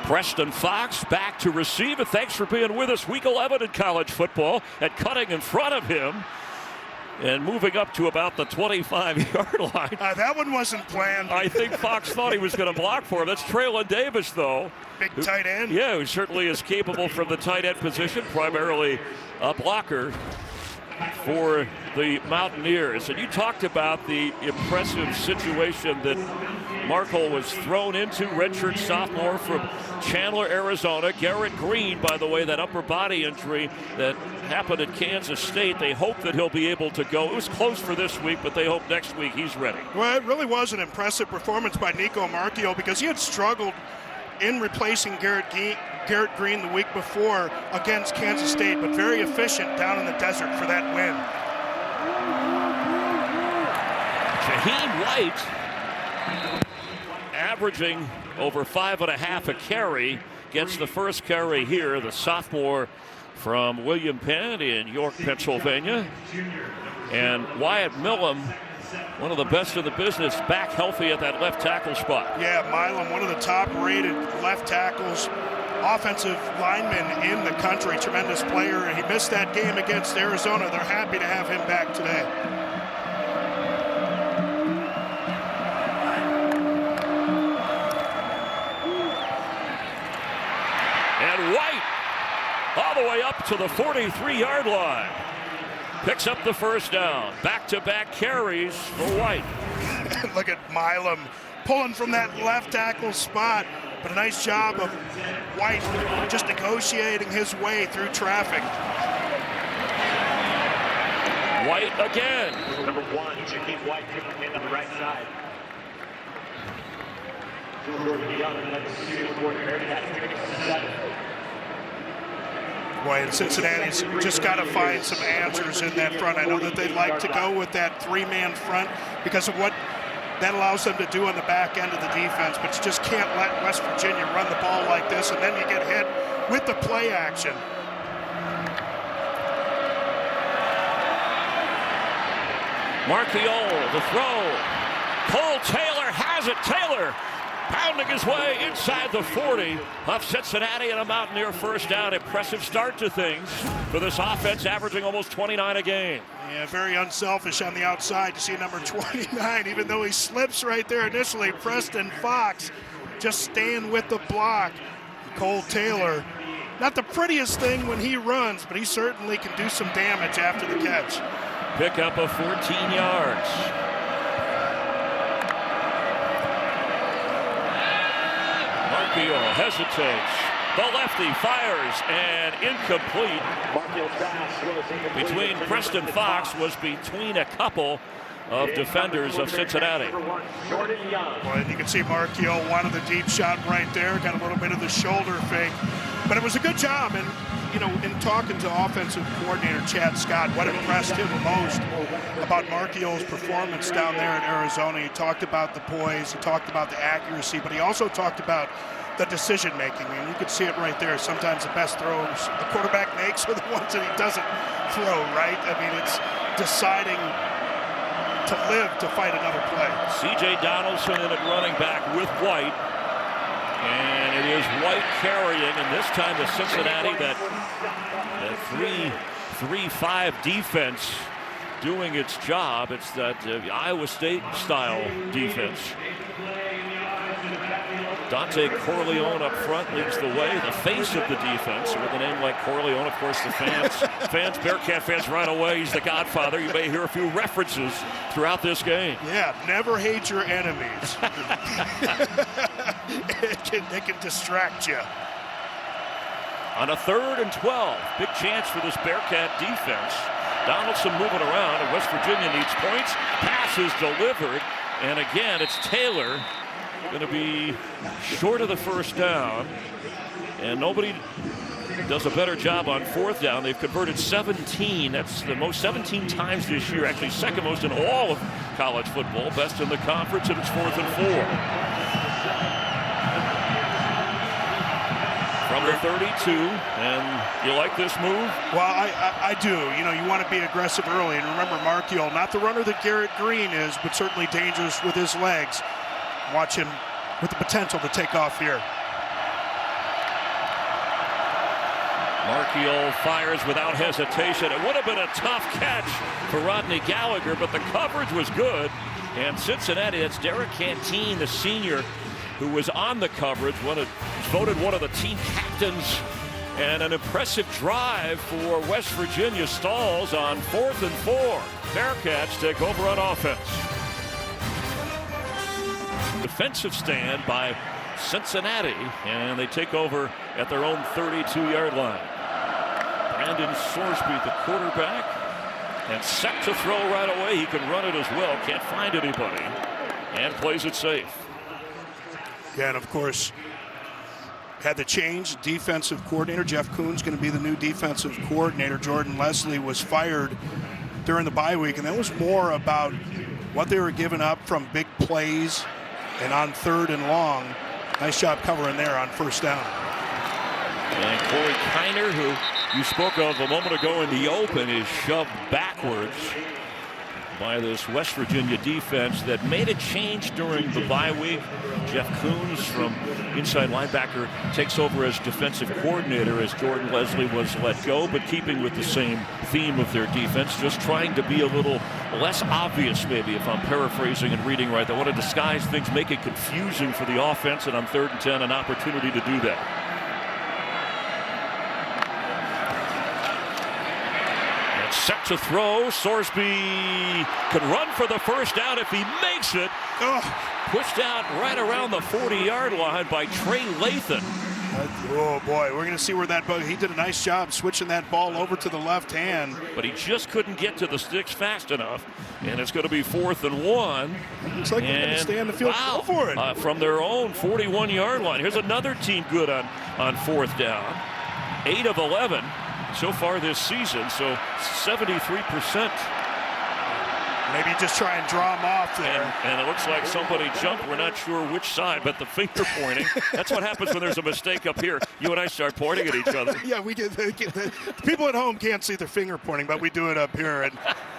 Preston Fox back to receive it. Thanks for being with us. Week 11 in college football, and cutting in front of him and moving up to about the 25-yard line. That one wasn't planned. I think Fox thought he was going to block for him. That's Traylon Davis, though. Big tight end. Yeah, who certainly is capable from the tight end position, primarily a blocker for the Mountaineers. And you talked about the impressive situation that Markle was thrown into, redshirt sophomore from Chandler, Arizona. Garrett Green, by the way, that upper body injury that happened at Kansas State, they hope that he'll be able to go. It was close for this week, but they hope next week he's ready. Well, it really was an impressive performance by Nico Marchio because he had struggled in replacing Garrett Green the week before against Kansas State, but very efficient down in the desert for that win. Shaheem White, averaging over 5.5 a carry, gets the first carry here, the sophomore from William Penn in York, Pennsylvania. And Wyatt Millham, one of the best in the business, back healthy at that left tackle spot. Yeah, Milam, one of the top-rated left tackles, offensive linemen in the country, tremendous player. He missed that game against Arizona. They're happy to have him back today. And White all the way up to the 43-yard line. Picks up the first down. Back-to-back carries for White. Look at Milam pulling from that left tackle spot. But a nice job of White just negotiating his way through traffic. White again. Number 1, Shaheem White kicking in on the right side. Boy, and Cincinnati's just got to find some answers in that front. I know that they'd like to go with that three-man front because of what that allows them to do on the back end of the defense, but you just can't let West Virginia run the ball like this, and then you get hit with the play action. Marchiol, the throw. Cole Taylor has it. Taylor pounding his way inside the 40 of Cincinnati, and a Mountaineer first down. Impressive start to things for this offense, averaging almost 29 a game. Yeah, very unselfish on the outside. You see number 29, even though he slips right there initially. Preston Fox just staying with the block. Cole Taylor, not the prettiest thing when he runs, but he certainly can do some damage after the catch. Pick up of 14 yards. Marchiol hesitates. The lefty fires and incomplete. Between Preston Fox was between a couple of defenders of Cincinnati. Well, and you can see Marchiol wanted the deep shot right there, got a little bit of the shoulder fake, but it was a good job. And you know, in talking to offensive coordinator Chad Scott, what impressed him most about Marchiol's performance down there in Arizona, he talked about the poise, he talked about the accuracy, but he also talked about the decision making, and you can see it right there. Sometimes the best throws the quarterback makes are the ones that he doesn't throw, right? I mean, it's deciding to live to fight another play. C.J. Donaldson in at running back with White, and it is White carrying, and this time the Cincinnati, that 3-5 defense doing its job. It's that Iowa State style defense. Dante Corleone up front leads the way, the face of the defense. With a name like Corleone, of course, the fans, Bearcat fans right away, he's the godfather. You may hear a few references throughout this game. Yeah, never hate your enemies. it can distract you. On a 3rd and 12, big chance for this Bearcat defense. Donaldson moving around, and West Virginia needs points. Pass is delivered, and again, it's Taylor. Going to be short of the first down, and nobody does a better job on 4th down. They've converted 17. That's the most 17 times this year, actually second most in all of college football, best in the conference, and it's 4th and 4. From the 32, and you like this move? Well, I do. You know, you want to be aggressive early, and remember Marchiol, not the runner that Garrett Green is, but certainly dangerous with his legs. Watch him with the potential to take off here. Marchiol fires without hesitation. It would have been a tough catch for Rodney Gallagher, but the coverage was good. And Cincinnati, that's Derek Canteen, the senior, who was on the coverage, voted one of the team captains. And an impressive drive for West Virginia stalls on 4th and 4. Bearcats take over on offense. Defensive stand by Cincinnati, and they take over at their own 32-yard line. Brandon Sorsby, the quarterback, and set to throw right away. He can run it as well. Can't find anybody, and plays it safe. Yeah, and of course, had the change. Defensive coordinator Jeff Kuhn's going to be the new defensive coordinator. Jordan Leslie was fired during the bye week, and that was more about what they were giving up from big plays and on 3rd and long. Nice job covering there on 1st down. And Corey Kiner, who you spoke of a moment ago in the open, is shoved backwards by this West Virginia defense that made a change during the bye week. Jeff Kuhns from inside linebacker takes over as defensive coordinator as Jordan Leslie was let go, but keeping with the same theme of their defense, just trying to be a little less obvious, maybe, if I'm paraphrasing and reading right. They want to disguise things, make it confusing for the offense, and on 3rd and 10, an opportunity to do that. Set to throw. Sorsby can run for the 1st down if he makes it. Pushed out right around the 40-yard line by Trey Lathan. Oh boy, we're going to see where that ball. He did a nice job switching that ball over to the left hand, but he just couldn't get to the sticks fast enough, and it's going to be 4th and 1. Looks like they're going to stay on the field. Go for it from their own 41-yard line. Here's another team good on 4th down. 8 of 11. So far this season, so 73%. Maybe just try and draw them off there. And it looks like somebody jumped. We're not sure which side, but the finger pointing. That's what happens when there's a mistake up here. You and I start pointing at each other. Yeah, we get the people at home can't see the finger pointing, but we do it up here. And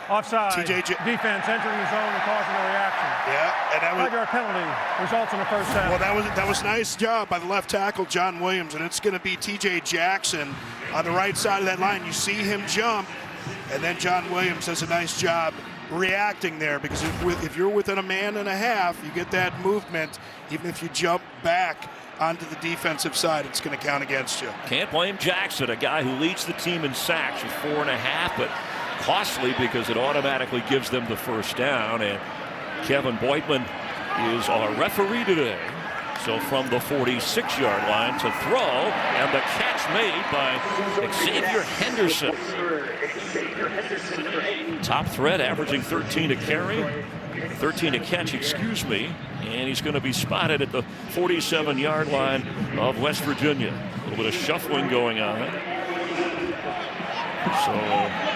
offside. Defense entering the zone and causing a reaction. Yeah, and that was a penalty. Results in the 1st down. Well, that was nice job by the left tackle, John Williams, and it's going to be T.J. Jackson on the right side of that line. You see him jump, and then John Williams does a nice job reacting there, because if you're within a man and a half, you get that movement. Even if you jump back onto the defensive side, it's going to count against you. Can't blame Jackson, a guy who leads the team in sacks with 4.5, but costly because it automatically gives them the 1st down. And Kevin Boydman is our referee today. So from the 46-yard line to throw, and the catch made by Xavier Henderson. Top threat, averaging 13 to catch, and he's going to be spotted at the 47-yard line of West Virginia. A little bit of shuffling going on. So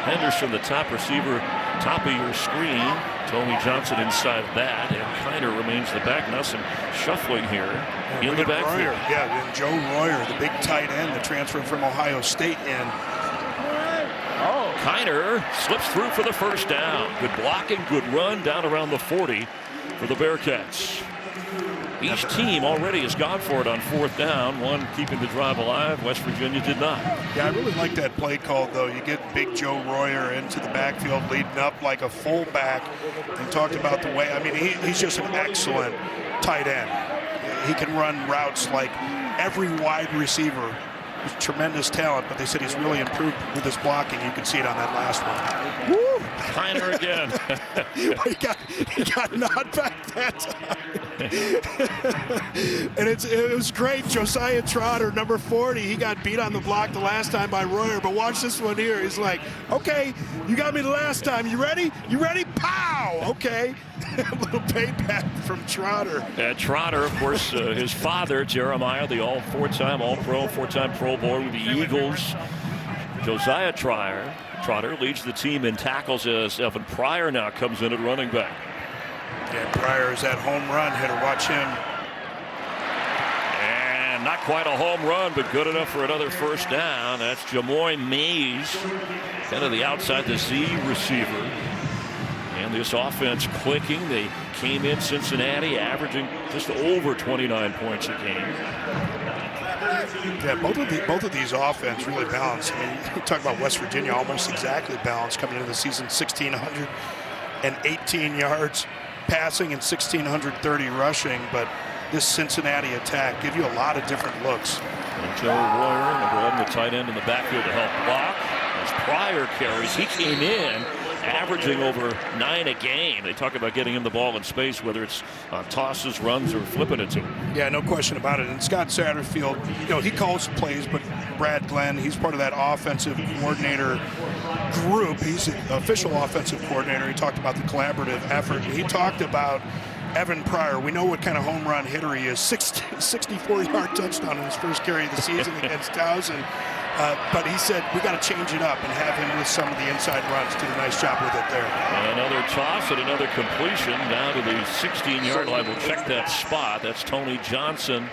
Henderson, the top receiver, top of your screen. Tony Johnson inside that, and Kiner remains the back. Now some shuffling here in the backfield. Yeah, and Joe Royer, the big tight end, the transfer from Ohio State in. Kiner slips through for the 1st down. Good blocking, good run down around the 40 for the Bearcats. Each team already has gone for it on 4th down. One keeping the drive alive. West Virginia did not. Yeah, I really like that play call, though. You get big Joe Royer into the backfield, leading up like a fullback, and talked about the way. I mean, he's just an excellent tight end. He can run routes like every wide receiver. He's tremendous talent, but they said he's really improved with his blocking. You can see it on that last one. Woo! Kiner again. he got knocked back that time. And it was great. Josiah Trotter, number 40, he got beat on the block the last time by Royer, but watch this one here. He's like, okay, you got me the last time. You ready? You ready? Pow! Okay. A little payback from Trotter. Trotter, of course, his father, Jeremiah, the four-time All-Pro, four-time Pro Bowler with the Eagles. Josiah Trotter leads the team in tackles as Evan Pryor now comes in at running back. Yeah, Pryor is that home run hitter. Watch him. And not quite a home run, but good enough for another 1st down. That's Jamoy Mays, kind of the outside the Z receiver. And this offense clicking. They came in Cincinnati averaging just over 29 points a game. Yeah, both of these offense really balanced. I mean, you talk about West Virginia almost exactly balanced coming into the season, 1,618 yards passing and 1,630 rushing, but this Cincinnati attack give you a lot of different looks. And Joe Royer, number 11, the tight end in the backfield to help block. His prior carries, he came in averaging over 9 a game. They talk about getting him the ball in space, whether it's tosses, runs, or flipping it to him. Yeah, no question about it. And Scott Satterfield, he calls the plays, but Brad Glenn, he's part of that offensive coordinator group. He's the official offensive coordinator. He talked about the collaborative effort. He talked about Evan Pryor. We know what kind of home run hitter he is. 64-yard touchdown in his first carry of the season against Towson. But he said, we got to change it up and have him with some of the inside runs. Did a nice job with it there. Another toss and another completion down to the 16-yard line. We'll check that spot. That's Tony Johnson,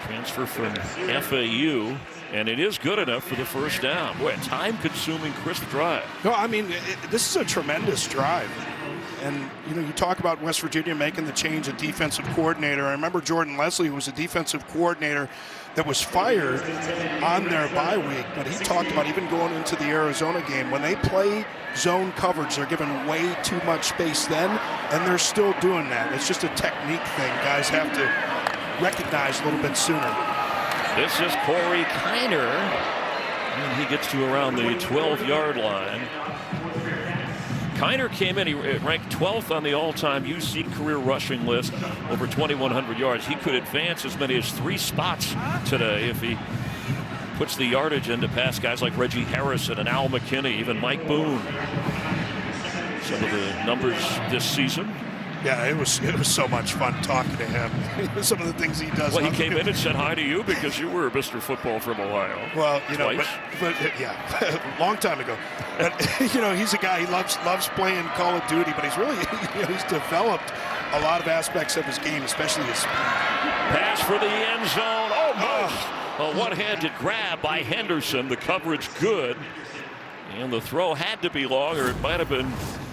transfer from FAU. And it is good enough for the first down. Boy, a time-consuming, crisp drive. No, I mean, this is a tremendous drive. And, you talk about West Virginia making the change at defensive coordinator. I remember Jordan Leslie, who was a defensive coordinator that was fired on their bye week. But he talked about even going into the Arizona game. When they play zone coverage, they're given way too much space then, and they're still doing that. It's just a technique thing. Guys have to recognize a little bit sooner. This is Corey Kiner, and he gets to around the 12-yard line. Kiner came in, he ranked 12th on the all-time UC career rushing list, over 2,100 yards. He could advance as many as 3 spots today if he puts the yardage in to pass guys like Reggie Harrison and Al McKinney, even Mike Boone. Some of the numbers this season. Yeah, it was so much fun talking to him. Some of the things he does. Well, he came in and said hi to you because you were Mr. Football from Ohio. Well, Twice. but yeah, long time ago. But he's a guy. He loves playing Call of Duty, but he's really he's developed a lot of aspects of his game, especially his speed. Pass for the end zone. Almost a one-handed grab by Henderson. The coverage good, and the throw had to be long, or it might have been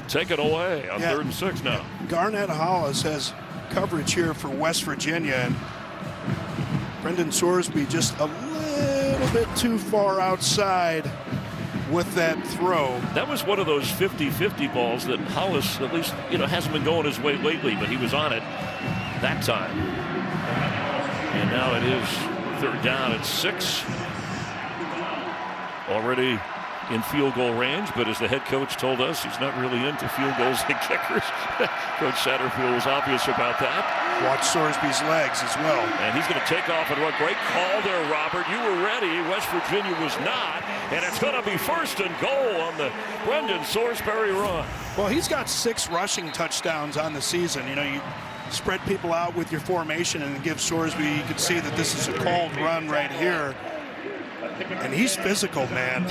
taken away on 3rd and 6 now. Garnett Hollis has coverage here for West Virginia, and Brendan Sorsby just a little bit too far outside with that throw. That was one of those 50-50 balls that Hollis, at least, hasn't been going his way lately, but he was on it that time. And now it is 3rd down and 6. Already in field goal range, but as the head coach told us, he's not really into field goals and kickers. Coach Satterfield was obvious about that. Watch Sorsby's legs as well. And he's going to take off and run. Great call there, Robert. You were ready. West Virginia was not. And it's going to be 1st and goal on the Brendan Sorsby run. Well, he's got 6 rushing touchdowns on the season. You spread people out with your formation and give Sorsby, you can see that this is a called run right here. And he's physical, man.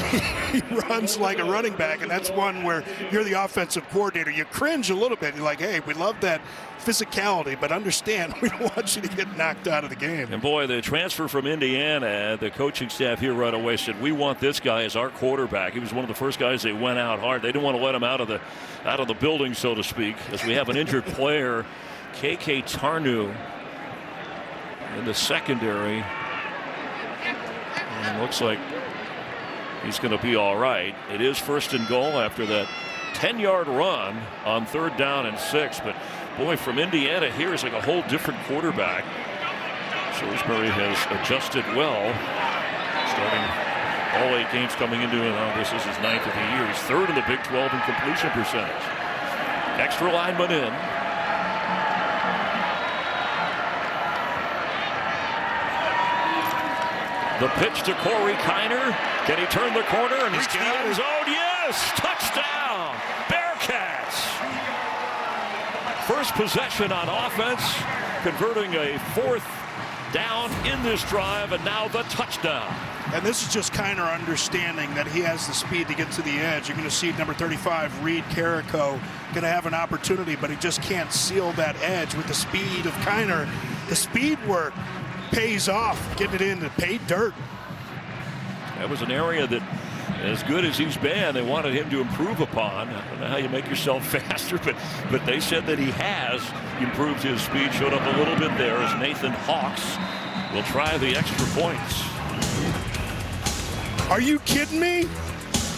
He runs like a running back, and that's one where you're the offensive coordinator. You cringe a little bit. You're like, hey, we love that physicality, but understand we don't want you to get knocked out of the game. And boy, the transfer from Indiana, the coaching staff here right away said, we want this guy as our quarterback. He was one of the first guys they went out hard. They didn't want to let him out of the building, so to speak, as we have an injured player, KK Tarnu, in the secondary. And looks like he's going to be all right. It is 1st and goal after that 10-yard run on 3rd down and 6. But boy, from Indiana here is like a whole different quarterback. Salisbury has adjusted well, starting all 8 games coming into it. This is his 9th of the year. He's 3rd in the Big 12 in completion percentage. Extra lineman in. The pitch to Corey Kiner. Can he turn the corner and reach the end zone? Yes! Touchdown! Bearcats! First possession on offense, converting a 4th down in this drive, and now the touchdown. And this is just Kiner understanding that he has the speed to get to the edge. You're going to see number 35, Reed Carrico, going to have an opportunity, but he just can't seal that edge with the speed of Kiner. The speed work pays off, getting it into paid dirt. That was an area that, as good as he's been, they wanted him to improve upon. I don't know how you make yourself faster, but they said that he has improved his speed. Showed up a little bit there as Nathan Hawks will try the extra points. Are you kidding me?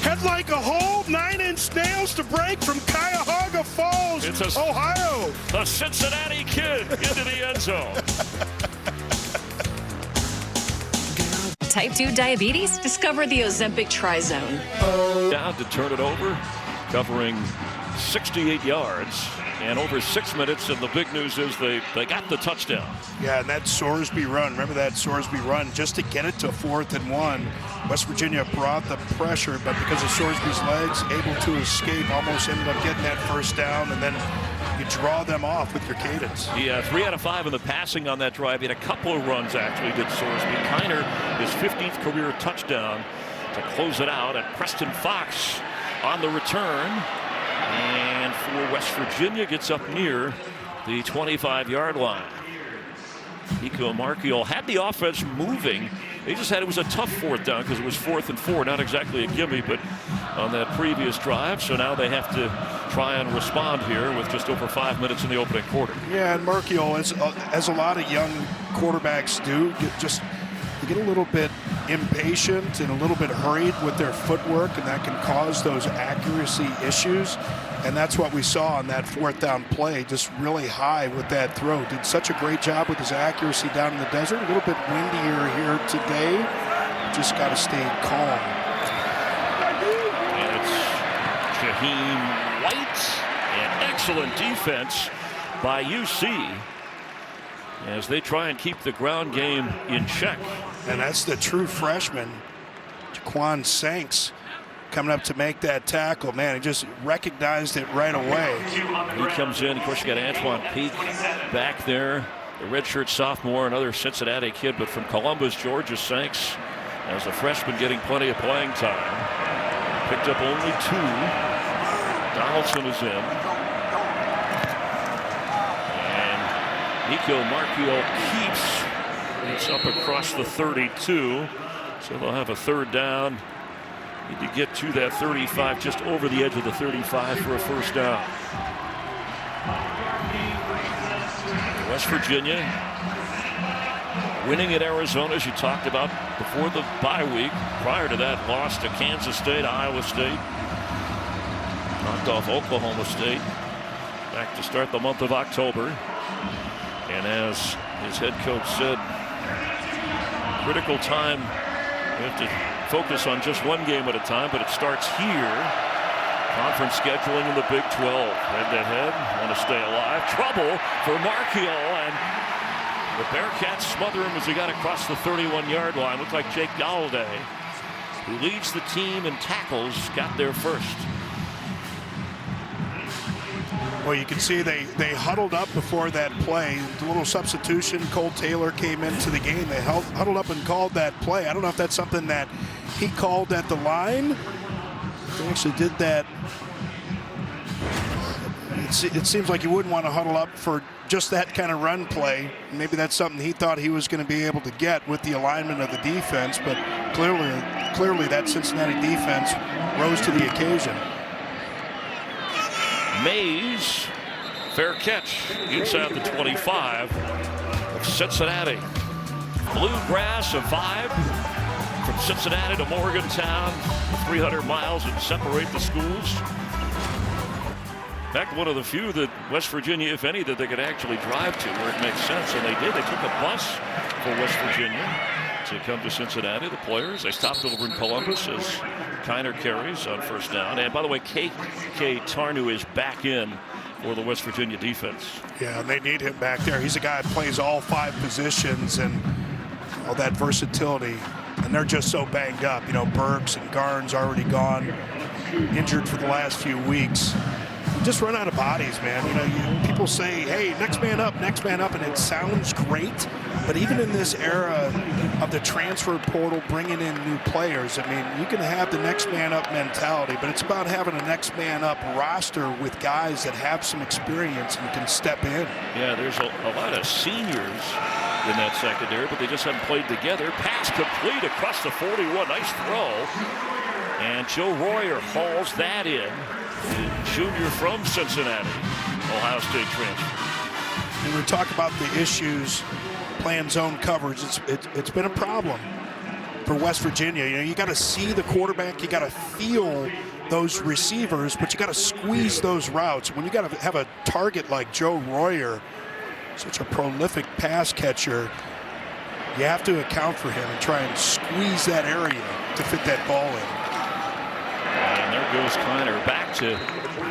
Head like a hole, 9-inch nails to break from Cuyahoga Falls, Ohio. The Cincinnati kid into the end zone. Type 2 diabetes? Discover the Ozempic Trizone. Down to turn it over, covering 68 yards and over 6 minutes, and the big news is they got the touchdown. Yeah, and that Sorsby run, remember that Sorsby run, just to get it to 4th and 1. West Virginia brought the pressure, but because of Sorsby's legs, able to escape, almost ended up getting that first down, and then you draw them off with your cadence. Yeah, 3 out of 5 in the passing on that drive. He had a couple of runs, actually, did Sorsby. Kiner, his 15th career touchdown to close it out, and Preston Fox on the return. And for West Virginia, gets up near the 25-yard line. Nico Marchiol had the offense moving. They just had, it was a tough 4th down because it was 4th and 4, not exactly a gimme, but on that previous drive. So now they have to try and respond here with just over 5 minutes in the opening quarter. Yeah, and Marchiol, as a lot of young quarterbacks do, get a little bit impatient and a little bit hurried with their footwork, and that can cause those accuracy issues. And that's what we saw on that 4th down play, just really high with that throw. Did such a great job with his accuracy down in the desert. A little bit windier here today. Just got to stay calm. And it's Shaheem White, and excellent defense by UC as they try and keep the ground game in check. And that's the true freshman, Jaquan Sanks, coming up to make that tackle. Man, he just recognized it right away. He comes in. Of course, you got Antoine Peak back there, the redshirt sophomore, another Cincinnati kid, but from Columbus, Georgia. Sanks, as a freshman, getting plenty of playing time. Picked up only 2. Donaldson is in. And Nico Marchiol keeps. It's up across the 32. So they'll have a 3rd down. Need to get to that 35, just over the edge of the 35 for a first down. West Virginia winning at Arizona, as you talked about before the bye week. Prior to that, lost to Kansas State, Iowa State. Knocked off Oklahoma State. Back to start the month of October. And as his head coach said, critical time. We have to focus on just one game at a time, but it starts here. Conference scheduling in the Big 12. Head-to-head, want to stay alive. Trouble for Marchiol, and the Bearcats smother him as he got across the 31-yard line. Looked like Jake Galladay, who leads the team in tackles, got there first. Well, you can see they huddled up before that play. The little substitution, Cole Taylor came into the game. They huddled up and called that play. I don't know if that's something that he called at the line. They actually did that. It seems like you wouldn't want to huddle up for just that kind of run play. Maybe that's something he thought he was going to be able to get with the alignment of the defense, but clearly that Cincinnati defense rose to the occasion. Mays, fair catch inside the 25 of Cincinnati. Bluegrass, a vibe from Cincinnati to Morgantown, 300 miles and separate the schools. In fact, one of the few that West Virginia, if any, that they could actually drive to where it makes sense, and they did. They took a bus for West Virginia to come to Cincinnati. The players, they stopped over in Columbus as Kiner carries on first down. And by the way, K.K. Tarnu is back in for the West Virginia defense. Yeah, and they need him back there. He's a guy that plays all 5 positions and all that versatility. And they're just so banged up. You know, Burks and Garnes already gone, injured for the last few weeks. Just run out of bodies, man. You know, people say, hey, next man up, and it sounds great. But even in this era of the transfer portal, bringing in new players, I mean, you can have the next man up mentality, but it's about having a next man up roster with guys that have some experience and can step in. Yeah, there's a lot of seniors in that secondary, but they just haven't played together. Pass complete across the 41. Nice throw. And Joe Royer hauls that in. Junior from Cincinnati, Ohio State transfer. And we talk about the issues playing zone coverage. It's been a problem for West Virginia. You know, you got to see the quarterback, you got to feel those receivers, but you got to squeeze those routes. When you got to have a target like Joe Royer, such a prolific pass catcher, you have to account for him and try and squeeze that area to fit that ball in. And there goes Kleiner back to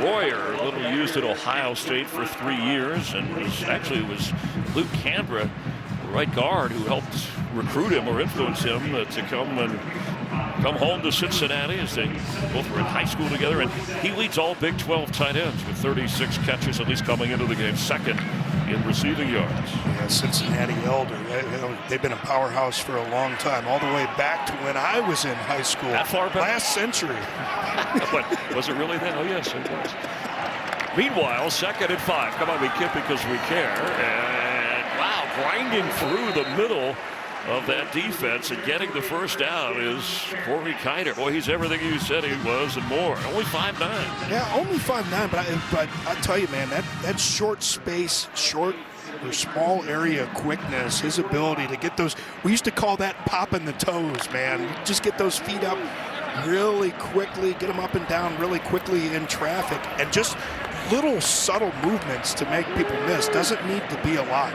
Royer, a little used at Ohio State for 3 years, and it was Luke Canberra, right guard, who helped recruit him or influence him to come home to Cincinnati, as they both were in high school together. And he leads all Big 12 tight ends with 36 catches, at least coming into the game, second in receiving yards. Yeah, Cincinnati Elder, they've been a powerhouse for a long time, all the way back to when I was in high school. That far back? Last century. But was it really then? Oh, yes, it was. Meanwhile, 2nd and 5. Come on, we kid because we care. And wow, grinding through the middle of that defense and getting the first down is Corey Kiner. Boy, he's everything you said he was and more. Only 5'9". Yeah, only 5'9", but I tell you, man, that short space, short or small area quickness, his ability to get those, we used to call that popping the toes, man. You just get those feet up really quickly, get them up and down really quickly in traffic, and just little subtle movements to make people miss. Doesn't need to be a lot.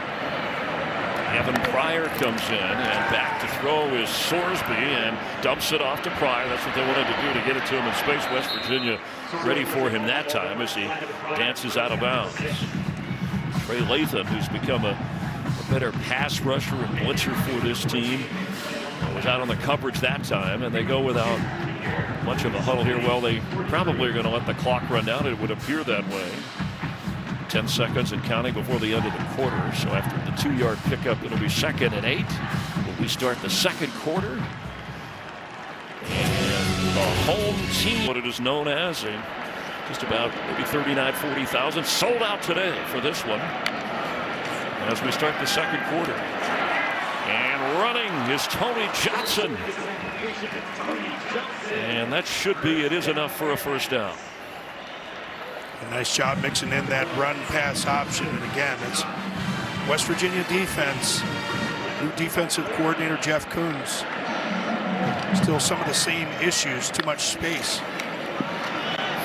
Evan Pryor comes in, and back to throw is Sorsby, and dumps it off to Pryor. That's what they wanted to do, to get it to him in space. West Virginia ready for him that time as he dances out of bounds. Trey Lathan, who's become a better pass rusher and blitzer for this team, was out on the coverage that time, and they go without much of a huddle here. Well, they probably are going to let the clock run down. It would appear that way. 10 seconds and counting before the end of the quarter. So after the 2-yard pickup, it'll be 2nd and 8. We start the second quarter. And the home team, what it is known as, just about maybe 40,000, sold out today for this one. As we start the second quarter. And running is Tony Johnson. And that should be, it is enough for a first down. A nice job mixing in that run-pass option. And again, it's West Virginia defense. New defensive coordinator Jeff Coons. Still some of the same issues, too much space.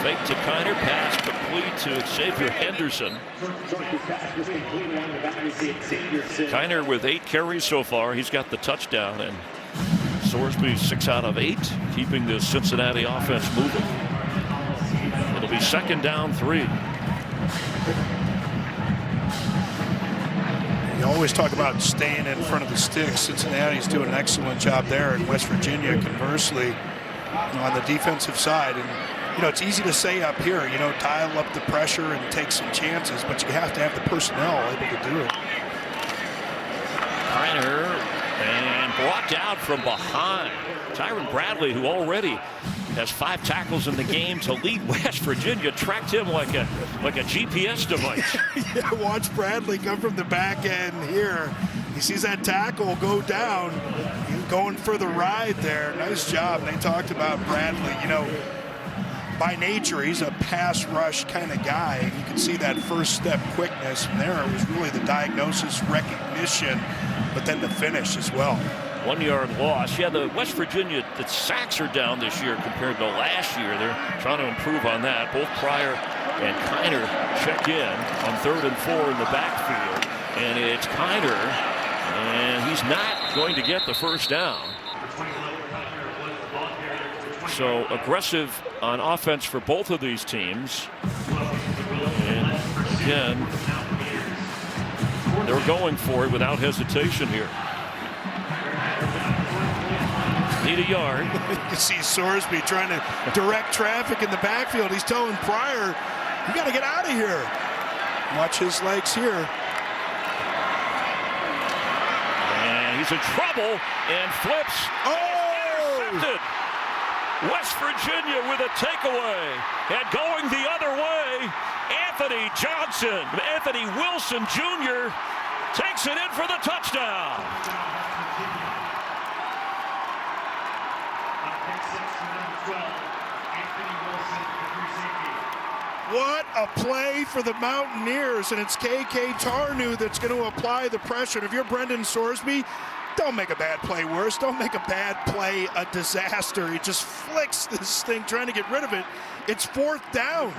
Fake to Kiner, pass complete to Xavier Henderson. Kiner with 8 carries so far. He's got the touchdown, and Sorsby 6 out of 8, keeping the Cincinnati offense moving. It'll be 2nd down 3. You always talk about staying in front of the sticks. Cincinnati's doing an excellent job there, and West Virginia, conversely, on the defensive side. And you know, it's easy to say up here, you know, dial up the pressure and take some chances, but you have to have the personnel able to do it. Kiner, and brought down from behind. Tyron Bradley, who already has 5 tackles in the game to lead West Virginia, tracked him like a GPS device. Yeah, watch Bradley come from the back end here. He sees that tackle go down. He's going for the ride there. Nice job. And they talked about Bradley, you know, by nature, he's a pass rush kind of guy. And you can see that first step quickness. And there it was really the diagnosis, recognition, but then the finish as well. 1-yard loss. Yeah, the West Virginia, the sacks are down this year compared to last year. They're trying to improve on that. Both Pryor and Kiner check in on 3rd and 4 in the backfield. And it's Kiner, and he's not going to get the first down. So aggressive on offense for both of these teams. And again, they're going for it without hesitation here. Need a yard. You can see Sorsby trying to direct traffic in the backfield. He's telling Pryor, you got to get out of here. Watch his legs here. And he's in trouble and flips. Oh! Intercepted. West Virginia with a takeaway. And going the other way, Anthony Wilson Jr. takes it in for the touchdown. What a play for the Mountaineers, and it's KK Tarnew that's going to apply the pressure. And if you're Brendan Sorsby, don't make a bad play worse. Don't make a bad play a disaster. He just flicks this thing trying to get rid of it. It's 4th down.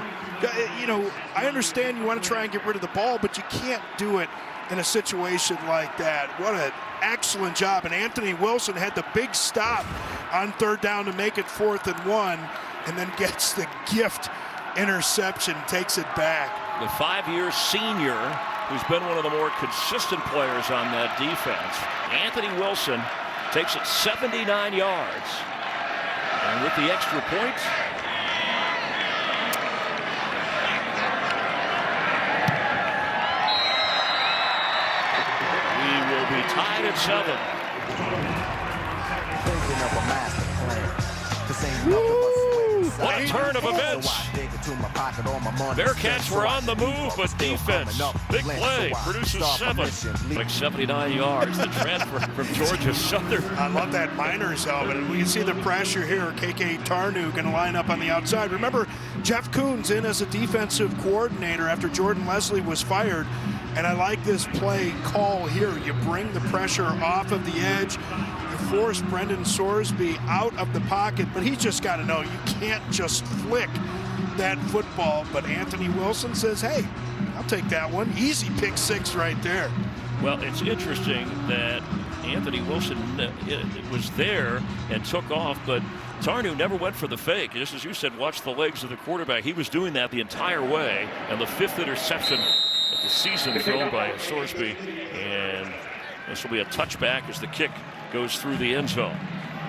You know, I understand you want to try and get rid of the ball, but you can't do it in a situation like that. What an excellent job. And Anthony Wilson had the big stop on 3rd down to make it 4th and 1, and then gets the gift interception, takes it back. The 5-year senior who's been one of the more consistent players on that defense. Anthony Wilson takes it 79 yards. And with the extra point, we will be tied at 7. What a turn of events. Bearcats were on the move, but defense, big play, produces 7. Like 79 yards, the transfer from Georgia Southern. I love that Miners helmet. And we can see the pressure here. KK Tarnew going to line up on the outside. Remember, Jeff Coons in as a defensive coordinator after Jordan Leslie was fired. And I like this play call here. You bring the pressure off of the edge. You force Brendan Sorsby out of the pocket, but he's just got to know you can't just flick that football. But Anthony Wilson says, hey, I'll take that one. Easy pick 6 right there. Well, it's interesting that Anthony Wilson was there and took off, but Tarnew never went for the fake. Just as you said, watch the legs of the quarterback. He was doing that the entire way, and the 5th interception of the season thrown by Sorsby, and this will be a touchback as the kick goes through the end zone.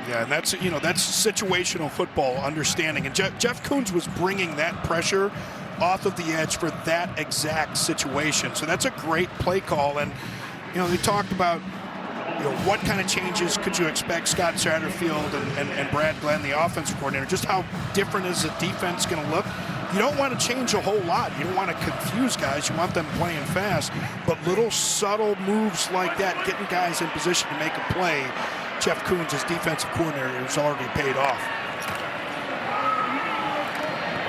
Yeah, and that's, you know, that's situational football understanding. And Jeff Coons was bringing that pressure off of the edge for that exact situation. So that's a great play call. And, you know, they talked about, you know, what kind of changes could you expect Scott Satterfield and Brad Glenn, the offensive coordinator, just how different is the defense going to look? You don't want to change a whole lot. You don't want to confuse guys. You want them playing fast. But little subtle moves like that, getting guys in position to make a play, Jeff Coons, as defensive coordinator, has already paid off.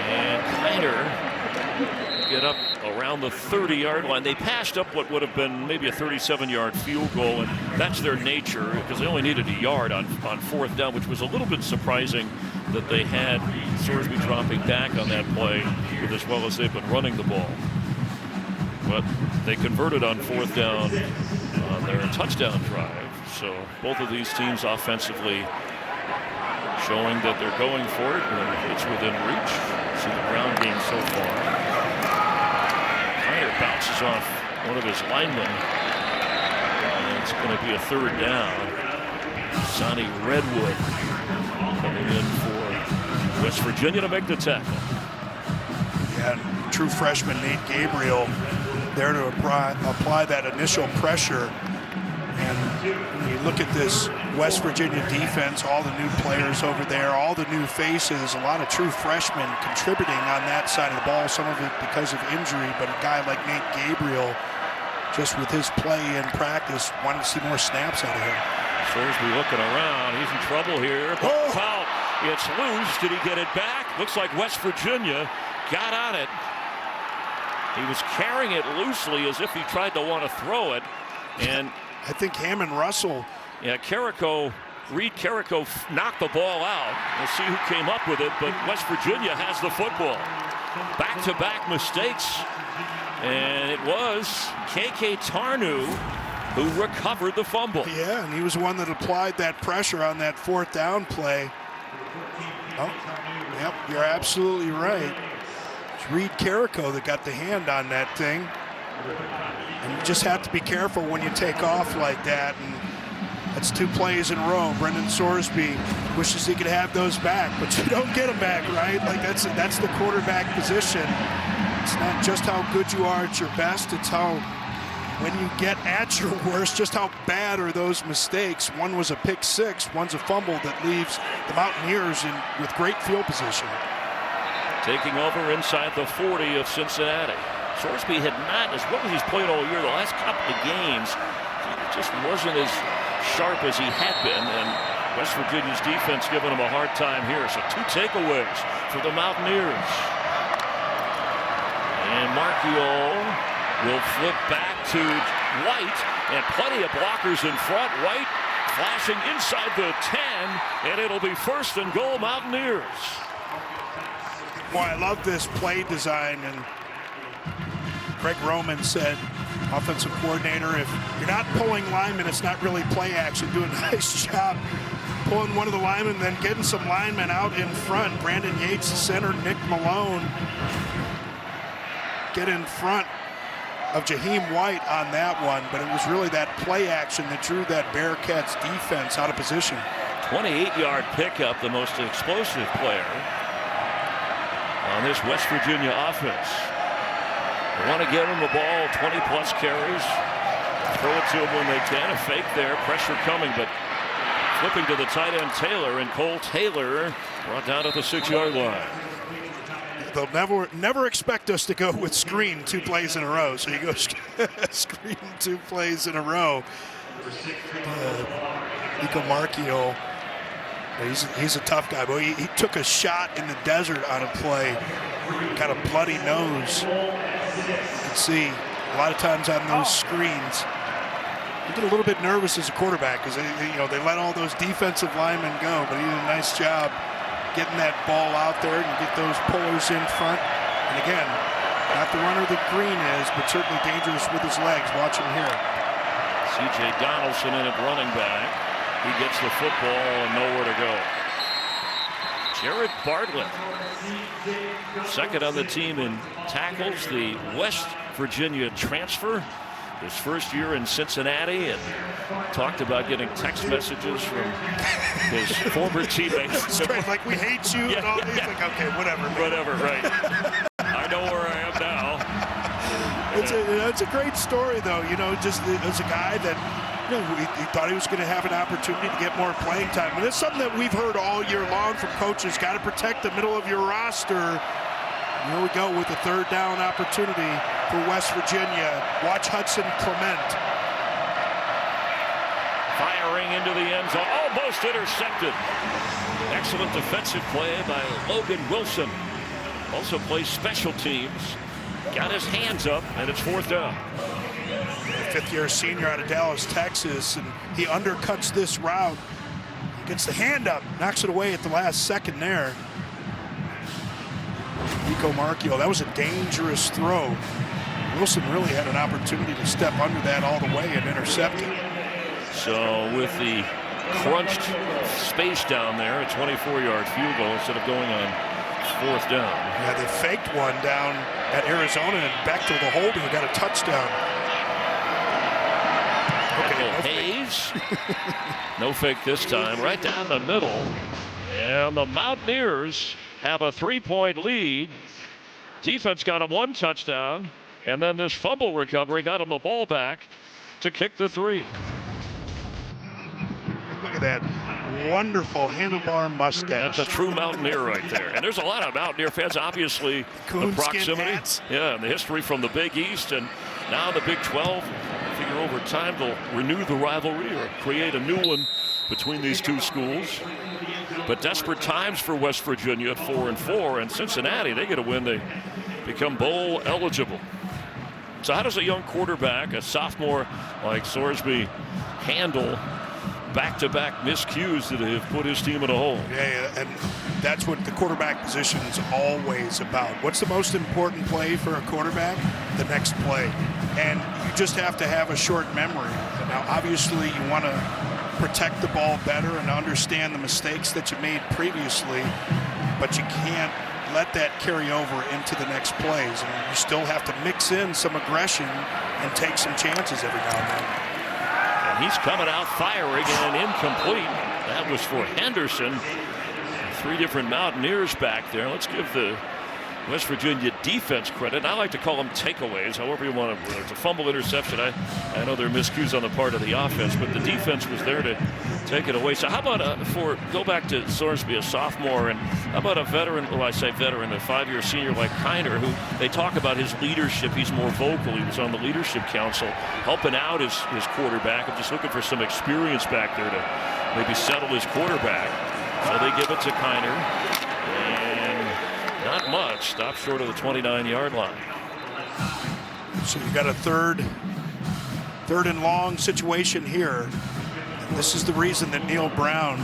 And Kleiner get up around the 30-yard line. They passed up what would have been maybe a 37-yard field goal, and that's their nature because they only needed a yard on 4th down, which was a little bit surprising that they had Sorsby dropping back on that play with as well as they've been running the ball. But they converted on 4th down on their touchdown drive. So both of these teams offensively showing that they're going for it when it's within reach. See the ground game so far. Kleiner bounces off one of his linemen. And it's going to be a 3rd down. Sonny Redwood coming in for West Virginia to make the tackle. Yeah, true freshman Nate Gabriel there to apply that initial pressure. And when you look at this West Virginia defense, all the new players over there, all the new faces, a lot of true freshmen contributing on that side of the ball, some of it because of injury, but a guy like Nate Gabriel, just with his play in practice, wanted to see more snaps out of him. Sorsby looking around. He's in trouble here. Oh. Foul. It's loose. Did he get it back? Looks like West Virginia got on it. He was carrying it loosely as if he tried to want to throw it. And I think Hammond Russell. Yeah, Reed Carrico knocked the ball out. We'll see who came up with it, but West Virginia has the football. Back-to-back mistakes. And it was KK Tarnew who recovered the fumble. Yeah, and he was the one that applied that pressure on that 4th down play. Oh, yep, you're absolutely right. It's Reed Carrico that got the hand on that thing. And you just have to be careful when you take off like that. And that's 2 plays in a row. Brendan Sorsby wishes he could have those back, but you don't get them back, right? Like that's the quarterback position. It's not just how good you are at your best, it's how, when you get at your worst, just how bad are those mistakes. One was a pick 6, one's a fumble that leaves the Mountaineers with great field position. Taking over inside the 40 of Cincinnati. Sorsby had not, as well as he's played all year, the last couple of games, he just wasn't as sharp as he had been, and West Virginia's defense giving him a hard time here. So 2 takeaways for the Mountaineers. And Marchiol will flip back to White, and plenty of blockers in front. White flashing inside the 10, and it'll be 1st and goal, Mountaineers. Boy, I love this play design, and Craig Roman said, offensive coordinator, if you're not pulling linemen, it's not really play action. Do a nice job pulling one of the linemen, then getting some linemen out in front. Brandon Yates, the center, Nick Malone get in front of Jaheim White on that one, but it was really that play action that drew that Bearcats defense out of position. 28-yard pickup, the most explosive player on this West Virginia offense. They want to give him the ball, 20-plus carries. Throw it to him when they can. A fake there, pressure coming, but flipping to the tight end Taylor, and Cole Taylor brought down at the 6-yard line. They'll never expect us to go with screen 2 plays in a row, so you go screen 2 plays in a row. Nico Marchiol, he's a tough guy, but he took a shot in the desert on a play, got a bloody nose. You can see a lot of times on those screens, you get a little bit nervous as a quarterback because they let all those defensive linemen go, but he did a nice job getting that ball out there and get those pullers in front. And again, not the runner that Green is, but certainly dangerous with his legs. Watch him here. C.J. Donaldson in at running back. He gets the football and nowhere to go. Jared Bartlett, second on the team in tackles, the West Virginia transfer. His first year in Cincinnati, and talked about getting text messages from his former teammates. Straight, like, we hate you, and all these. Like, okay, whatever. Whatever, right. I know where I am now. It's a great story, though. Just as a guy that, he thought he was going to have an opportunity to get more playing time. And it's something that we've heard all year long from coaches. Got to protect the middle of your roster. Here we go with a 3rd down opportunity for West Virginia. Watch Hudson Clement. Firing into the end zone, almost intercepted. Excellent defensive play by Logan Wilson. Also plays special teams. Got his hands up, and it's 4th down. 5th-year senior out of Dallas, Texas, and he undercuts this route. Gets the hand up, knocks it away at the last second there. Nico Marchiol, that was a dangerous throw. Wilson really had an opportunity to step under that all the way and intercept it. So with the crunched space down there, a 24-yard field goal instead of going on 4th down. Yeah, they faked one down at Arizona, and Bechtel, the holder, got a touchdown. Okay, no Hayes. No fake this time, right down the middle. And the Mountaineers have a 3-point lead. Defense got him 1 touchdown, and then this fumble recovery got him the ball back to kick the 3. Look at that wonderful handlebar mustache. That's a true Mountaineer right there. And there's a lot of Mountaineer fans, obviously, the proximity. Yeah, and the history from the Big East, and now the Big 12. I figure over time they'll renew the rivalry or create a new one between these two schools. But desperate times for West Virginia at 4-4, and Cincinnati, they get a win, they become bowl eligible. So how does a young quarterback, a sophomore like Sorsby, handle back-to-back miscues that have put his team in a hole? Yeah, and that's what the quarterback position is always about. What's the most important play for a quarterback? The next play. And you just have to have a short memory. Now, obviously, you want to protect the ball better and understand the mistakes that you made previously, but you can't let that carry over into the next plays. And you still have to mix in some aggression and take some chances every now and then. And he's coming out firing and incomplete. That was for Henderson. 3 different Mountaineers back there. Let's give the West Virginia defense credit. I like to call them takeaways, however you want to. It's a fumble interception. I know there are miscues on the part of the offense, but the defense was there to take it away. So how about go back to Sorsby, a sophomore, and how about a veteran, well, I say veteran, a 5-year senior like Kiner, who they talk about his leadership. He's more vocal. He was on the leadership council, helping out his quarterback. I'm just looking for some experience back there to maybe settle his quarterback. So they give it to Kiner. Not much. Stopped short of the 29-yard line. So you got a third and long situation here. And this is the reason that Neil Brown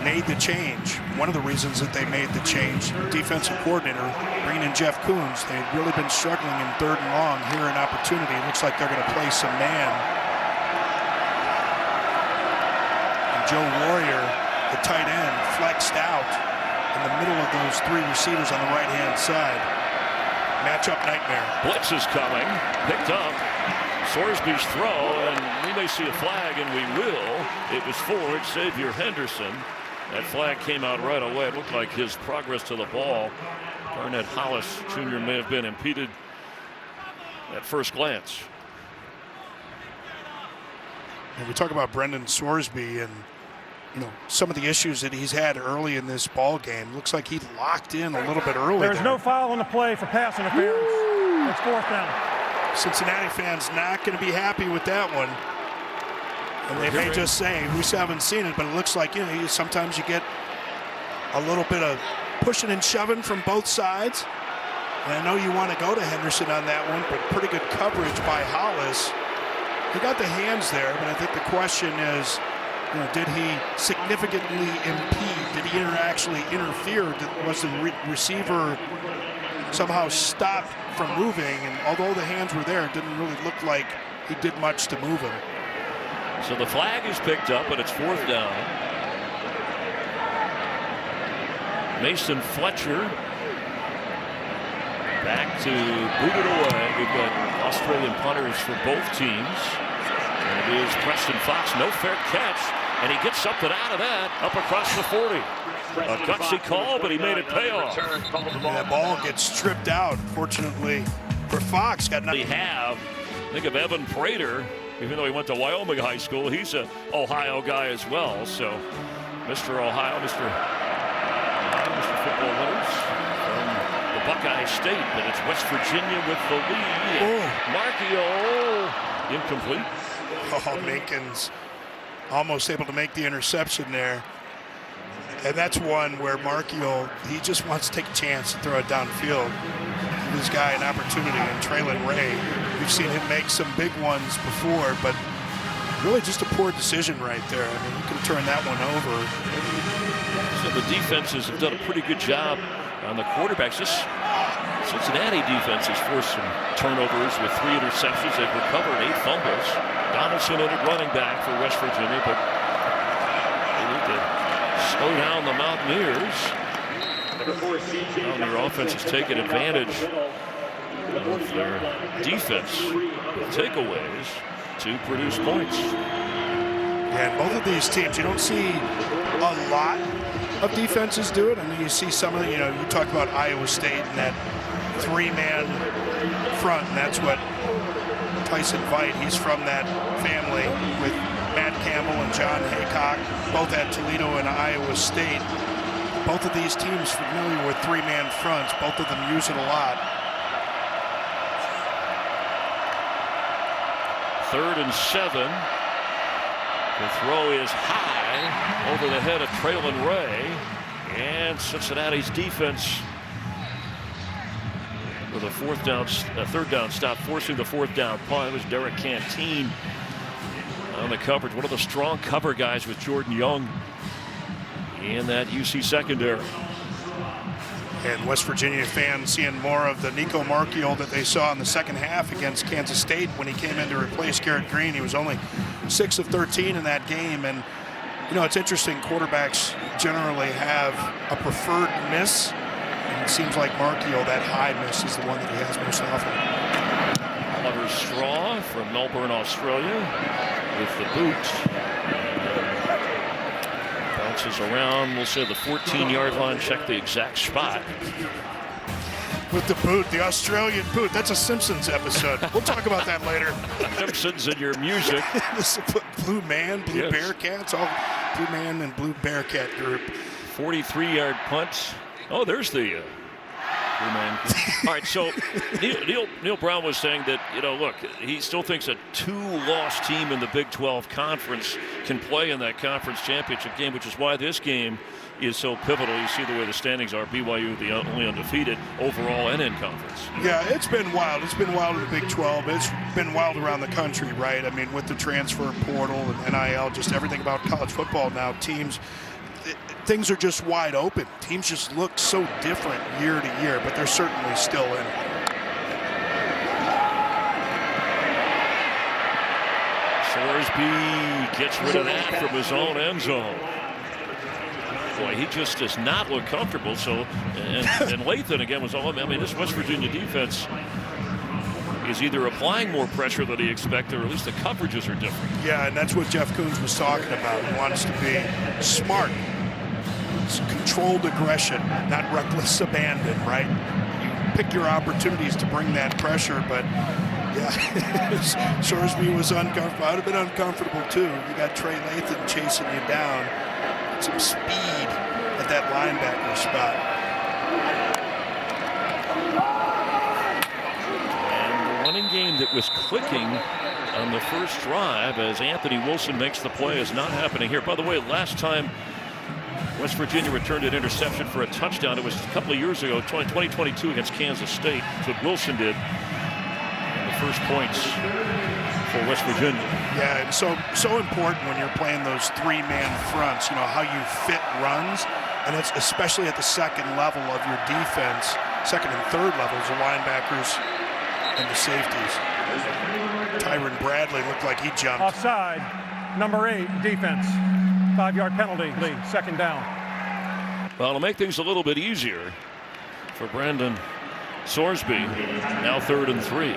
made the change. One of the reasons that they made the change. Defensive coordinator, bringing in Jeff Coons. They've really been struggling in third and long. Here an opportunity. It looks like they're going to play some man. And Joe Warrior, the tight end, flexed out in the middle of those three receivers on the right-hand side. Matchup nightmare. Blitz is coming. Picked up. Sorsby's throw, and we may see a flag, and we will. It was forward Xavier Henderson. That flag came out right away. It looked like his progress to the ball. Garnett Hollis Jr. may have been impeded at first glance. And we talk about Brendan Sorsby and some of the issues that he's had early in this ball game. Looks like he locked in a little bit early. There's no foul on the play for pass interference. It's fourth down. Cincinnati fans not going to be happy with that one. And they may just say, we still haven't seen it, but it looks like, sometimes you get a little bit of pushing and shoving from both sides. And I know you want to go to Henderson on that one, but pretty good coverage by Hollis. He got the hands there, but I think the question is, did he significantly impede? Did he actually interfere? Was the receiver somehow stopped from moving? And although the hands were there, it didn't really look like he did much to move him. So the flag is picked up, and it's fourth down. Mason Fletcher back to boot it away. We've got Australian punters for both teams. And it is Preston Fox, no fair catch. And he gets something out of that up across the 40. A gutsy call, but he made it pay off. And that ball gets stripped out. Fortunately for Fox, got nothing. Think of Evan Prater. Even though he went to Wyoming High School, he's an Ohio guy as well. So, Mr. Ohio, Mr. Football winners from the Buckeye State. But it's West Virginia with the lead. Marchio, incomplete. Oh, Minkins almost able to make the interception there. And that's one where Marchio, he just wants to take a chance to throw it downfield. Give this guy an opportunity, and Traylon Ray, we've seen him make some big ones before, but really just a poor decision right there. I mean, you can turn that one over. So the defenses have done a pretty good job on the quarterbacks. This Cincinnati defense has forced some turnovers with 3 interceptions. They've recovered 8 fumbles. Donaldson in at running back for West Virginia, but they need to slow down the Mountaineers. Their offense has taken advantage of their defense with takeaways to produce points. And both of these teams, you don't see a lot of defenses do it. I mean, you see some of the, you talk about Iowa State and that 3-man front, and that's what Tyson Veit, he's from that family with Matt Campbell and John Haycock, both at Toledo and Iowa State. Both of these teams familiar with 3-man fronts. Both of them use it a lot. 3rd and 7. The throw is high over the head of Traylon Ray. And Cincinnati's defense with a 3rd down stop, forcing the 4th down punt. It was Derek Canteen on the coverage. One of the strong cover guys with Jordan Young in that UC secondary. And West Virginia fans seeing more of the Nico Marchio that they saw in the second half against Kansas State when he came in to replace Garrett Green. He was only 6 of 13 in that game. And, it's interesting. Quarterbacks generally have a preferred miss. And it seems like Marchio, that high miss, is the one that he has most often. Oliver Straw from Melbourne, Australia, with the boot. Bounces around, we'll say the 14-yard line. Check the exact spot. With the boot, the Australian boot. That's a Simpsons episode. We'll talk about that later. Simpsons and your music. This is Blue Man, Blue Bearcats, all Blue Man and Blue Bearcat group. 43-yard punt. Oh, there's the All right, so Neil Brown was saying that, look, he still thinks a 2-loss team in the Big 12 conference can play in that conference championship game, which is why this game is so pivotal. You see the way the standings are. BYU, the only undefeated overall and in conference. Yeah, it's been wild. It's been wild in the Big 12. It's been wild around the country, right? I mean, with the transfer portal and NIL, just everything about college football now, things are just wide open. Teams just look so different year to year, but they're certainly still in it. Sorsby gets rid of that from his own end zone. Boy, he just does not look comfortable. So, and Lathan again was all. I mean, this West Virginia defense is either applying more pressure than he expected, or at least the coverages are different. Yeah, and that's what Jeff Coons was talking about. He wants to be smart. It's controlled aggression, not reckless abandon, right? You pick your opportunities to bring that pressure, but yeah, Sorsby was uncomfortable. I'd have been uncomfortable too. You got Trey Lathan chasing you down. Some speed at that linebacker spot. And the running game that was clicking on the first drive as Anthony Wilson makes the play is not happening here. By the way, last time West Virginia returned an interception for a touchdown, it was a couple of years ago, 2022 against Kansas State. That's what Wilson did. And the first points for West Virginia. Yeah, it's so important when you're playing those 3-man fronts, how you fit runs, and it's especially at the second level of your defense, second and third levels, the linebackers and the safeties. Tyron Bradley looked like he jumped. Offside, number 8, defense. 5-yard penalty, second down. Well, it'll make things a little bit easier for Brandon Sorsby. Now 3rd and 3.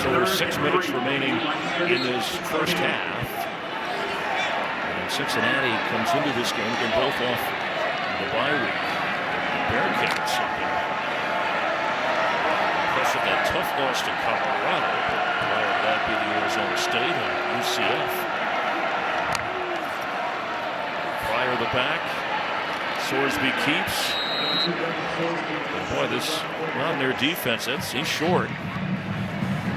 So there's 6 minutes remaining in this first half. And Cincinnati comes into this game, again, both off the bye week. The Bearcats impressive, that tough loss to Colorado. Prior to that beating Arizona State and UCF. Pryor the back. Sorsby keeps. Boy, this Mountaineer defense, he's short.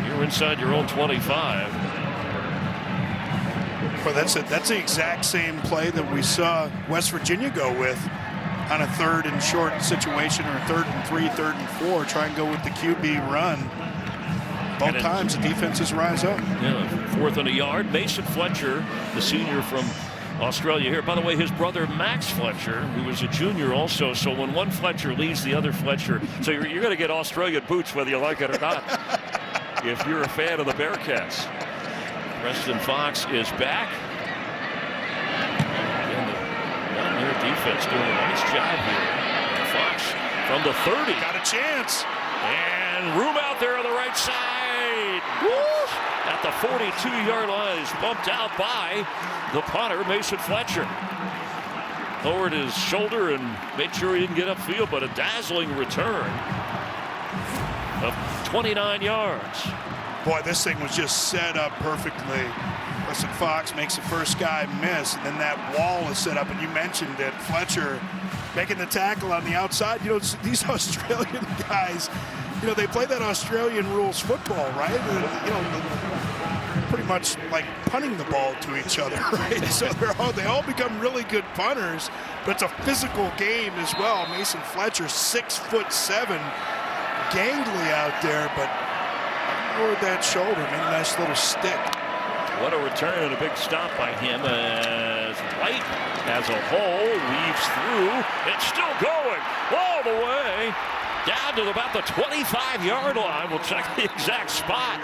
You're inside your own 25. Well, that's the exact same play that we saw West Virginia go with on a 3rd and short situation, or 3rd and 3, 3rd and 4. Try and go with the QB run. Both times the defenses rise up. Yeah, 4th and a yard. Mason Fletcher, the senior from Australia here. By the way, his brother Max Fletcher, who was a junior also. So when one Fletcher leaves, the other Fletcher. So you're going to get Australian boots whether you like it or not. If you're a fan of the Bearcats. Preston Fox is back. Again, the Mountaineer defense doing a nice job here. And Fox from the 30. Got a chance. And room out there on the right side. Woo! At the 42-yard line is bumped out by the punter, Mason Fletcher. Lowered his shoulder and made sure he didn't get upfield, but a dazzling return of 29 yards. Boy, this thing was just set up perfectly. Preston Fox makes the first guy miss, and then that wall is set up, and you mentioned it. Fletcher making the tackle on the outside. These Australian guys, they play that Australian rules football, right? Pretty much like punting the ball to each other, right? So they all become really good punters, but it's a physical game as well. Mason Fletcher, 6'7", gangly out there, but lowered that shoulder, made a nice little stick. What a return and a big stop by him as White has a hole, weaves through. It's still going all the way down to about the 25-yard line. We'll check the exact spot.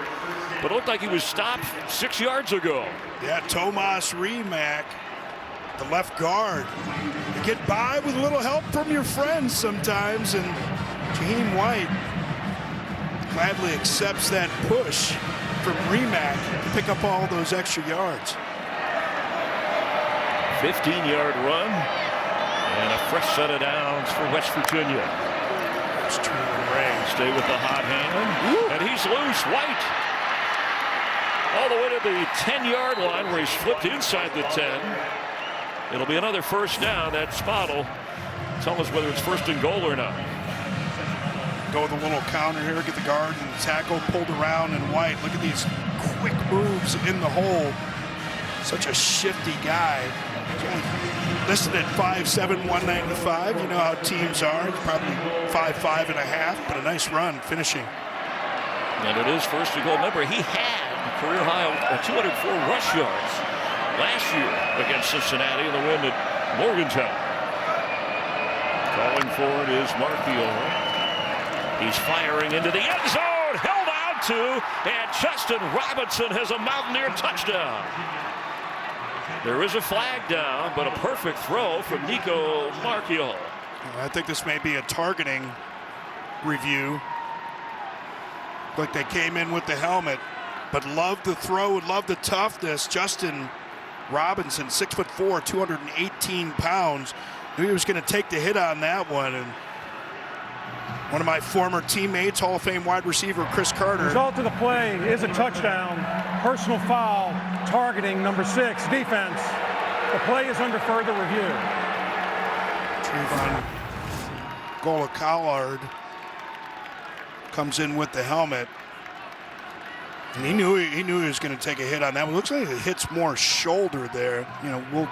But it looked like he was stopped 6 yards ago. Yeah, Tomas Rimac, the left guard. You get by with a little help from your friends sometimes, and Jaheim White gladly accepts that push from Rimac to pick up all those extra yards. 15-yard run and a fresh set of downs for West Virginia. Stay with the hot hand. Woo. And he's loose. White all the way to the 10-yard line where he's flipped inside the 10. It'll be another first down. That spot will tell us whether it's first and goal or not. Go with a little counter here, get the guard and the tackle pulled around, and White, look at these quick moves in the hole. Such a shifty guy. He's only listed at 5'7", 195. You know how teams are. He's probably 5'5" and a half, but a nice run finishing. And it is first and goal. Remember, he had a career high of 204 rush yards last year against Cincinnati in the win at Morgantown. Calling for it is Marchiol. He's firing into the end zone, held out to, and Justin Robinson has a Mountaineer touchdown. There is a flag down, but a perfect throw from Nico Marchiol. I think this may be a targeting review. Like they came in with the helmet, but love the throw, love the toughness. Justin Robinson, 6'4", 218 pounds. Knew he was going to take the hit on that one. And one of my former teammates, Hall of Fame wide receiver Chris Carter. Result of the play is a touchdown. Personal foul, targeting number 6, defense. The play is under further review. Trayvon Gola-Collard comes in with the helmet. And he knew he was going to take a hit on that one. Looks like it hits more shoulder there. You know, we'll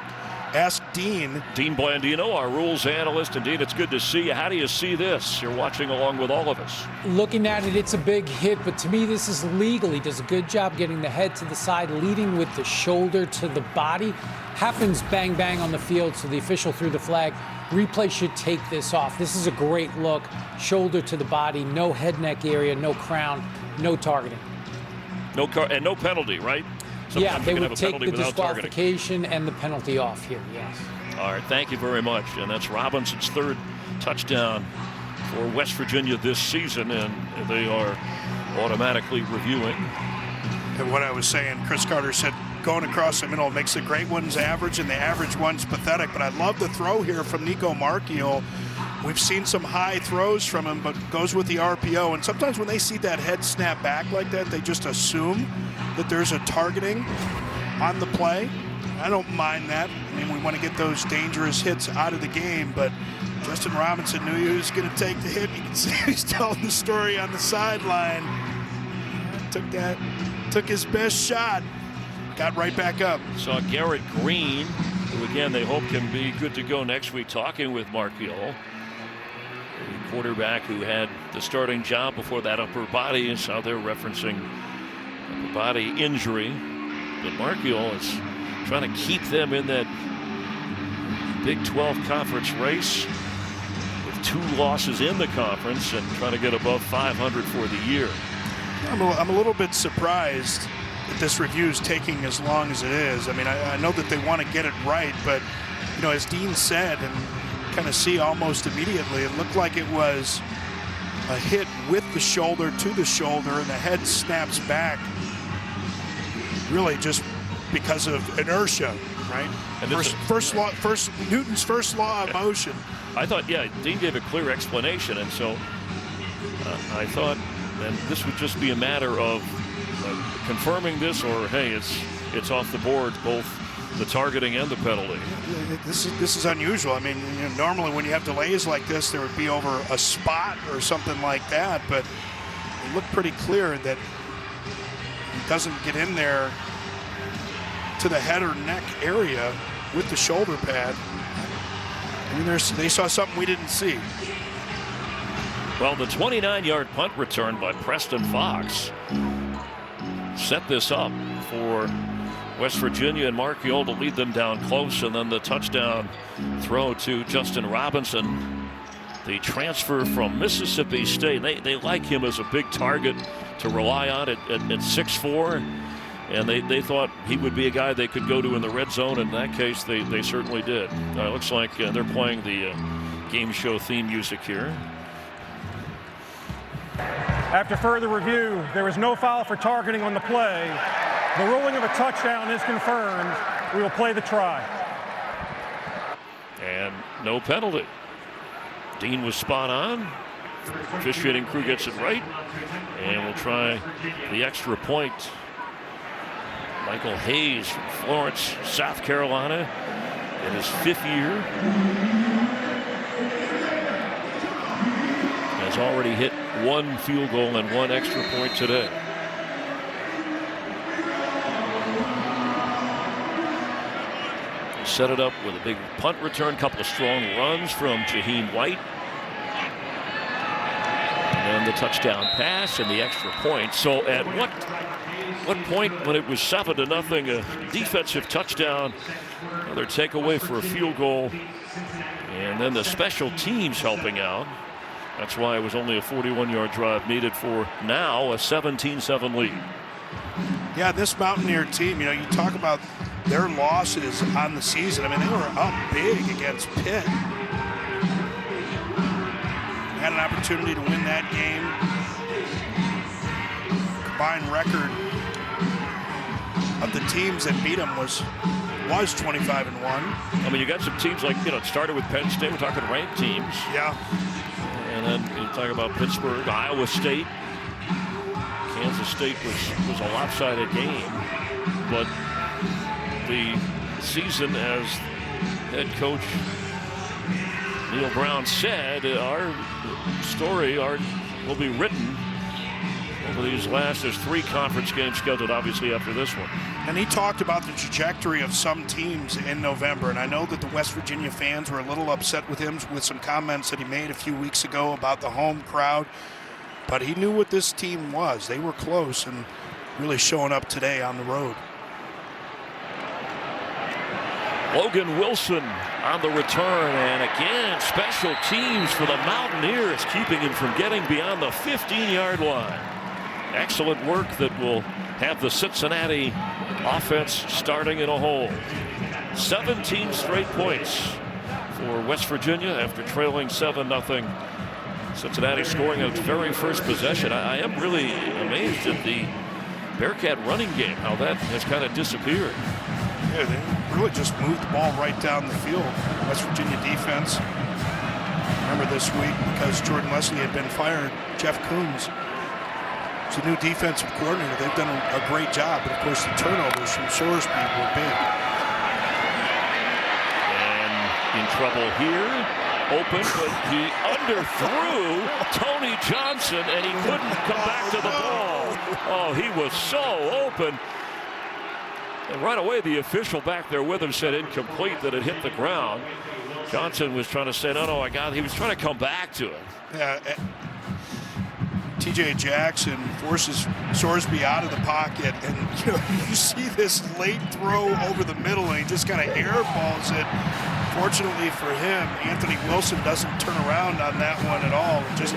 ask Dean. Dean Blandino, our rules analyst. And Dean, it's good to see you. How do you see this? You're watching along with all of us. Looking at it, it's a big hit, but to me, this is legal. He does a good job getting the head to the side, leading with the shoulder to the body. Happens bang, bang on the field, so the official threw the flag. Replay should take this off. This is a great look. Shoulder to the body, no head neck area, no crown, no targeting. And no penalty, right? Yeah, they would take the disqualification and the penalty off here, yes. All right, thank you very much. And that's Robinson's third touchdown for West Virginia this season, and they are automatically reviewing. And what I was saying, Chris Carter said, going across the middle makes the great ones average and the average ones pathetic. But I love the throw here from Nico Marchiol. We've seen some high throws from him, but goes with the RPO. And sometimes when they see that head snap back like that, they just assume that there's a targeting on the play. I don't mind that. I mean, we want to get those dangerous hits out of the game, but Justin Robinson knew he was going to take the hit. You can see he's telling the story on the sideline. Took his best shot, got right back up. Saw Garrett Green, who again they hope can be good to go next week, talking with Marchiol, the quarterback who had the starting job before that upper body. So they're referencing upper body injury, but Marchiol is trying to keep them in that Big 12 conference race with 2 losses in the conference and trying to get above 500 for the year. I'm a little bit surprised that this review is taking as long as it is. I mean, I know that they want to get it right, but, you know, as Dean said, and kind of see almost immediately, it looked like it was a hit with the shoulder to the shoulder, and the head snaps back really just because of inertia, right? And Newton's first law of motion. I thought, yeah, Dean gave a clear explanation, and so I thought then this would just be a matter of confirming this, or hey, it's off the board, both the targeting and the penalty. This is unusual. I mean, you know, normally when you have delays like this, there would be over a spot or something like that, but it looked pretty clear that he doesn't get in there to the head or neck area with the shoulder pad. I mean, they saw something we didn't see. Well, the 29-yard punt return by Preston Fox set this up for West Virginia and Marchiol to lead them down close, and then the touchdown throw to Justin Robinson, the transfer from Mississippi State. They like him as a big target to rely on at 6'4", and they thought he would be a guy they could go to in the red zone. In that case, they certainly did. It looks like they're playing the game show theme music here. After further review, there is no foul for targeting on the play. The ruling of a touchdown is confirmed. We will play the try. And no penalty. Dean was spot on. Officiating crew gets it right. And we'll try the extra point. Michael Hayes from Florence, South Carolina, in his 5th year. has already hit 1 field goal and 1 extra point today. Set it up with a big punt return, couple of strong runs from Jaheim White. And the touchdown pass and the extra point. So at what point, when it was 7-0, a defensive touchdown, another takeaway for a field goal, and then the special teams helping out. That's why it was only a 41-yard drive needed for now a 17-7 lead. Yeah, this Mountaineer team, you talk about their losses on the season. I mean, they were up big against Pitt. Had an opportunity to win that game. Combined record of the teams that beat them was 25-1. I mean, you got some teams like, it started with Penn State. We're talking ranked teams. Yeah. And then you talk about Pittsburgh, Iowa State. Kansas State was a lopsided game. But the season, as head coach Neil Brown said, our story will be written over these there's 3 conference games scheduled, obviously, after this one. And he talked about the trajectory of some teams in November. And I know that the West Virginia fans were a little upset with him with some comments that he made a few weeks ago about the home crowd. But he knew what this team was. They were close and really showing up today on the road. Logan Wilson on the return, and again, special teams for the Mountaineers, keeping him from getting beyond the 15-yard line. Excellent work that will have the Cincinnati offense starting in a hole. 17 straight points for West Virginia after trailing 7-0. Cincinnati scoring on its very first possession. I am really amazed at the Bearcat running game, how that has kind of disappeared. Yeah, they really just moved the ball right down the field. West Virginia defense. Remember this week, because Jordan Leslie had been fired, Jeff Coombs is the new defensive coordinator. They've done a great job, but of course the turnovers from Sorsby were big. And in trouble here. Open, but he underthrew Tony Johnson, and he couldn't come back to the ball. Oh, he was so open. And right away, the official back there with him said incomplete, that it hit the ground. Johnson was trying to say, no, I got it. He was trying to come back to it. Yeah, TJ Jackson forces Sorsby out of the pocket, and you see this late throw over the middle, and he just kind of airballs it. Fortunately for him, Anthony Wilson doesn't turn around on that one at all. It just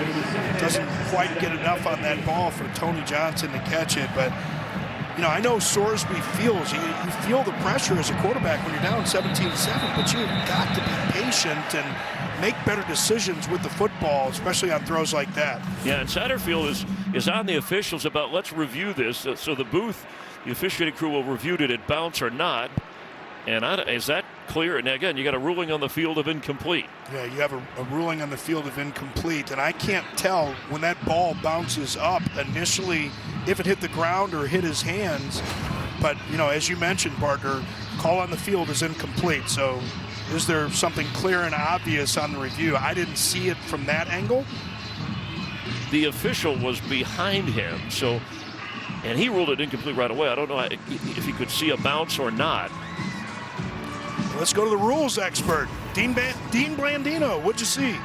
doesn't quite get enough on that ball for Tony Johnson to catch it. But I know Sorsby feels, you feel the pressure as a quarterback when you're down 17-7, but you've got to be patient and make better decisions with the football, especially on throws like that. Yeah, and Satterfield is on the officials about, let's review this. So the booth, the officiating crew will review, did it bounce or not? And is that clear? And again, you got a ruling on the field of incomplete. Yeah, you have a ruling on the field of incomplete, and I can't tell when that ball bounces up initially if it hit the ground or hit his hands. But, as you mentioned, Parker, call on the field is incomplete. So is there something clear and obvious on the review? I didn't see it from that angle. The official was behind him, and he ruled it incomplete right away. I don't know if he could see a bounce or not. Let's go to the rules expert, Dean Blandino. What'd you see?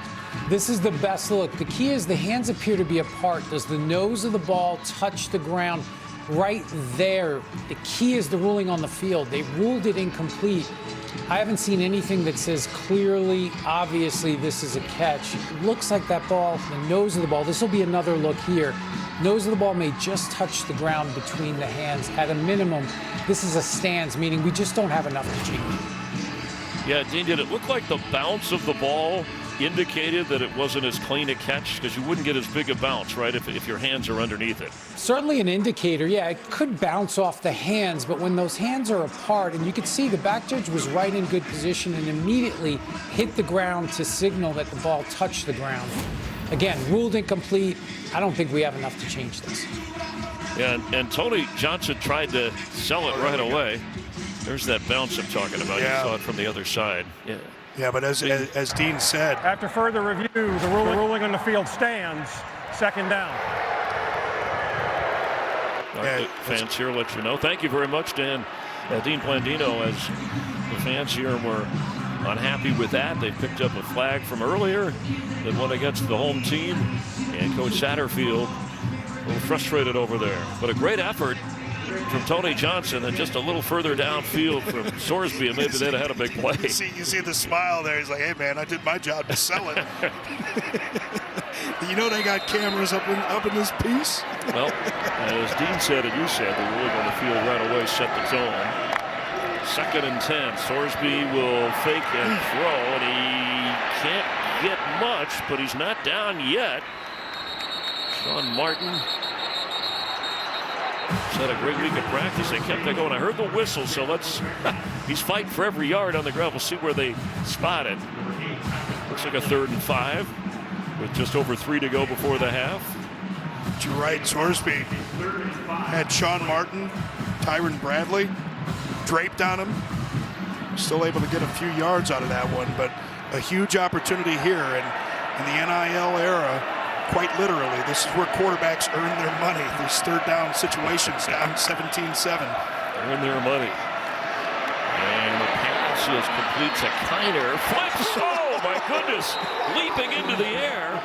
This is the best look. The key is the hands appear to be apart. Does the nose of the ball touch the ground? Right there. The key is the ruling on the field. They ruled it incomplete. I haven't seen anything that says clearly, obviously, this is a catch. It looks like that ball, the nose of the ball, this will be another look here. Nose of the ball may just touch the ground between the hands. At a minimum, this is a stance, meaning we just don't have enough to change. Yeah, Dean, did it look like the bounce of the ball indicated that it wasn't as clean a catch? Because you wouldn't get as big a bounce, right, if your hands are underneath it. Certainly an indicator. Yeah, it could bounce off the hands, but when those hands are apart, and you could see the back judge was right in good position and immediately hit the ground to signal that the ball touched the ground. Again, ruled incomplete. I don't think we have enough to change this. Yeah, and Tony Johnson tried to sell it right away. There's that bounce I'm talking about. Yeah. You saw it from the other side. Yeah. Yeah, but as Dean said, After further review, the ruling on the field stands. Second down. The fans here let you know. Thank you very much, Dan. Dean Blandino, as the fans here were unhappy with that. They picked up a flag from earlier that went against the home team, and Coach Satterfield a little frustrated over there. But a great effort from Tony Johnson, and just a little further downfield from Sorsby, and maybe they'd have had a big play. You see the smile there. He's like, hey, man, I did my job to sell it. You know they got cameras up in this piece? Well, as Dean said and you said, the ruling on the field right away set the tone. 2nd and 10. Sorsby will fake and throw, and he can't get much, but he's not down yet. Sean Martin has had a great week of practice. They kept it going. I heard the whistle, so he's fighting for every yard on the ground. We'll see where they spot it. Looks like a 3rd and 5 with just over 3 to go before the half. But you're right, Sorsby had Sean Martin, Tyron Bradley draped on him. Still able to get a few yards out of that one, but a huge opportunity here. And in the NIL era, quite literally, this is where quarterbacks earn their money. These 3rd down situations, down 17-7. Earn their money. And the pass is complete to Kiner. Flips, oh my goodness, leaping into the air.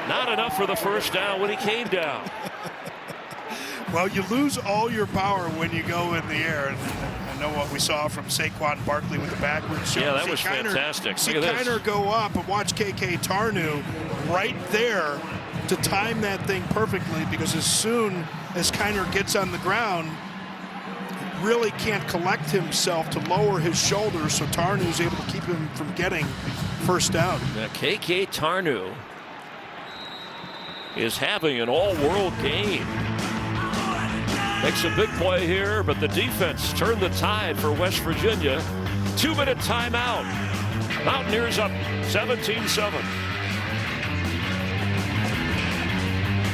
Not enough for the first down when he came down. Well, you lose all your power when you go in the air. And I know what we saw from Saquon Barkley with the backwards shot. Yeah, that was fantastic. See Kiner go up and watch KK Tarnu right there to time that thing perfectly, because as soon as Kiner gets on the ground, he really can't collect himself to lower his shoulders, so Tarnu's able to keep him from getting first down. Now, KK Tarnu is having an all-world game. Makes a big play here, but the defense turned the tide for West Virginia. 2-minute timeout. Mountaineers up 17-7.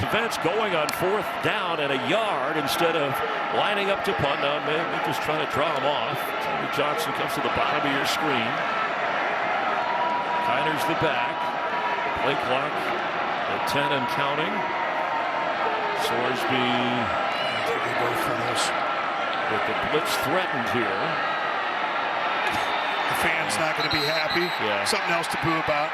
Defense going on 4th down and a yard instead of lining up to punt. Now, maybe just trying to draw him off. Tony Johnson comes to the bottom of your screen. Kiner's the back. Play clock at 10 and counting. Sorsby with the blitz threatened here. The fan's not going to be happy. Yeah. Something else to boo about.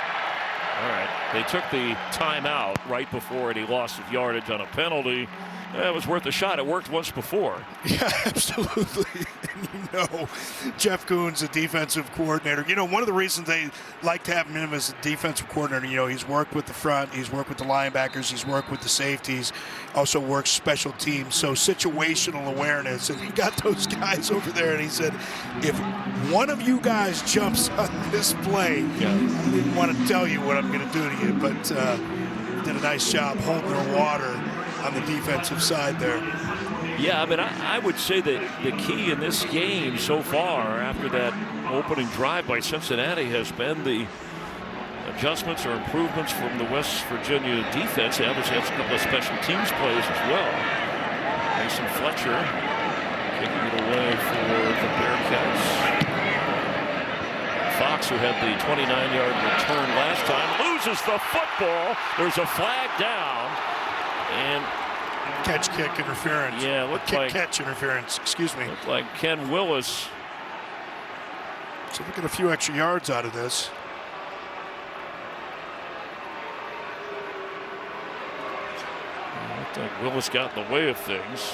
All right. They took the timeout right before and he lost his yardage on a penalty. It was worth a shot. It worked once before. Yeah, absolutely. And you know, Jeff Kuhn's a defensive coordinator. You know, one of the reasons they like to have him as a defensive coordinator, you know, he's worked with the front, he's worked with the linebackers, he's worked with the safeties, also works special teams. So situational awareness. And he got those guys over there and he said, if one of you guys jumps on this play, I didn't want to tell you what I'm going to do to you, but did a nice job holding their water on the defensive side there. Yeah, I mean, I would say that the key in this game so far, after that opening drive by Cincinnati, has been the adjustments or improvements from the West Virginia defense. They obviously had a couple of special teams plays as well. Mason Fletcher kicking it away for the Bearcats. Fox, who had the 29-yard return last time, loses the football. There's a flag down. And kick interference. Yeah, looked like catch interference. Excuse me. Looked like Ken Willis. So we get a few extra yards out of this. Looked like Willis got in the way of things.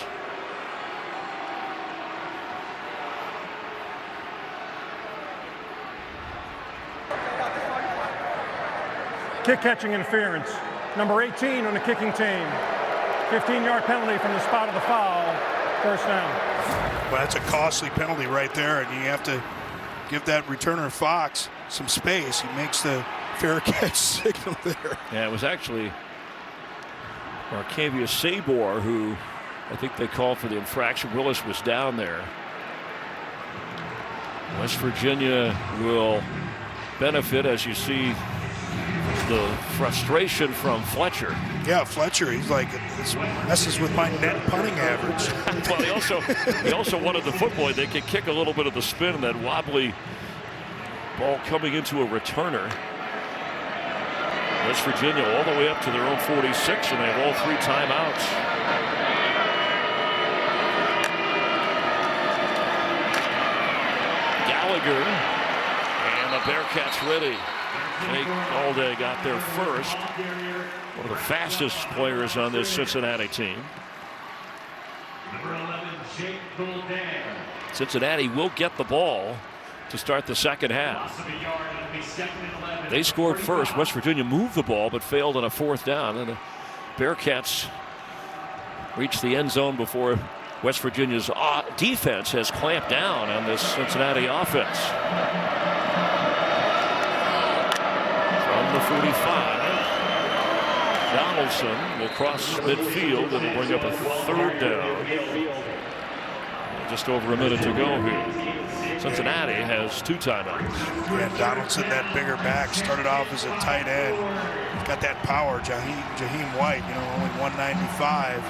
Kick catching interference. Number 18 on the kicking team. 15-yard penalty from the spot of the foul. First down. Well, that's a costly penalty right there, and you have to give that returner Fox some space. He makes the fair catch signal there. Yeah, it was actually Arcavius Sabor who I think they called for the infraction. Willis was down there. West Virginia will benefit, as you see, the frustration from Fletcher. Yeah, Fletcher, he's like, this messes with my net punting average. Well, he also wanted the football. They could kick a little bit of the spin in that wobbly Ball coming into a returner. West Virginia all the way up to their own 46, and they have all 3 timeouts. Gallagher, and the Bearcats ready. Jake Alday got there first. One of the fastest players on this Cincinnati team. Cincinnati will get the ball to start the second half. They scored first. West Virginia moved the ball but failed on a 4th down. And the Bearcats reached the end zone before West Virginia's defense has clamped down on this Cincinnati offense. From the 45, Donaldson will cross midfield and will bring up a 3rd down. Just over a minute to go here. Cincinnati has 2 timeouts. And Donaldson, that bigger back, started off as a tight end. Got that power. Jaheim White, only 195.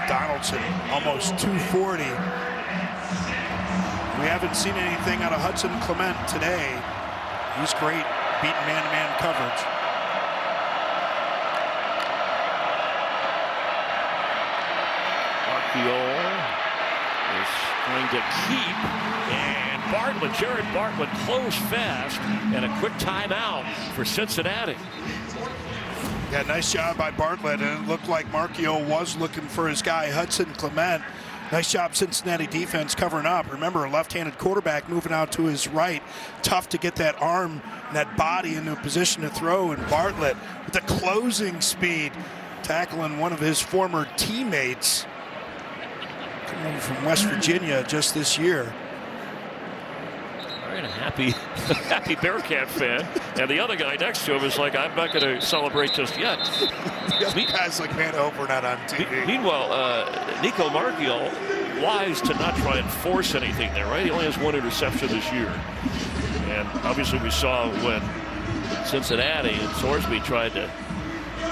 Donaldson, almost 240. We haven't seen anything out of Hudson Clement today. He's great beating man-to-man coverage. Marquiol is going to keep, and Jared Bartlett closed fast, and a quick timeout for Cincinnati. Yeah, nice job by Bartlett, and it looked like Marquiol was looking for his guy, Hudson Clement. Nice job, Cincinnati defense covering up. Remember, a left-handed quarterback moving out to his right. Tough to get that arm and that body into a position to throw, and Bartlett with the closing speed, tackling one of his former teammates coming from West Virginia just this year. All right, a happy Bearcat fan. And the other guy next to him is like, I'm not going to celebrate just yet. The other guy's like, man, I hope we're not on TV. Meanwhile, Nico Marquiol, wise to not try and force anything there, right? He only has 1 interception this year. And obviously we saw when Cincinnati and Sorsby tried to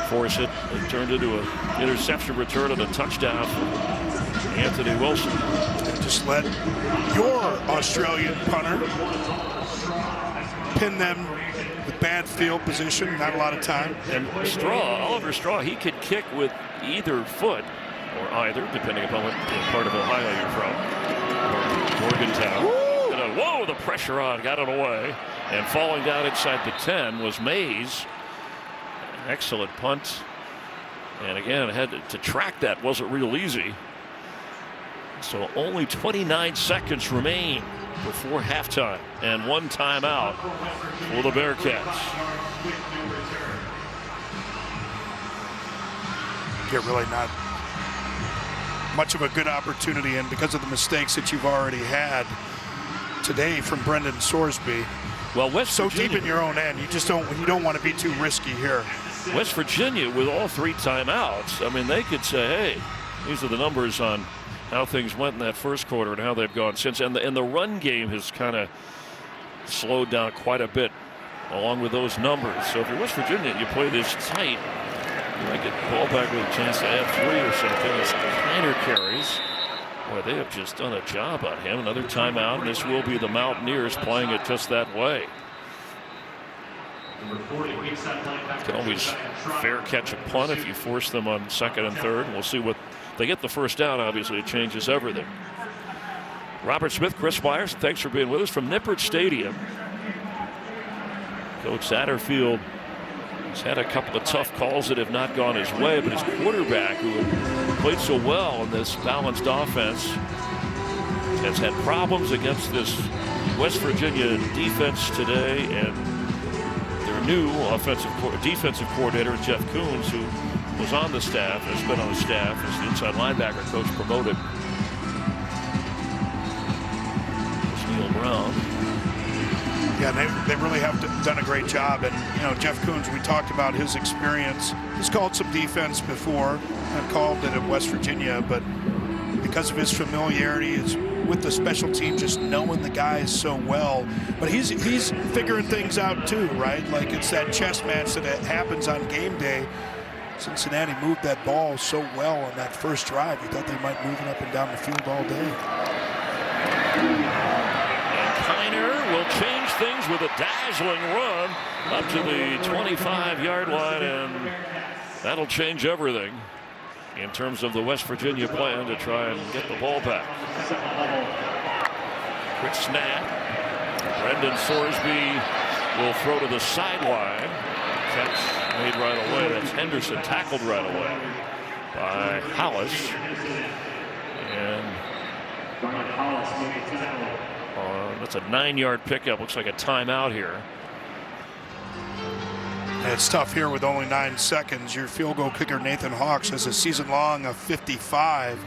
force it, it turned into an interception return and a touchdown for Anthony Wilson. Just let your Australian punter pin them with bad field position, not a lot of time. And Oliver Straw, he could kick with either foot, or either, depending upon what part of Ohio you're from, or Morgantown. Whoa, the pressure on, got it away. And falling down inside the 10 was Mays. Excellent punt. And again, had to track that wasn't real easy. So only 29 seconds remain before halftime, and 1 timeout for the Bearcats. Get really not much of a good opportunity, and because of the mistakes that you've already had today from Brendan Sorsby. Well, West Virginia, deep in your own end, you don't want to be too risky here. West Virginia with all 3 timeouts. I mean, they could say, hey, these are the numbers on how things went in that first quarter and how they've gone since. And the run game has kind of slowed down quite a bit along with those numbers. So if you're West Virginia and you play this tight, you might get the ball back with a chance to add 3 or something. As Kleiner carries. Boy, they have just done a job on him. Another timeout, and this will be the Mountaineers playing it just that way. You can always fair catch a punt if you force them on 2nd and 3rd. And we'll see what they get the first down. Obviously, it changes everything. Robert Smith, Chris Myers, thanks for being with us from Nippert Stadium. Coach Satterfield has had a couple of tough calls that have not gone his way, but his quarterback, who had played so well in this balanced offense, has had problems against this West Virginia defense today, and their new defensive coordinator, Jeff Coons, who was on the staff, has been on the staff as the inside linebacker coach, promoted. Neil Brown. Yeah, they really have done a great job. And, Jeff Coons, we talked about his experience. He's called some defense before. I've called it at West Virginia, but because of his familiarity with the special team, just knowing the guys so well. But he's figuring things out too, right? Like it's that chess match that happens on game day. Cincinnati moved that ball so well on that first drive. You thought they might move it up and down the field all day. And Kleiner will change things Ends with a dazzling run up to the 25-yard line, and that'll change everything in terms of the West Virginia plan to try and get the ball back. Quick snap. Brendan Sorsby will throw to the sideline. Catch made right away. That's Henderson tackled right away by Hollis. And that's a 9-yard pickup. Looks like a timeout here. It's tough here with only 9 seconds. Your field goal kicker, Nathan Hawks, has a season long of 55.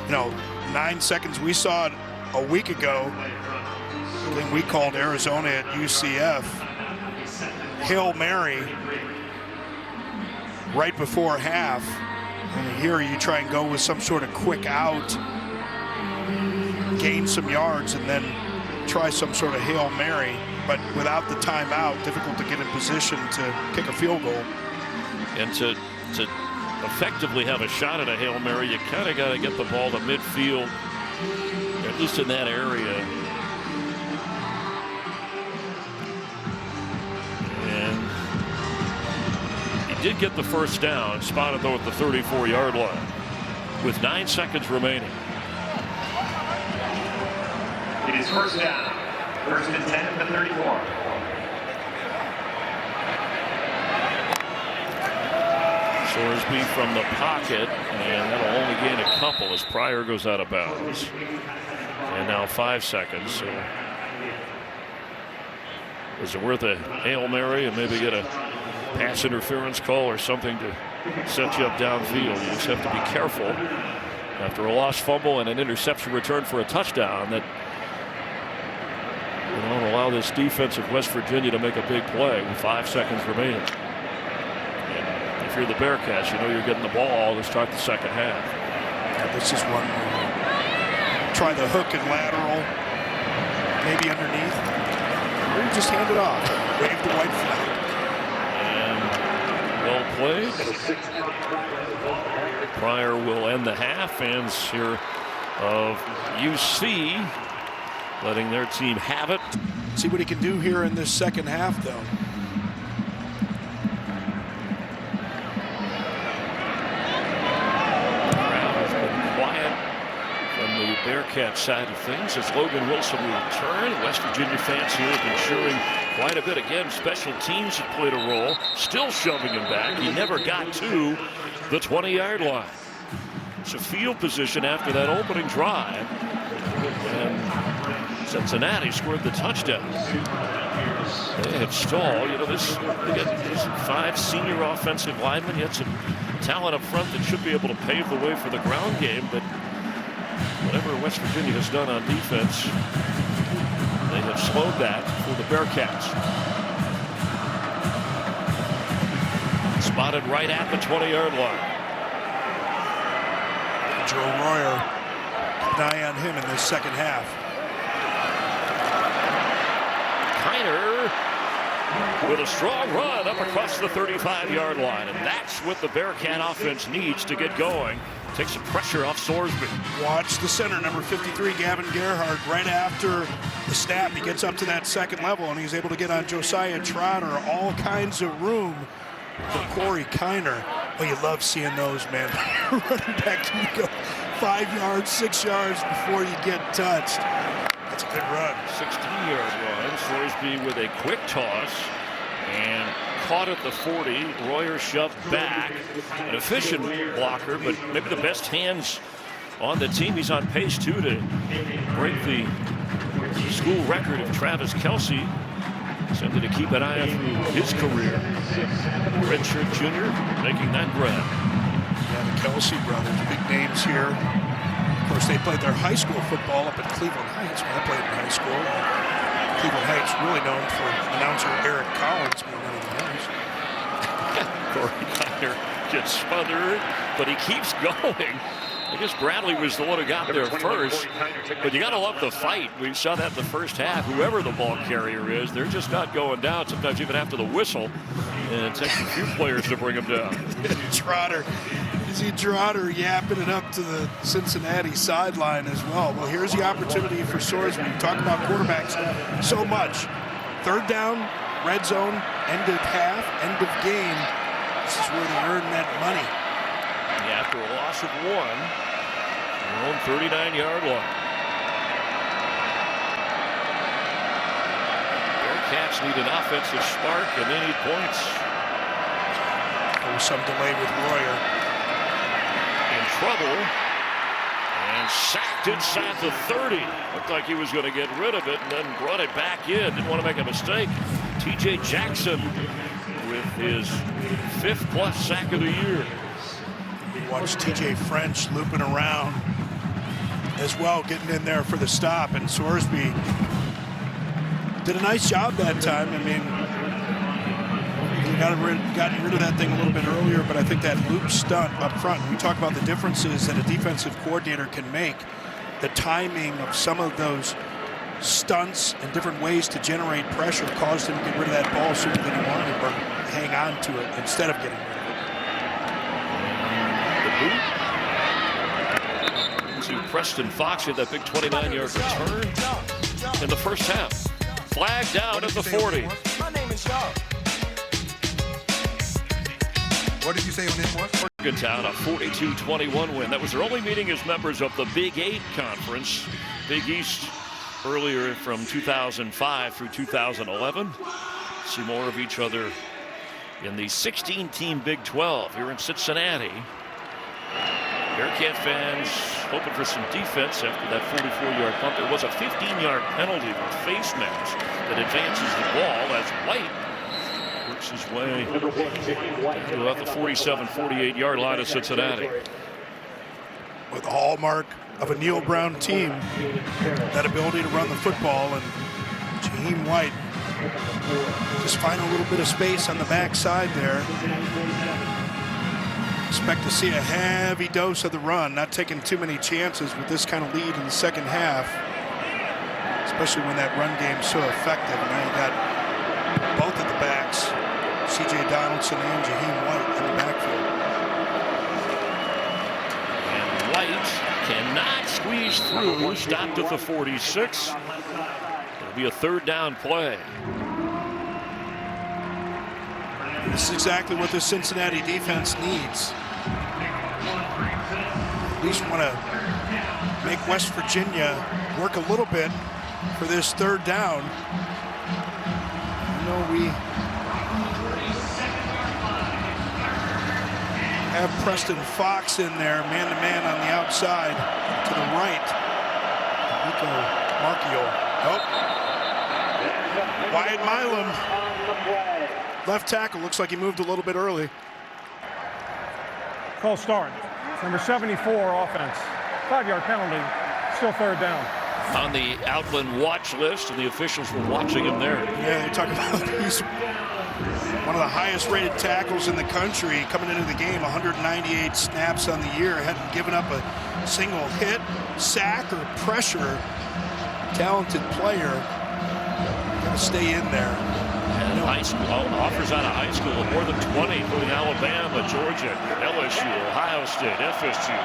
9 seconds. We saw it a week ago when we called Arizona at UCF. Hail Mary right before half. And here you try and go with some sort of quick out, gain some yards, and then try some sort of Hail Mary. But without the timeout, difficult to get in position to kick a field goal. And to effectively have a shot at a Hail Mary, you kind of got to get the ball to midfield, at least in that area. And he did get the first down, spotted though at the 34-yard line with 9 seconds remaining. It is first down. First and 10 at the 34. Sorsby from the pocket, and that'll only gain a couple as Pryor goes out of bounds. And now 5 seconds. So is it worth a Hail Mary and maybe get a pass interference call or something to set you up downfield? You just have to be careful after a lost fumble and an interception return for a touchdown that you don't allow this defense of West Virginia to make a big play with 5 seconds remaining. And if you're the Bearcats, you know you're getting the ball to start the second half. Yeah, this is one where try the hook and lateral, maybe underneath, or you just hand it off, wave the white flag. And well played. Pryor will end the half. Fans here of UC letting their team have it. See what he can do here in this second half, though. The crowd has been quiet from the Bearcat side of things as Logan Wilson will return. West Virginia fans here have been cheering quite a bit. Again, special teams have played a role, still shoving him back. He never got to the 20-yard line. It's a field position after that opening drive. And Cincinnati scored the touchdown. They have stalled. This 5 senior offensive linemen. Yet some talent up front that should be able to pave the way for the ground game. But whatever West Virginia has done on defense, they have slowed that for the Bearcats. Spotted right at the 20-yard line. Joe Royer, an eye on him in this second half. Kiner with a strong run up across the 35-yard line, and that's what the Bearcat offense needs to get going. Take some pressure off Sorsby. Watch the center, number 53, Gavin Gerhardt, right after the snap. He gets up to that second level, and he's able to get on Josiah Trotter. All kinds of room for Corey Kiner. Oh, you love seeing those, man. Running back, you go 5 yards, 6 yards before you get touched. That's a good run. 16-yard run. Sorsby with a quick toss and caught at the 40. Royer shoved back. An efficient blocker, but maybe the best hands on the team. He's on pace, too, to break the school record of Travis Kelce. Something to keep an eye on through his career. Redshirt junior making that grab. Yeah, the Kelce brothers, big names here. Of course, they played their high school football up at Cleveland Heights when I played in high school. Cleveland Heights really known for announcer Eric Collins more than anything else. Corey Kiner gets smothered, but he keeps going. I guess Bradley was the one who got there first, but you got to love the fight. We saw that in the first half. Whoever the ball carrier is, they're just not going down, sometimes even after the whistle. And it takes a few players to bring them down. Trotter, you see Trotter yapping it up to the Cincinnati sideline as well. Well, here's the opportunity for Sorsby. We talk about quarterbacks so much. third down, red zone, end of half, end of game. This is where they earn that money. Yeah, after a loss of 1, their own 39-yard line. Bearcats need an offensive spark, and they need points. There was some delay with Royer. In trouble. And sacked inside the 30. Looked like he was going to get rid of it and then brought it back in. Didn't want to make a mistake. T.J. Jackson with his 5th+ sack of the year. Watch T.J. French looping around as well, getting in there for the stop. And Sorsby did a nice job that time. I mean, he gotten rid of that thing a little bit earlier, but I think that loop stunt up front, we talk about the differences that a defensive coordinator can make. The timing of some of those stunts and different ways to generate pressure caused him to get rid of that ball sooner than he wanted, or hang on to it instead of getting rid of it. To Preston Fox had that big 29-yard return in the first half. Flag down at the 40. My name is Shaw. What did you say on this one? Morgantown, a 42-21 win. That was their only meeting as members of the Big 8 Conference. Big East earlier from 2005 through 2011. See more of each other in the 16-team Big 12 here in Cincinnati. Bearcat fans hoping for some defense after that 44-yard punt. There was a 15-yard penalty with face mask that advances the ball as White works his way to about the 47-48 line of Cincinnati. With the hallmark of a Neil Brown team, that ability to run the football, and Jaheim White just find a little bit of space on the backside there. Expect to see a heavy dose of the run, not taking too many chances with this kind of lead in the second half, especially when that run game's so effective. And now you got both of the backs, C.J. Donaldson and Jaheim White in the backfield. And White cannot squeeze through, stopped at the 46. It'll be a third down play. This is exactly what the Cincinnati defense needs. At least want to make West Virginia work a little bit for this third down. You know, we have Preston Fox in there, man-to-man on the outside to the right. Nico Marchiol. Oh. Wyatt Milam. Left tackle, looks like he moved a little bit early. Call start. Number 74 offense. 5-yard penalty. Still third down. On the Outland watch list, and the officials were watching him there. Yeah, they talk about he's one of the highest rated tackles in the country coming into the game. 198 snaps on the year. Hadn't given up a single hit, sack, or pressure. Talented player. Got to stay in there. And high school offers out of high school of more than 20, including Alabama, Georgia, LSU, Ohio State, FSU.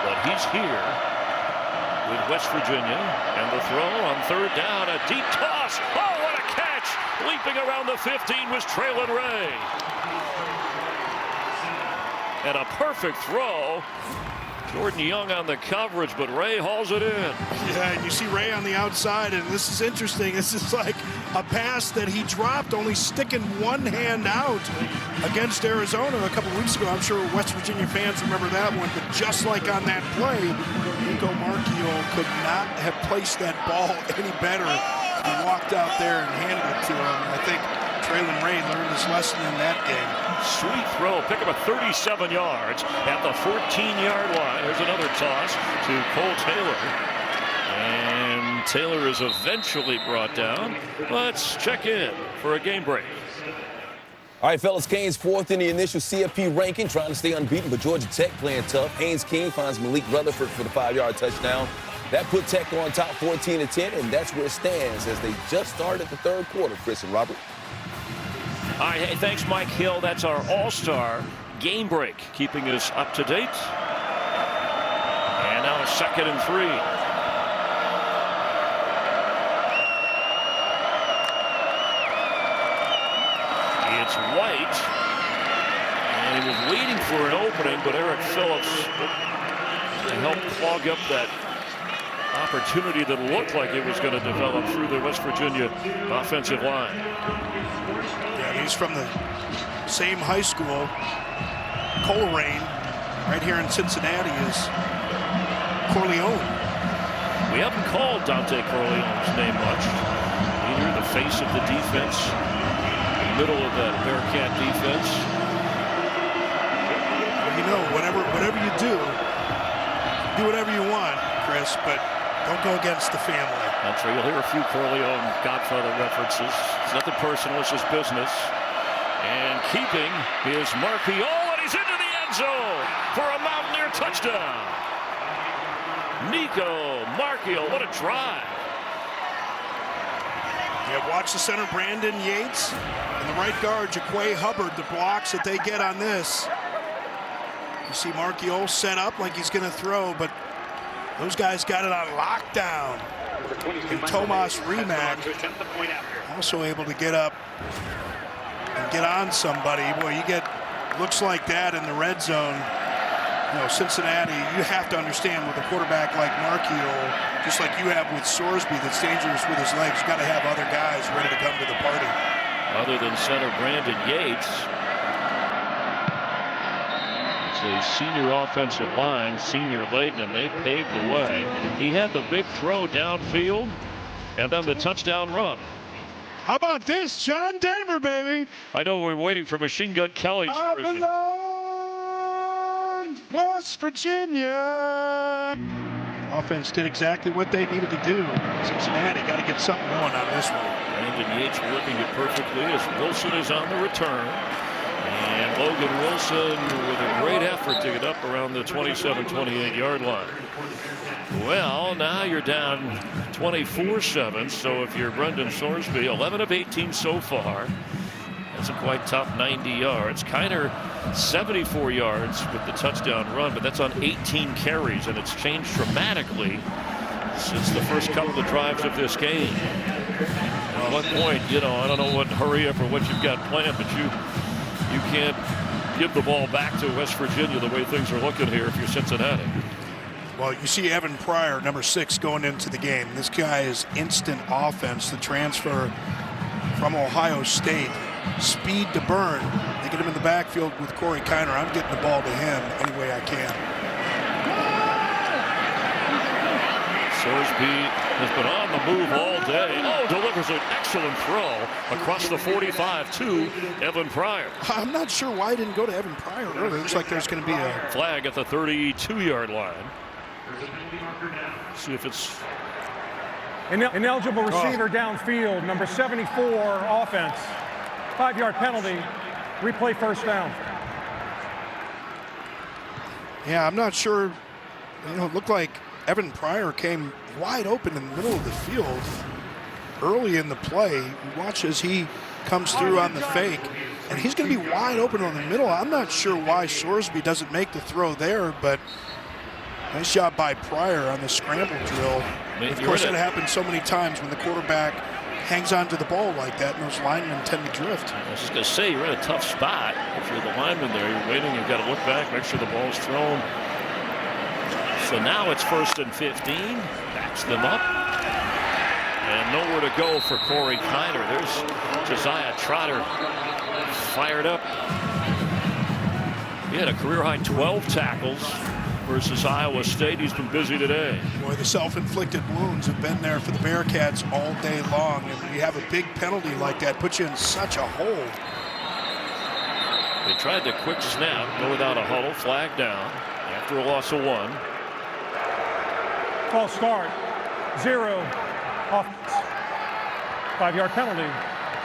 But he's here with West Virginia, and the throw on third down, a deep toss. Oh, what a catch! Leaping around the 15 was Traylon Ray. And a perfect throw. Jordan Young on the coverage, but Ray hauls it in. Yeah, and you see Ray on the outside, and this is interesting. This is like a pass that he dropped, only sticking one hand out against Arizona a couple weeks ago. I'm sure West Virginia fans remember that one, but just like on that play, Nico Marchiol could not have placed that ball any better. He walked out there and handed it to him. I think Traylon Ray learned his lesson in that game. Sweet throw, pick up a 37 yards at the 14-yard line. There's another toss to Cole Taylor. And Taylor is eventually brought down. Let's check in for a game break. All right, fellas, Canes fourth in the initial CFP ranking, trying to stay unbeaten, but Georgia Tech playing tough. Haynes King finds Malik Rutherford for the 5-yard touchdown. That put Tech on top 14-10, and that's where it stands as they just started the third quarter, Chris and Robert. All right, hey, thanks, Mike Hill. That's our all-star game break, keeping us up to date. And now a 2nd and 3. It's White. And he was waiting for an opening, but Eric Phillips to help clog up that opportunity that looked like it was going to develop through the West Virginia offensive line. Yeah, he's from the same high school, Coleraine, right here in Cincinnati, is Corleone. We haven't called Dante Corleone's name much. Either the face of the defense, the middle of that Bearcat defense. You know, whatever you do whatever you want, Chris, but don't go against the family. I'm sure you'll hear a few Corleone Godfather references. It's nothing personal, it's just business. And keeping is Marchiol, and he's into the end zone for a Mountaineer touchdown. Nico Marchiol, what a drive. Yeah, watch the center, Brandon Yates, and the right guard, Jaquay Hubbard, the blocks that they get on this. You see Marchiol set up like he's going to throw, but those guys got it on lockdown. And Tomas Rimac also able to get up and get on somebody. Boy, you get looks like that in the red zone. You know, Cincinnati, you have to understand with a quarterback like Marchiol, just like you have with Sorsby that's dangerous with his legs, you got to have other guys ready to come to the party. Other than center Brandon Yates, it's a senior offensive line, senior Layton, and they paved the way. He had the big throw downfield and then the touchdown run. How about this, John Denver, baby? I know we're waiting for Machine Gun Kelly's version. West Virginia. Offense did exactly what they needed to do. Cincinnati got to get something going on this one. Brandon Yates working it perfectly as Wilson is on the return. And Logan Wilson with a great effort to get up around the 27-28 yard line. Well, now you're down 24-7. So if you're Brendan Sorsby, 11 of 18 so far. That's a quite tough 90 yards. Kiner 74 yards with the touchdown run, but that's on 18 carries, and it's changed dramatically since the first couple of drives of this game. At one point, you know, I don't know what hurry up or what you've got planned, but you can't give the ball back to West Virginia the way things are looking here if you're Cincinnati. Well, you see Evan Pryor, number 6, going into the game. This guy is instant offense, the transfer from Ohio State. Speed to burn. They get him in the backfield with Corey Kiner. I'm getting the ball to him any way I can. Sorsby has been on the move all day. Oh, delivers an excellent throw across the 45 to Evan Pryor. I'm not sure why I didn't go to Evan Pryor earlier. Looks like there's going to be a flag at the 32-yard line. See if it's ineligible receiver downfield, number 74, offense. 5-yard penalty, replay first down. Yeah, I'm not sure. You know, it looked like Evan Pryor came wide open in the middle of the field early in the play. Watch as he comes through on the fake, and he's going to be wide open on the middle. I'm not sure why Sorsby doesn't make the throw there, but nice job by Pryor on the scramble drill. Of course, that happens so many times when the quarterback hangs on to the ball like that, and those linemen tend to drift. I was just going to say, you're in a tough spot. If you're the lineman there, you're waiting, you've got to look back, make sure the ball's thrown. So now it's 1st and 15. Backs them up. And nowhere to go for Corey Kiner. There's Josiah Trotter fired up. He had a career-high 12 tackles versus Iowa State. He's been busy today. Boy, the self-inflicted wounds have been there for the Bearcats all day long. And when you have a big penalty like that, puts you in such a hole. They tried the quick snap, go without a huddle, flag down after a loss of 1. False start, 0, offense. 5-yard penalty,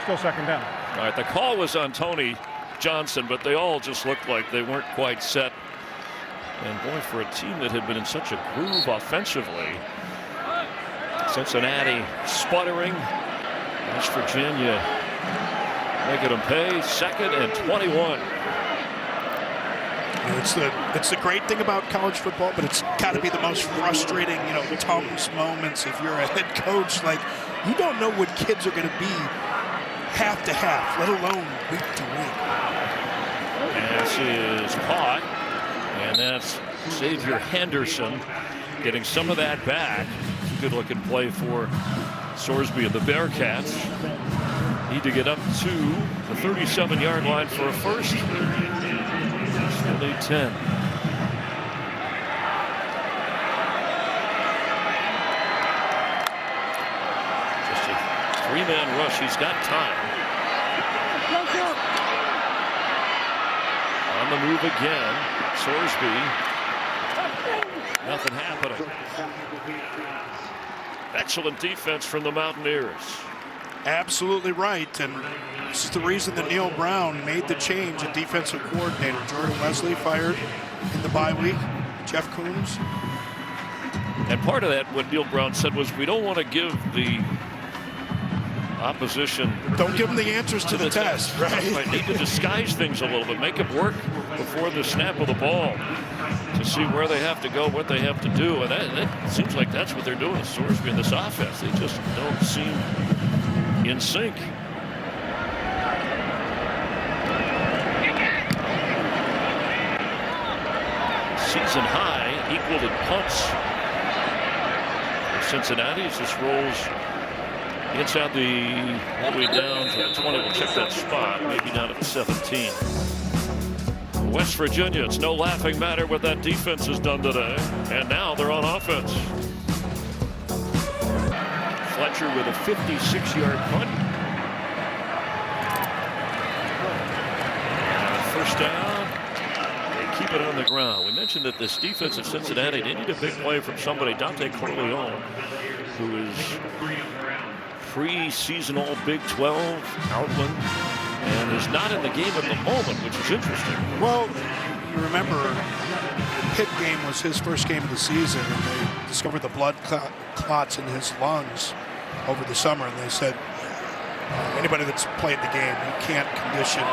still second down. All right, the call was on Tony Johnson, but they all just looked like they weren't quite set. And boy, for a team that had been in such a groove offensively, Cincinnati sputtering, West Virginia making them pay. 2nd and 21. It's the great thing about college football, but it's got to be the most frustrating, you know, Tums moments if you're a head coach. Like, you don't know what kids are going to be half to half, let alone week to week. Pass is caught, and that's Xavier Henderson getting some of that back. Good looking play for Sorsby and the Bearcats. Need to get up to the 37-yard line for a first. Still need 10. Just a three-man rush. He's got time. On the move again. Sorsby. Nothing happening. Excellent defense from the Mountaineers. Absolutely right, and this is the reason that Neil Brown made the change at defensive coordinator. Jordan Wesley fired in the bye week. Jeff Coombs. And part of that, what Neil Brown said, was we don't want to give the opposition. Don't give them the answers to the test, right? Need to disguise things a little bit, make it work before the snap of the ball to see where they have to go, what they have to do. And that seems like that's what they're doing with Sorsby in this offense. They just don't seem in sync. Season high, equal in punts. Cincinnati just rolls inside all the way down to the 20. We'll check that spot, maybe down at the 17. West Virginia, it's no laughing matter what that defense has done today. And now they're on offense. Fletcher with a 56-yard punt. And first down. They keep it on the ground. We mentioned that this defense of Cincinnati, they need a big play from somebody. Dante Corleone, who is pre-season All Big 12 Outland, and is not in the game at the moment, which is interesting. Well, you remember the Pitt game was his first game of the season, and they discovered the blood clots in his lungs over the summer, and they said anybody that's played the game, you can't condition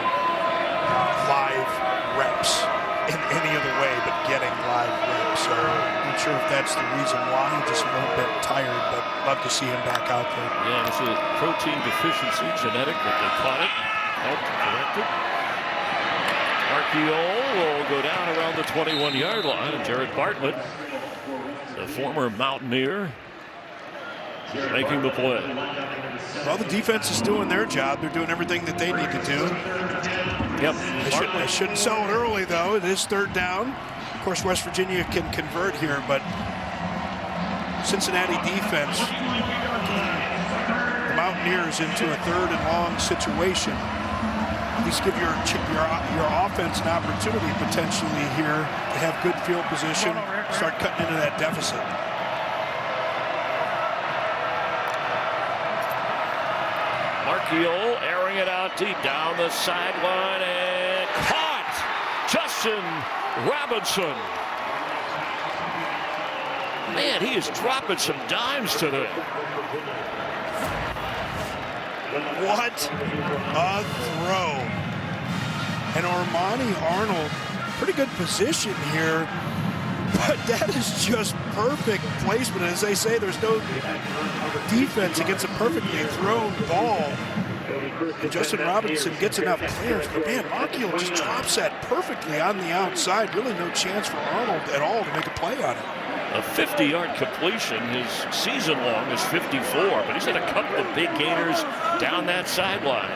live reps in any other way but getting live reps. So I'm not sure if that's the reason why. Just a little bit tired, but love to see him back out there. Yeah, it's a protein deficiency, genetic, but they caught it, helped correct it. Marchiol will go down around the 21-yard line, and Jared Bartlett, the former Mountaineer, making the play. Well, the defense is doing their job. They're doing everything that they need to do. Yep. They shouldn't sell it early, though. It is third down. Of course, West Virginia can convert here, but Cincinnati defense, the Mountaineers into a third and long situation. At least give your offense an opportunity potentially here to have good field position, start cutting into that deficit. Marchiol airing it out deep down the sideline and caught. Justin Robinson. Man, he is dropping some dimes today. What a throw. And Armani Arnold, pretty good position here, but that is just perfect placement. As they say, there's no defense against a perfectly thrown ball. And Justin Robinson gets enough clearance, but man, Marchiol just drops that perfectly on the outside. Really no chance for Arnold at all to make a play on it. A 50-yard completion. His season long is 54, but he's had a couple of big gainers down that sideline.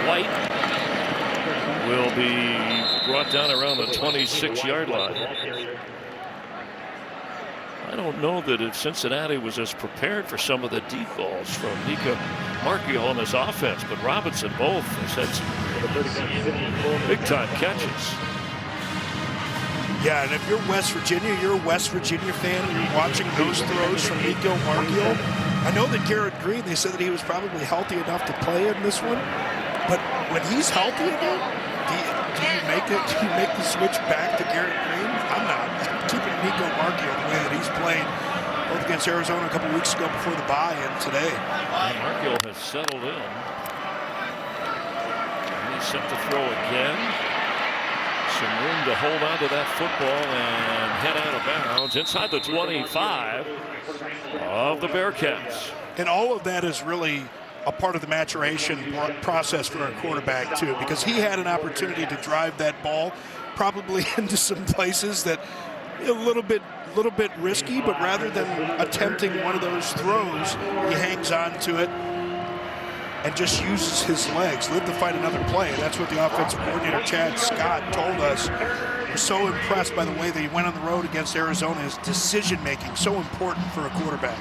White will be brought down around the 26-yard line. I don't know that if Cincinnati was as prepared for some of the deep balls from Nika Marchiol on this offense, but Robinson both has had some big-time catches. Yeah, and if you're West Virginia, you're a West Virginia fan, and you're watching those throws from Nico Marchiol. I know that Garrett Green, they said that he was probably healthy enough to play in this one, but when he's healthy again, do you make the switch back to Garrett Green? I'm not. I'm keeping Nico Marchiol the way that he's playing, both against Arizona a couple weeks ago before the bye and today. And Marchiol has settled in. And he's set to throw again. some room to hold on to that football and head out of bounds inside the 25 of the Bearcats. And all of that is really a part of the maturation process for our quarterback, too, because he had an opportunity to drive that ball probably into some places that a little bit risky, but rather than attempting one of those throws, he hangs on to it and just uses his legs, live to fight another play. And that's what the offensive coordinator, Chad Scott, told us. We're so impressed by the way that he went on the road against Arizona. His decision-making, so important for a quarterback.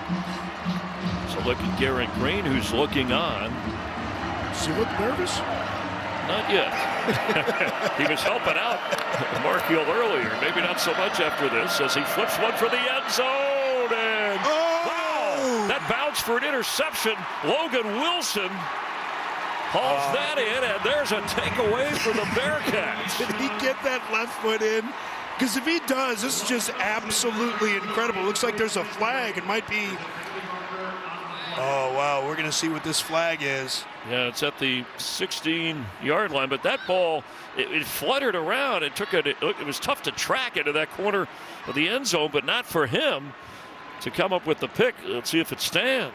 So look at Garrett Green, who's looking on. Does he look nervous? Not yet. He was helping out Mark Hill earlier. Maybe not so much after this as he flips one for the end zone. And wow, that bounce for an interception. Logan Wilson hauls that in, and there's a takeaway for the Bearcats. Did he get that left foot in? Because if he does, this is just absolutely incredible. Looks like there's a flag. It might be. Oh, wow. We're going to see what this flag is. Yeah, it's at the 16-yard line, but that ball, it fluttered around. It was tough to track into that corner of the end zone, but not for him to come up with the pick. Let's see if it stands.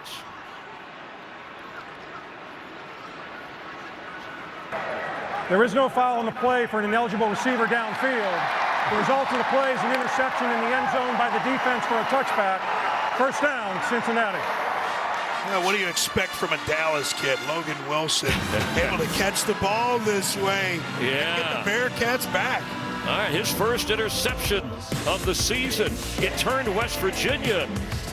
There is no foul on the play for an ineligible receiver downfield. The result of the play is an interception in the end zone by the defense for a touchback. First down, Cincinnati. Yeah, what do you expect from a Dallas kid, Logan Wilson, able to catch the ball this way? Yeah. Get the Bearcats back. All right, his first interception of the season. It turned West Virginia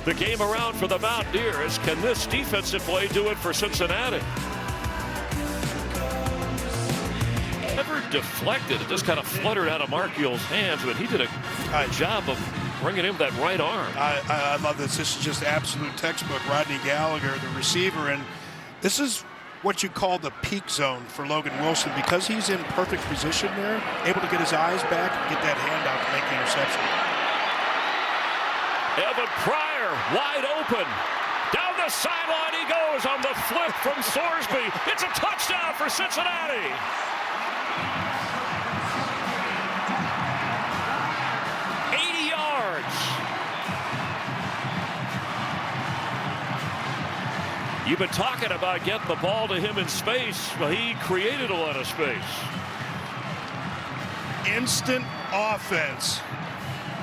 the game around for the Mountaineers. Can this defensive play do it for Cincinnati? Never deflected. It just kind of fluttered out of Mark Hill's hands, but he did a job of bringing him that right arm. I love this. This is just absolute textbook. Rodney Gallagher, the receiver, and this is what you call the peak zone for Logan Wilson because he's in perfect position there, able to get his eyes back and get that handout to make the interception. Evan Pryor wide open. Down the sideline he goes on the flip from Sorsby. It's a touchdown for Cincinnati. You've been talking about getting the ball to him in space. Well, he created a lot of space. Instant offense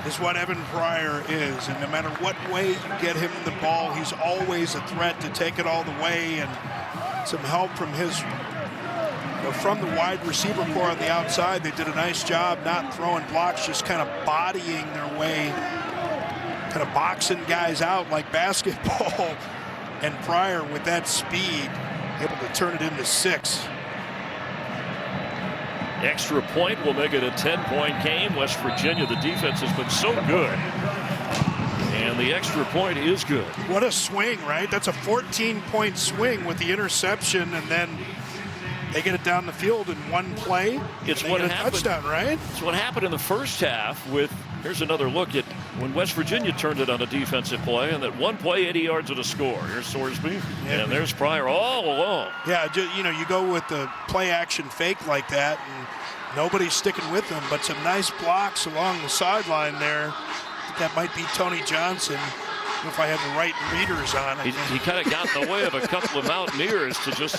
is what Evan Pryor is. And no matter what way you get him the ball, he's always a threat to take it all the way. And some help from from the wide receiver core on the outside. They did a nice job not throwing blocks, just kind of bodying their way, kind of boxing guys out like basketball. And Pryor, with that speed, able to turn it into 6. Extra point will make it a 10-point game. West Virginia, the defense has been so good. And the extra point is good. What a swing, right? That's a 14-point swing with the interception, and then they get it down the field in one play. It's what happened. Touchdown, right? It's what happened in the first half with, here's another look at when West Virginia turned it on a defensive play, and that one play, 80 yards of the score. Here's Sorsby, and there's Pryor all alone. Yeah, you go with the play-action fake like that, and nobody's sticking with them, but some nice blocks along the sideline there. I think that might be Tony Johnson, if I have the right readers on. He kind of got in the way of a couple of Mountaineers to just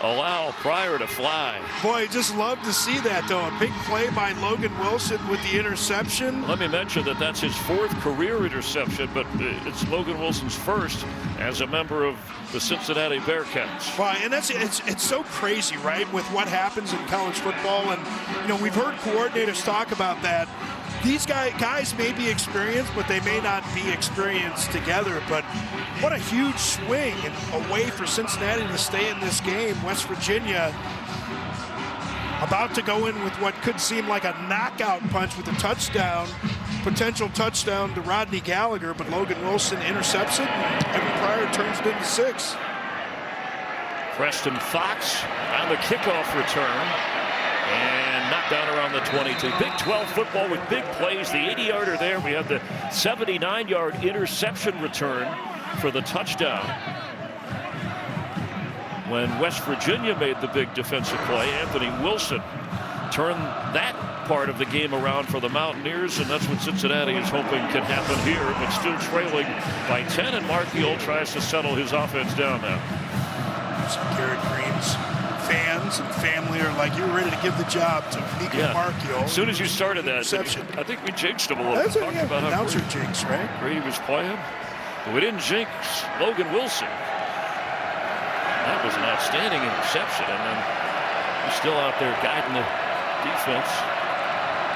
allow Pryor to fly. Boy, I just love to see that, though. A big play by Logan Wilson with the interception. Let me mention that that's his 4th career interception, but it's Logan Wilson's first as a member of the Cincinnati Bearcats. Well, and it's so crazy, right, with what happens in college football. And, we've heard coordinators talk about that. These guys may be experienced, but they may not be experienced together. But what a huge swing and a way for Cincinnati to stay in this game. West Virginia about to go in with what could seem like a knockout punch with a touchdown, potential touchdown to Rodney Gallagher, but Logan Wilson intercepts it, and Pryor turns it into 6. Preston Fox on the kickoff return. And knocked down around the 22. Big 12 football with big plays. The 80-yarder there. We have the 79-yard interception return for the touchdown. When West Virginia made the big defensive play, Anthony Wilson turned that part of the game around for the Mountaineers, and that's what Cincinnati is hoping can happen here, but still trailing by 10, and Marchiol tries to settle his offense down now. Garrett Green's fans and family are like, you're ready to give the job to Nico Marchiol. As soon as you started that, I think we jinxed him a little bit. That's about how announcer jinx, right? Brady was playing. But we didn't jinx Logan Wilson. That was an outstanding interception, and then he's still out there guiding the defense.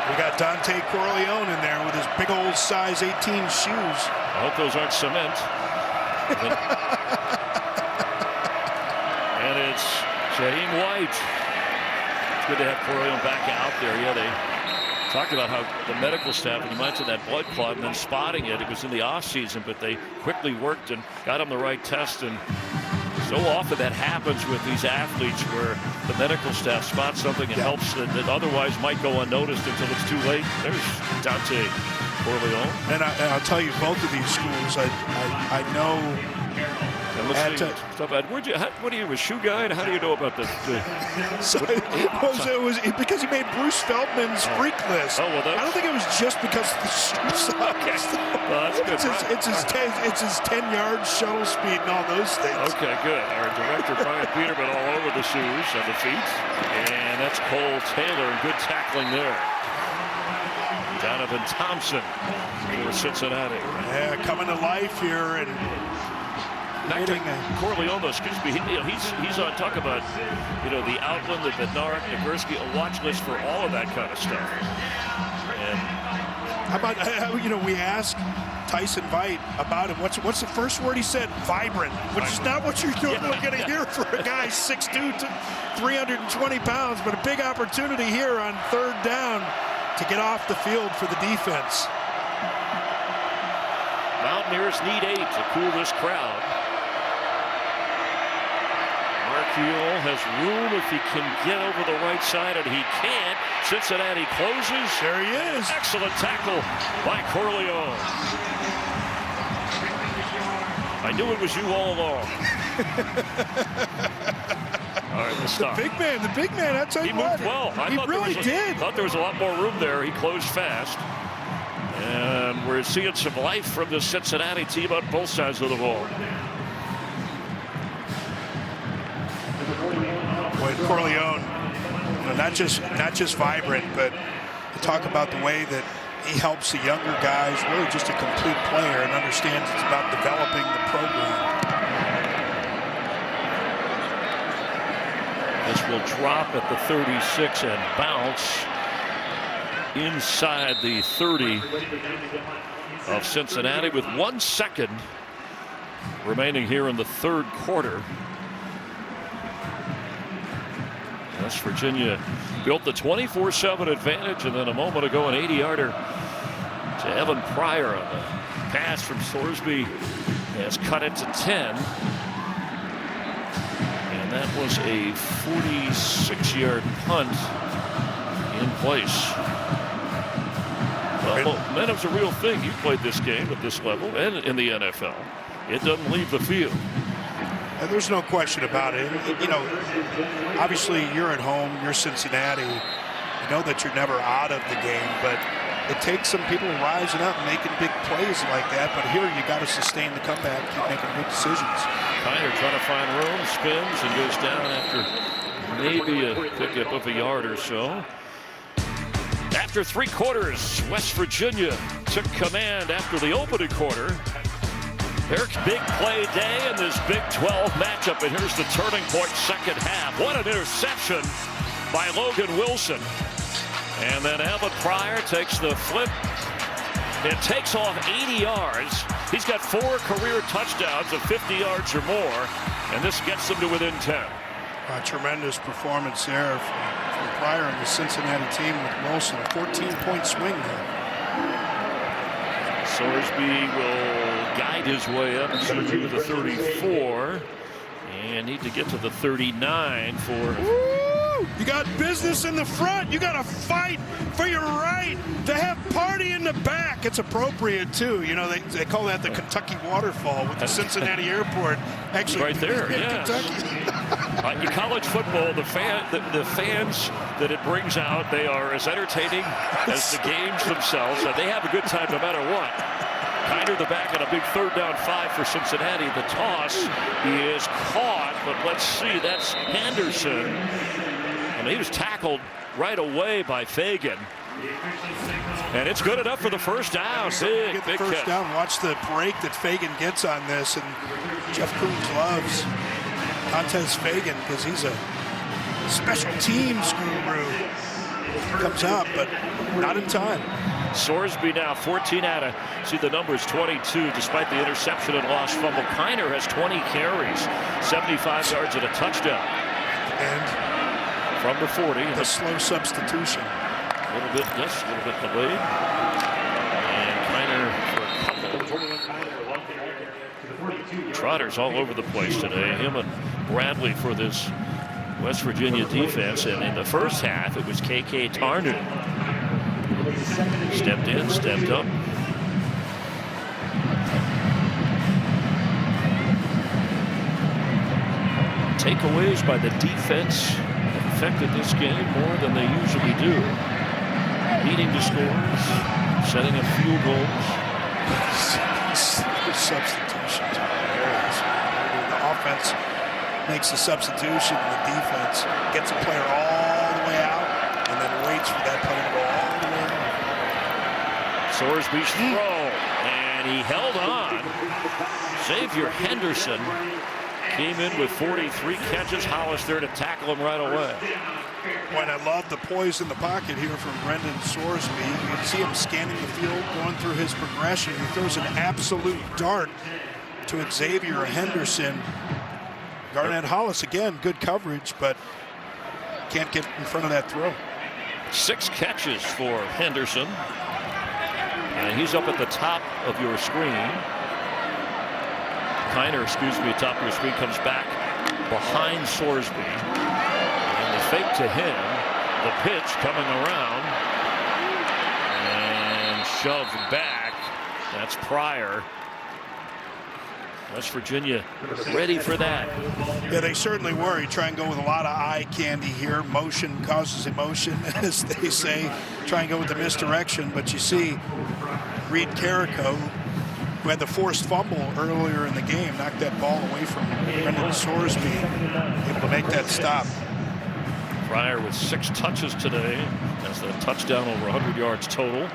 We got Dante Corleone in there with his big old size 18 shoes. I hope those aren't cement. And it's Shaheen White. It's good to have Corleone back out there. Yeah, they talked about how the medical staff, and you mentioned that blood clot and then spotting it. It was in the off season, but they quickly worked and got him the right test. And so often that happens with these athletes where the medical staff spots something and helps that otherwise might go unnoticed until it's too late. There's Dante Corleone. And I'll tell you, both of these schools, I know. What are you, a shoe guy? And how do you know about this? It was because he made Bruce Feldman's freak list. Oh, well, I don't think it was just because of the shoes. Okay. Well, that's good. It's his 10-yard shuttle speed and all those things. Okay, good. Our director, Brian Peterman, all over the shoes and the feet. And that's Cole Taylor. Good tackling there. Donovan Thompson for Cincinnati. Yeah, coming to life here and Corleone, excuse me, he's on talk about, the Outland, the Bednarik, Nagurski, a watch list for all of that kind of stuff. And how about, we asked Tyson Veit about him. What's the first word he said? Vibrant, which is not what you're normally going to hear for a guy 6'2", 320 pounds, but a big opportunity here on third down to get off the field for the defense. Mountaineers need 8 to cool this crowd. Marchiol has room if he can get over the right side, and he can't. Cincinnati closes. There he is. Excellent tackle by Corleone. I knew it was you all along. All right, let's stop. The big man, I tell you what. He moved well. He really did. I thought there was a lot more room there. He closed fast. And we're seeing some life from the Cincinnati team on both sides of the ball. Boy, Corleone, not just vibrant, but to talk about the way that he helps the younger guys, really just a complete player, and understands it's about developing the program. This will drop at the 36 and bounce inside the 30 of Cincinnati with 1 second remaining here in the third quarter. West Virginia built the 24/7 advantage, and then a moment ago an 80-yarder to Evan Pryor on the pass from Thorsby has cut it to 10. And that was a 46-yard punt in place. Well, momentum's a real thing. You played this game at this level and in the NFL. It doesn't leave the field. And there's no question about it. Obviously you're at home, you're Cincinnati. You know that you're never out of the game, but it takes some people rising up and making big plays like that. But here you got to sustain the comeback, keep making good decisions. Kiner trying to find room, spins and goes down after maybe a pickup of a yard or so. After 3 quarters, West Virginia took command after the opening quarter. Their big play day in this Big 12 matchup, and here's the turning point second half. What an interception by Logan Wilson. And then Evan Pryor takes the flip. It takes off 80 yards. He's got 4 career touchdowns of 50 yards or more, and this gets them to within 10. A tremendous performance there from Pryor and the Cincinnati team with Wilson. A 14-point swing there. Thorsby will guide his way up to the 34 and need to get to the 39 for. Woo! You got business in the front. You got to fight for your right to have party in the back. It's appropriate too. They call that the Kentucky waterfall with the Cincinnati airport. Actually, right there, yeah. Kentucky. In college football, the fans that it brings out. They are as entertaining as the games themselves, and they have a good time no matter what. Kiner the back on a big 3rd down 5 for Cincinnati. The toss is caught, but let's see. That's Henderson. And he was tackled right away by Fagan. And it's good enough for the first down. Big first catch. down. Watch the break that Fagan gets on this, and Jeff Coons loves Montez Fagan because he's a special teams guru. Comes up, but not in time. Sorsby now 14 out of, see the numbers, 22 despite the interception and lost fumble. Kiner has 20 carries, 75 yards and a touchdown. And from the 40. The slow substitution. A little bit delayed. And Kiner for a couple. Trotters all over the place today. Him and Bradley for this West Virginia defense. And in the first half, it was KK Tarnu. Stepped in, stepped up. Takeaways by the defense affected this game more than they usually do. Leading to scores, setting up field goals. Substitutions. The offense makes the substitution, and the defense gets a player all the way out and then waits for that player to go all the way in. Sorsby's throw, and he held on. Xavier Henderson came in with 43 catches. Hollis there to tackle him right away. When I love the poise in the pocket here from Brendan Sorsby. You can see him scanning the field, going through his progression. He throws an absolute dart to Xavier Henderson. Garnett Hollis, again, good coverage, but can't get in front of that throw. 6 catches for Henderson. And he's up at the top of your screen. Kiner, top of your screen, comes back behind Sorsby. And the fake to him, the pitch coming around and shoved back. That's Pryor. West Virginia ready for that. Yeah, they certainly were. You try and go with a lot of eye candy here. Motion causes emotion, as they say. Try and go with the misdirection, but you see Reed Carrico, who had the forced fumble earlier in the game, knocked that ball away from Brendan Sorsby, able to make that stop. Pryor with 6 touches today. That's a touchdown, over 100 yards total.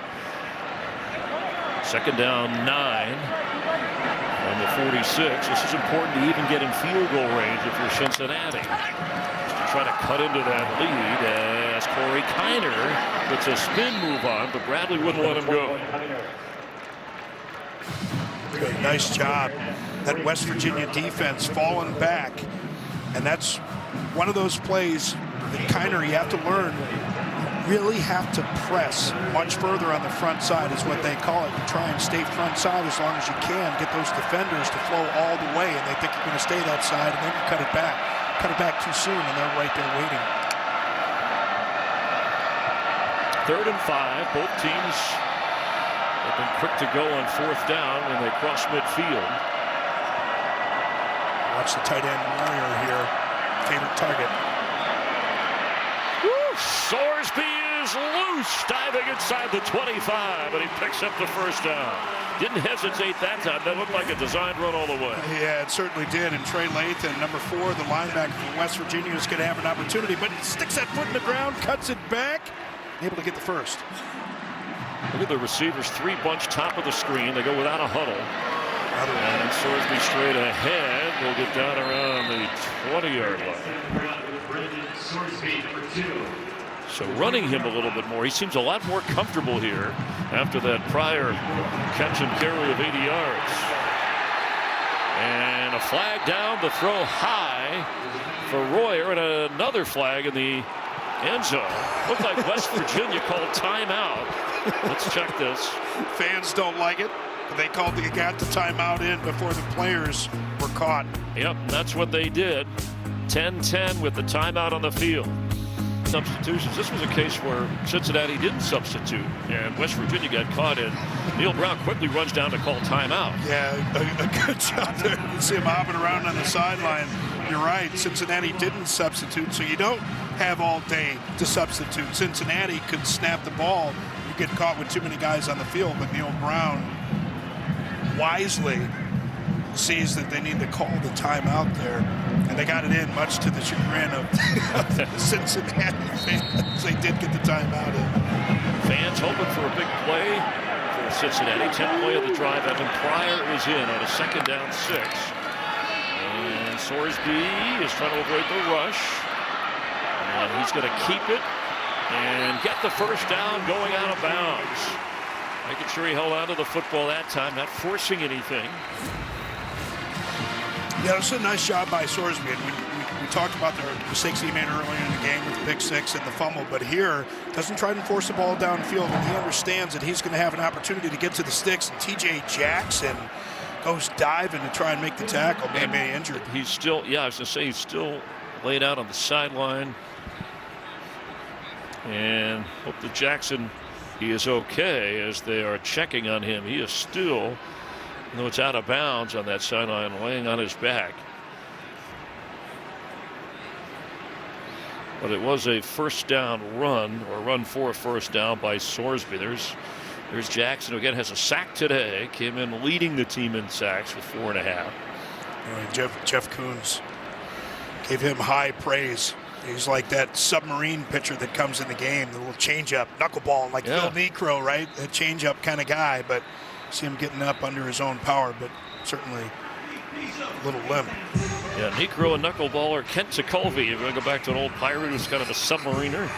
2nd down 9 on the 46. This is important to even get in field goal range if you're Cincinnati. Just to try to cut into that lead as Corey Kiner gets a spin move on, but Bradley wouldn't let him go. Good, nice job. That West Virginia defense falling back. And that's one of those plays that Kiner, you have to learn. You really have to press much further on the front side is what they call it. You try and stay front side as long as you can. Get those defenders to flow all the way, and they think you're going to stay that side, and then you cut it back. Cut it back too soon, and they're right there waiting. 3rd and 5. Both teams have been quick to go on 4th down when they cross midfield. Watch the tight end Warrior here. Favorite target. Sorsby is loose, diving inside the 25, and he picks up the 1st down. Didn't hesitate that time. That looked like a designed run all the way. Yeah, it certainly did. And Trey Lathan, number 4, the linebacker from West Virginia, is going to have an opportunity, but he sticks that foot in the ground, cuts it back, able to get the 1st. Look at the receivers, 3 bunch top of the screen. They go without a huddle. And Sorsby straight ahead. Will get down around the 20-yard line. So running him a little bit more. He seems a lot more comfortable here after that prior catch and carry of 80 yards. And a flag down, the throw high for Royer, and another flag in the end zone. Looked like West Virginia called timeout. Let's check this. Fans don't like it. They got the timeout in before the players were caught. Yep, that's what they did. 10-10 with the timeout on the field. Substitutions. This was a case where Cincinnati didn't substitute, and West Virginia got caught in. Neil Brown quickly runs down to call timeout. Yeah, a good job there. You can see him hopping around on the sideline. You're right, Cincinnati didn't substitute, so you don't have all day to substitute. Cincinnati could snap the ball. You get caught with too many guys on the field, but Neil Brown wisely sees that they need to call the timeout there, and they got it in, much to the chagrin of the Cincinnati fans. They did get the timeout in. Fans hoping for a big play for Cincinnati. 10th play of the drive. Evan Pryor is in on a 2nd down 6. And Sorsby is trying to avoid the rush. And he's going to keep it and get the first down going out of bounds. Making sure he held on to the football that time, not forcing anything. Yeah, it was a nice job by Sorsby. We talked about the mistakes he made earlier in the game with the pick 6 and the fumble, but here doesn't try to force the ball downfield, and he understands that he's going to have an opportunity to get to the sticks. And T.J. Jackson goes diving to try and make the tackle. Maybe injured. He's still, I was going to say, he's still laid out on the sideline. And hope that Jackson, he is okay as they are checking on him. He is still, though it's out of bounds on that sideline, laying on his back. But it was a first down run, or run for a first down by Sorsby. There's Jackson, who again has a sack today. Came in leading the team in sacks with 4.5. Jeff Coons gave him high praise. He's like that submarine pitcher that comes in the game, the little changeup, knuckleball, like Phil Niekro, right? A changeup kind of guy, but see him getting up under his own power, but certainly a little limp. Yeah, Niekro and knuckleballer Kent Tekulve. If I go back to an old Pirate who's kind of a submariner,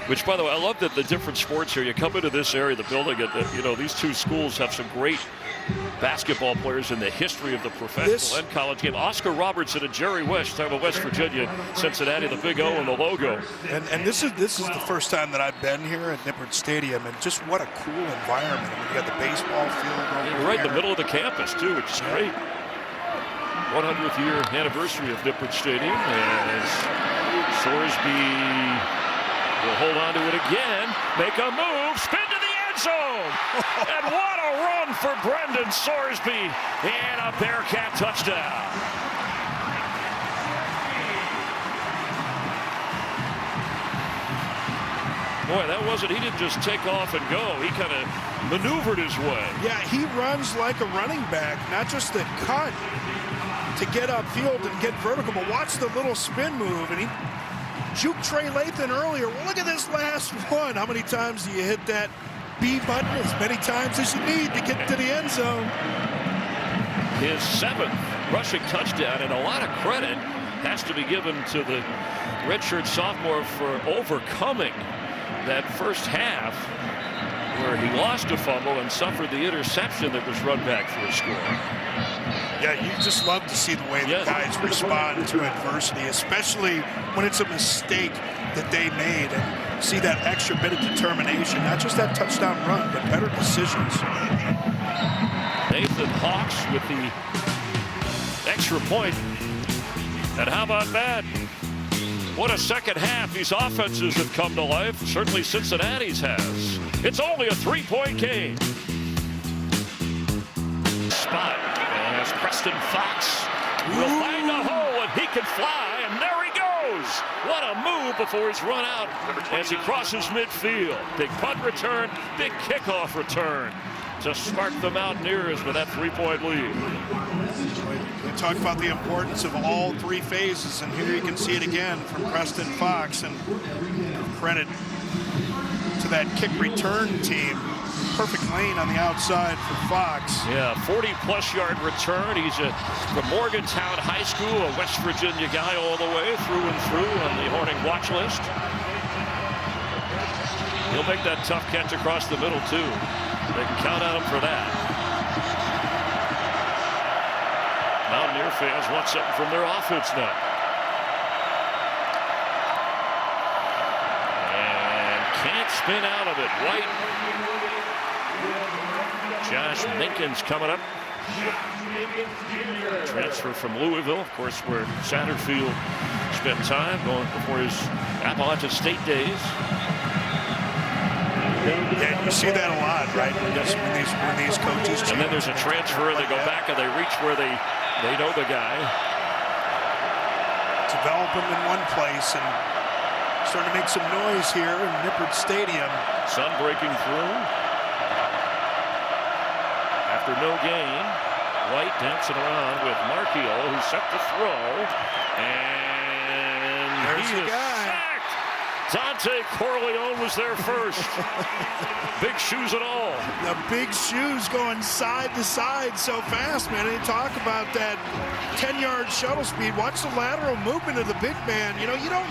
which, by the way, I love that the different sports here. You come into this area, the building, and these two schools have some great basketball players in the history of the professional and college game. Oscar Robertson and Jerry West, talking about West Virginia, Cincinnati, the big O and the logo. And this is the first time that I've been here at Nippert Stadium, and just what a cool environment. I mean, you got the baseball field over You're right in the middle of the campus, too, which is great. 100th year anniversary of Nippert Stadium, as Sorsby will hold on to it again, make a move, spin to the end zone, and what a run for Brendan Sorsby, and a Bearcat touchdown. Boy, that wasn't, he didn't just take off and go. He kind of maneuvered his way. Yeah, he runs like a running back, not just the cut to get upfield and get vertical, but watch the little spin move, and he juked Trey Lathan earlier. Well, look at this last one. How many times do you hit that B button? As many times as you need to get to the end zone. His 7th rushing touchdown, and a lot of credit has to be given to the redshirt sophomore for overcoming that first half where he lost a fumble and suffered the interception that was run back for a score. Yeah, you just love to see the way the guys respond to adversity, especially when it's a mistake that they made, and see that extra bit of determination, not just that touchdown run, but better decisions. Nathan Hawks with the extra point. And how about that? What a second half these offenses have come to life. Certainly Cincinnati's has. It's only a 3-point game. Spot as Preston Fox will find a hole, and he can fly, and there he goes. What a move before he's run out as he crosses midfield. Big punt return, big kickoff return to spark the Mountaineers with that 3-point lead. We talk about the importance of all 3 phases, and here you can see it again from Preston Fox, and credit to that kick return team. Perfect lane on the outside for Fox. Yeah, 40-plus yard return. He's from Morgantown High School, a West Virginia guy all the way through and through on the Horning watch list. He'll make that tough catch across the middle, too. They can count on him for that. Mountaineer fans want something from their offense now. And can't spin out of it. White. Josh Minkins coming up. Transfer from Louisville, of course, where Satterfield spent time going before his Appalachian State days. Yeah, you see that a lot, right? When these coaches change. And then there's a transfer, they go back and they reach where they know the guy. Develop him in one place and starting to make some noise here in Nippert Stadium. Sun breaking through. After no gain, White dancing around with Markio, who's set to throw. And there's he the is guy. sacked. Dante Corleone was there first. Big shoes and all. The big shoes going side to side so fast, man. They talk about that 10-yard shuttle speed. Watch the lateral movement of the big man. You know, you don't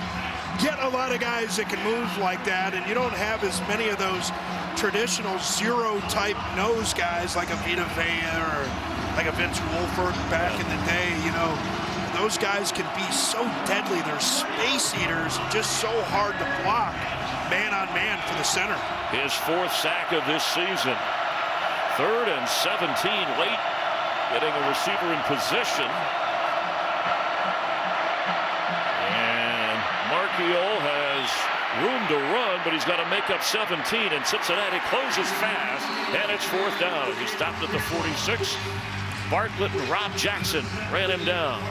get a lot of guys that can move like that, and you don't have as many of those traditional zero-type nose guys like a Vita Vea or like a Vince Wolford back in the day. You know, those guys can be so deadly. They're space eaters, just so hard to block man on man for the center. His 4th sack of this season. 3rd and 17 late, getting a receiver in position. And Markio has room to run, but he's got to make up 17, and Cincinnati closes fast, and it's 4th down. He stopped at the 46. Bartlett and Rob Jackson ran him down.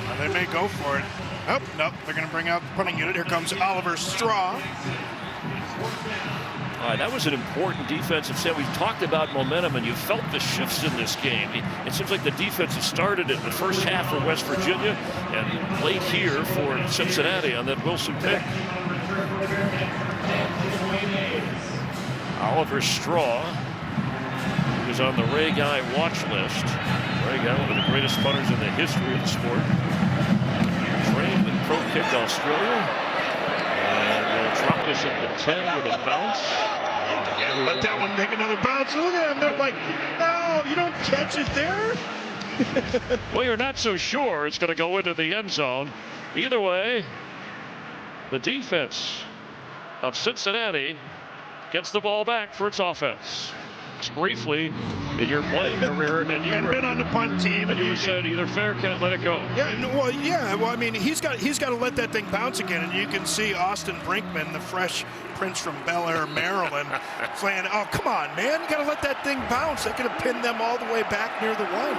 Well, they may go for it. Oh, nope, they're going to bring out the punting unit. Here comes Oliver Straw. All right, that was an important defensive set. We've talked about momentum, and you felt the shifts in this game. It seems like the defense has started in the first half for West Virginia and late here for Cincinnati on that Wilson pick. Oliver Straw, who's on the Ray Guy watch list. Ray Guy, one of the greatest punters in the history of the sport. Trained in Pro Kick Australia. And we'll drop this at the 10 with a bounce. Let that one take another bounce. Look at them. They're like, no, you don't catch it there. Well, you're not so sure it's going to go into the end zone. Either way, the defense of Cincinnati gets the ball back for its offense. Briefly, in your playing career, and you've been on the punt team, and you said either fair, can't let it go. Yeah, no, well, I mean, he's got to let that thing bounce again, and you can see Austin Brinkman, the fresh prince from Bel Air, Maryland, saying, "Oh, come on, man, you got to let that thing bounce. That could have pinned them all the way back near the 1."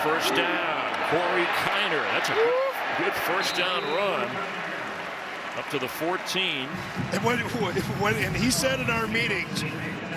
First down, Corey Kiner. That's a good first down run. Up to the 14. And he said in our meetings,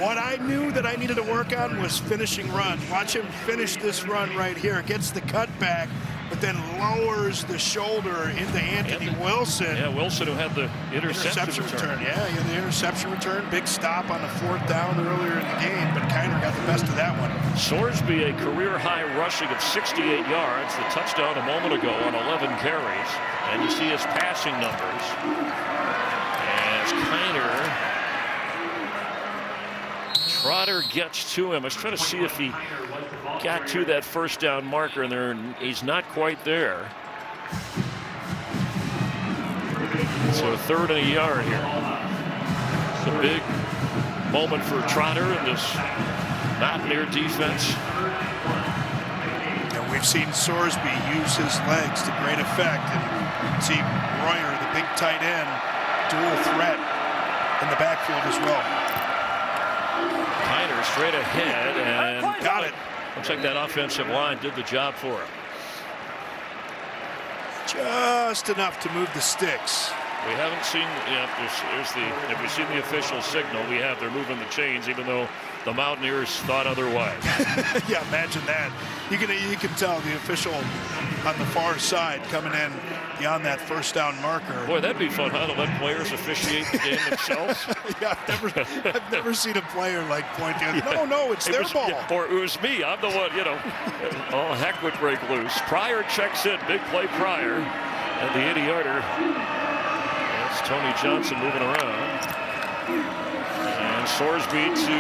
what I knew that I needed to work on was finishing runs. Watch him finish this run right here. Gets the cutback, but then lowers the shoulder into Anthony Wilson. Yeah, Wilson, who had the interception return. Yeah, he had the interception return. Big stop on the 4th down earlier in the game, but Kiner got the best of that one. Sorsby, a career-high rushing of 68 yards. The touchdown a moment ago on 11 carries. And you see his passing numbers. As Kiner, Trotter gets to him. I was trying to see if he got to that first down marker, and he's not quite there. So 3rd and a yard here. It's a big moment for Trotter in this Mountaineer defense. And we've seen Sorsby use his legs to great effect. And see Royer, the big tight end, dual threat in the backfield as well. Kiner straight ahead and got it. Looks like that offensive line did the job for him. Just enough to move the sticks. We haven't seen, have we seen the official signal? We have, they're moving the chains, even though the Mountaineers thought otherwise. Yeah, imagine that. You can tell the official on the far side coming in beyond that first down marker. Boy, that'd be fun, huh? To let players officiate the game themselves. Yeah, I've never seen a player like point to, no, it's their ball. Yeah, or it was me. I'm the one, all heck would break loose. Pryor checks in, big play Pryor, and the 80-yarder. That's Tony Johnson moving around. And Sorsby to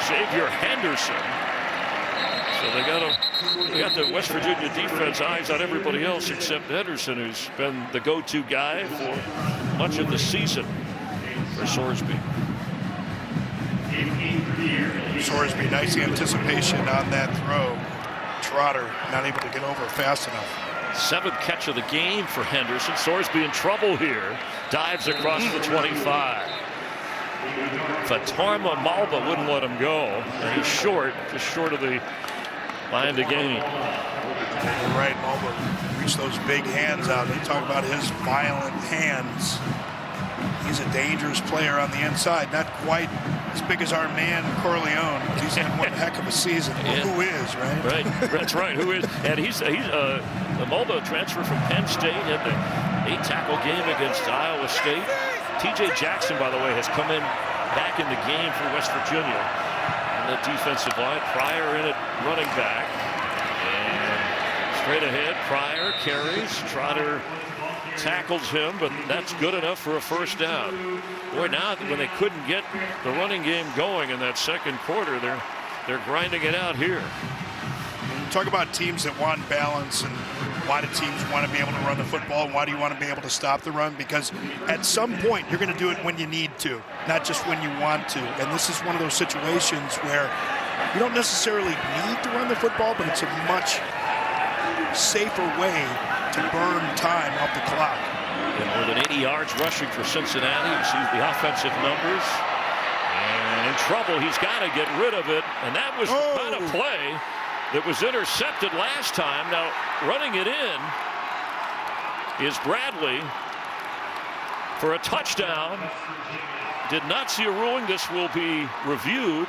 Xavier Henderson. So they got the West Virginia defense eyes on everybody else except Henderson, who's been the go-to guy for much of the season for Sorsby. Sorsby, nice anticipation on that throw. Trotter not able to get over fast enough. 7th catch of the game for Henderson. Sorsby in trouble here. Dives across the 25. Fatarma Malba wouldn't let him go. And he's short, just short of the line to gain. You're right, Mulder. Reach those big hands out. You talk about his violent hands. He's a dangerous player on the inside. Not quite as big as our man Corleone. He's had one heck of a season. Well, Yeah. who is, right? Right, that's right. Who is? And he's the Mulder transfer from Penn State, had the 8-tackle game against Iowa State. T.J. Jackson, by the way, has come in back in the game for West Virginia. And the defensive line, Pryor in at running back. And straight ahead, Pryor carries. Trotter tackles him, but that's good enough for a first down. Boy, now when they couldn't get the running game going in that second quarter, they're grinding it out here. Talk about teams that want balance, and why do teams want to be able to run the football, and why do you want to be able to stop the run? Because at some point you're going to do it when you need to, not just when you want to. And this is one of those situations where you don't necessarily need to run the football, but it's a much safer way to burn time off the clock. And more than 80 yards rushing for Cincinnati. You see the offensive numbers. And in trouble, he's got to get rid of it. And that was the kind of play that was intercepted last time. Now, running it in is Bradley for a touchdown. Did not see a ruling. This will be reviewed.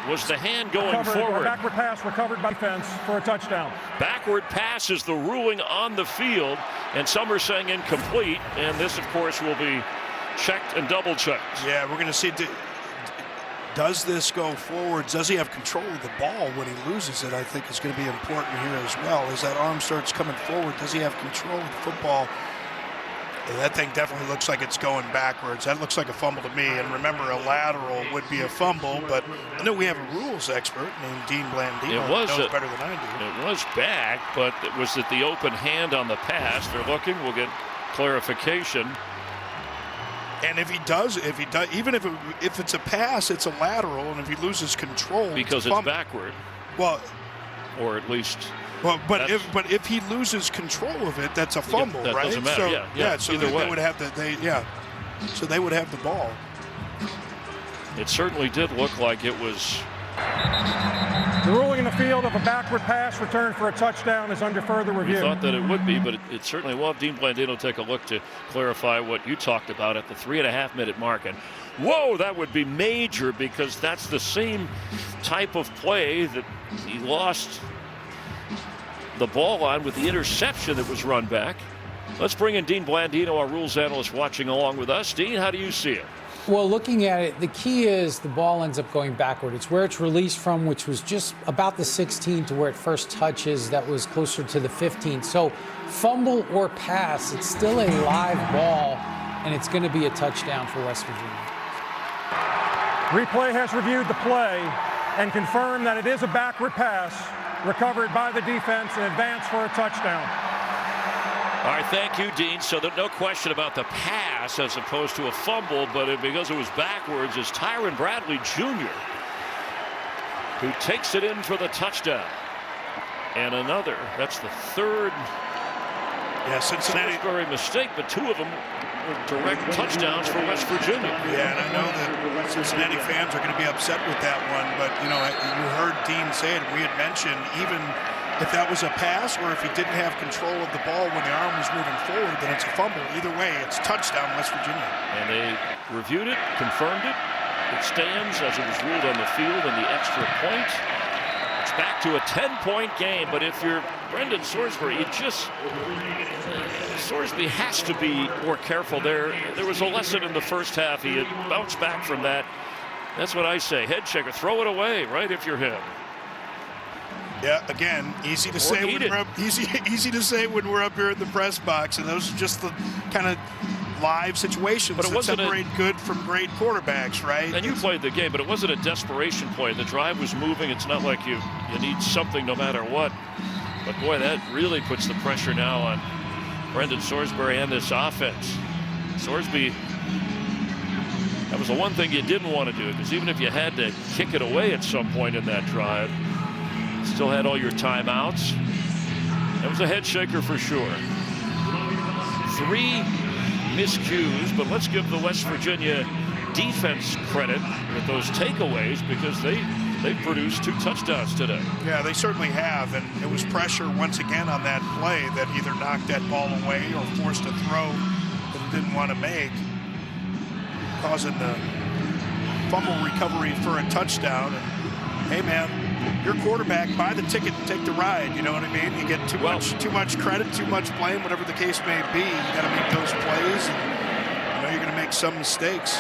Was the hand going forward? Backward pass recovered by defense for a touchdown. Backward pass is the ruling on the field, and some are saying incomplete. And this, of course, will be checked and double-checked. Yeah, we're going to see. Does this go forward? Does he have control of the ball when he loses it? I think is going to be important here as well. As that arm starts coming forward, does he have control of the football? That thing definitely looks like it's going backwards. That looks like a fumble to me. And remember, a lateral would be a fumble, but I know we have a rules expert named Dean Blandino. It was knows better than I do. It was back, but was it the open hand on the pass? They're looking. We'll get clarification. And if he does, even if it's a pass, it's a lateral, and if he loses control, because it's backward. Well, or at least. Well, but if he loses control of it, that's a fumble, that right? Doesn't matter. So, so either way. they would have so they would have the ball. It certainly did look like it was. The ruling in the field of a backward pass return for a touchdown is under further review. We thought that it would be, but it certainly will. Have Dean Blandino take a look to clarify what you talked about at the 3.5-minute mark. And whoa, that would be major, because that's the same type of play that he lost the ball on with the interception that was run back. Let's bring in Dean Blandino, our rules analyst, watching along with us. Dean, how do you see it? Well, looking at it, the key is the ball ends up going backward. It's where it's released from, which was just about the 16 to where it first touches. That was closer to the 15. So fumble or pass, it's still a live ball, and it's going to be a touchdown for West Virginia. Replay has reviewed the play and confirmed that it is a backward pass recovered by the defense and advanced for a touchdown. All right, thank you, Dean. So there's no question about the pass as opposed to a fumble, but because it was backwards, is Tyron Bradley Jr., who takes it in for the touchdown. And another, that's the third Cincinnati mistake, but two of them were direct touchdowns for West Virginia. Yeah, and I know that Cincinnati fans are going to be upset with that one, but, you heard Dean say it, and we had mentioned even if that was a pass or if he didn't have control of the ball when the arm was moving forward, then it's a fumble. Either way, it's touchdown West Virginia. And they reviewed it, confirmed it. It stands as it was ruled on the field, and the extra point. It's back to a 10-point game, but if you're Brendan Sorsby, Sorsby has to be more careful there. There was a lesson in the first half. He had bounced back from that. That's what I say. Head checker, throw it away, right, if you're him. Yeah, again, easy to say when we're up, easy to say when we're up here in the press box, and those are just the kind of live situations that separate good from great quarterbacks, right? And you played the game, but it wasn't a desperation play. The drive was moving. It's not like you need something no matter what. But boy, that really puts the pressure now on Brendan Sorsby and this offense. Sorsby, that was the one thing you didn't want to do, because even if you had to kick it away at some point in that drive, still had all your timeouts. That was a head shaker for sure. 3 miscues, but let's give the West Virginia defense credit with those takeaways, because they They've produced 2 touchdowns today. Yeah, they certainly have, and it was pressure once again on that play that either knocked that ball away or forced a throw that it didn't want to make, causing the fumble recovery for a touchdown. And hey, man, your quarterback, buy the ticket and take the ride. You know what I mean? You get too much credit, too much blame, whatever the case may be. You got to make those plays. And, you're going to make some mistakes.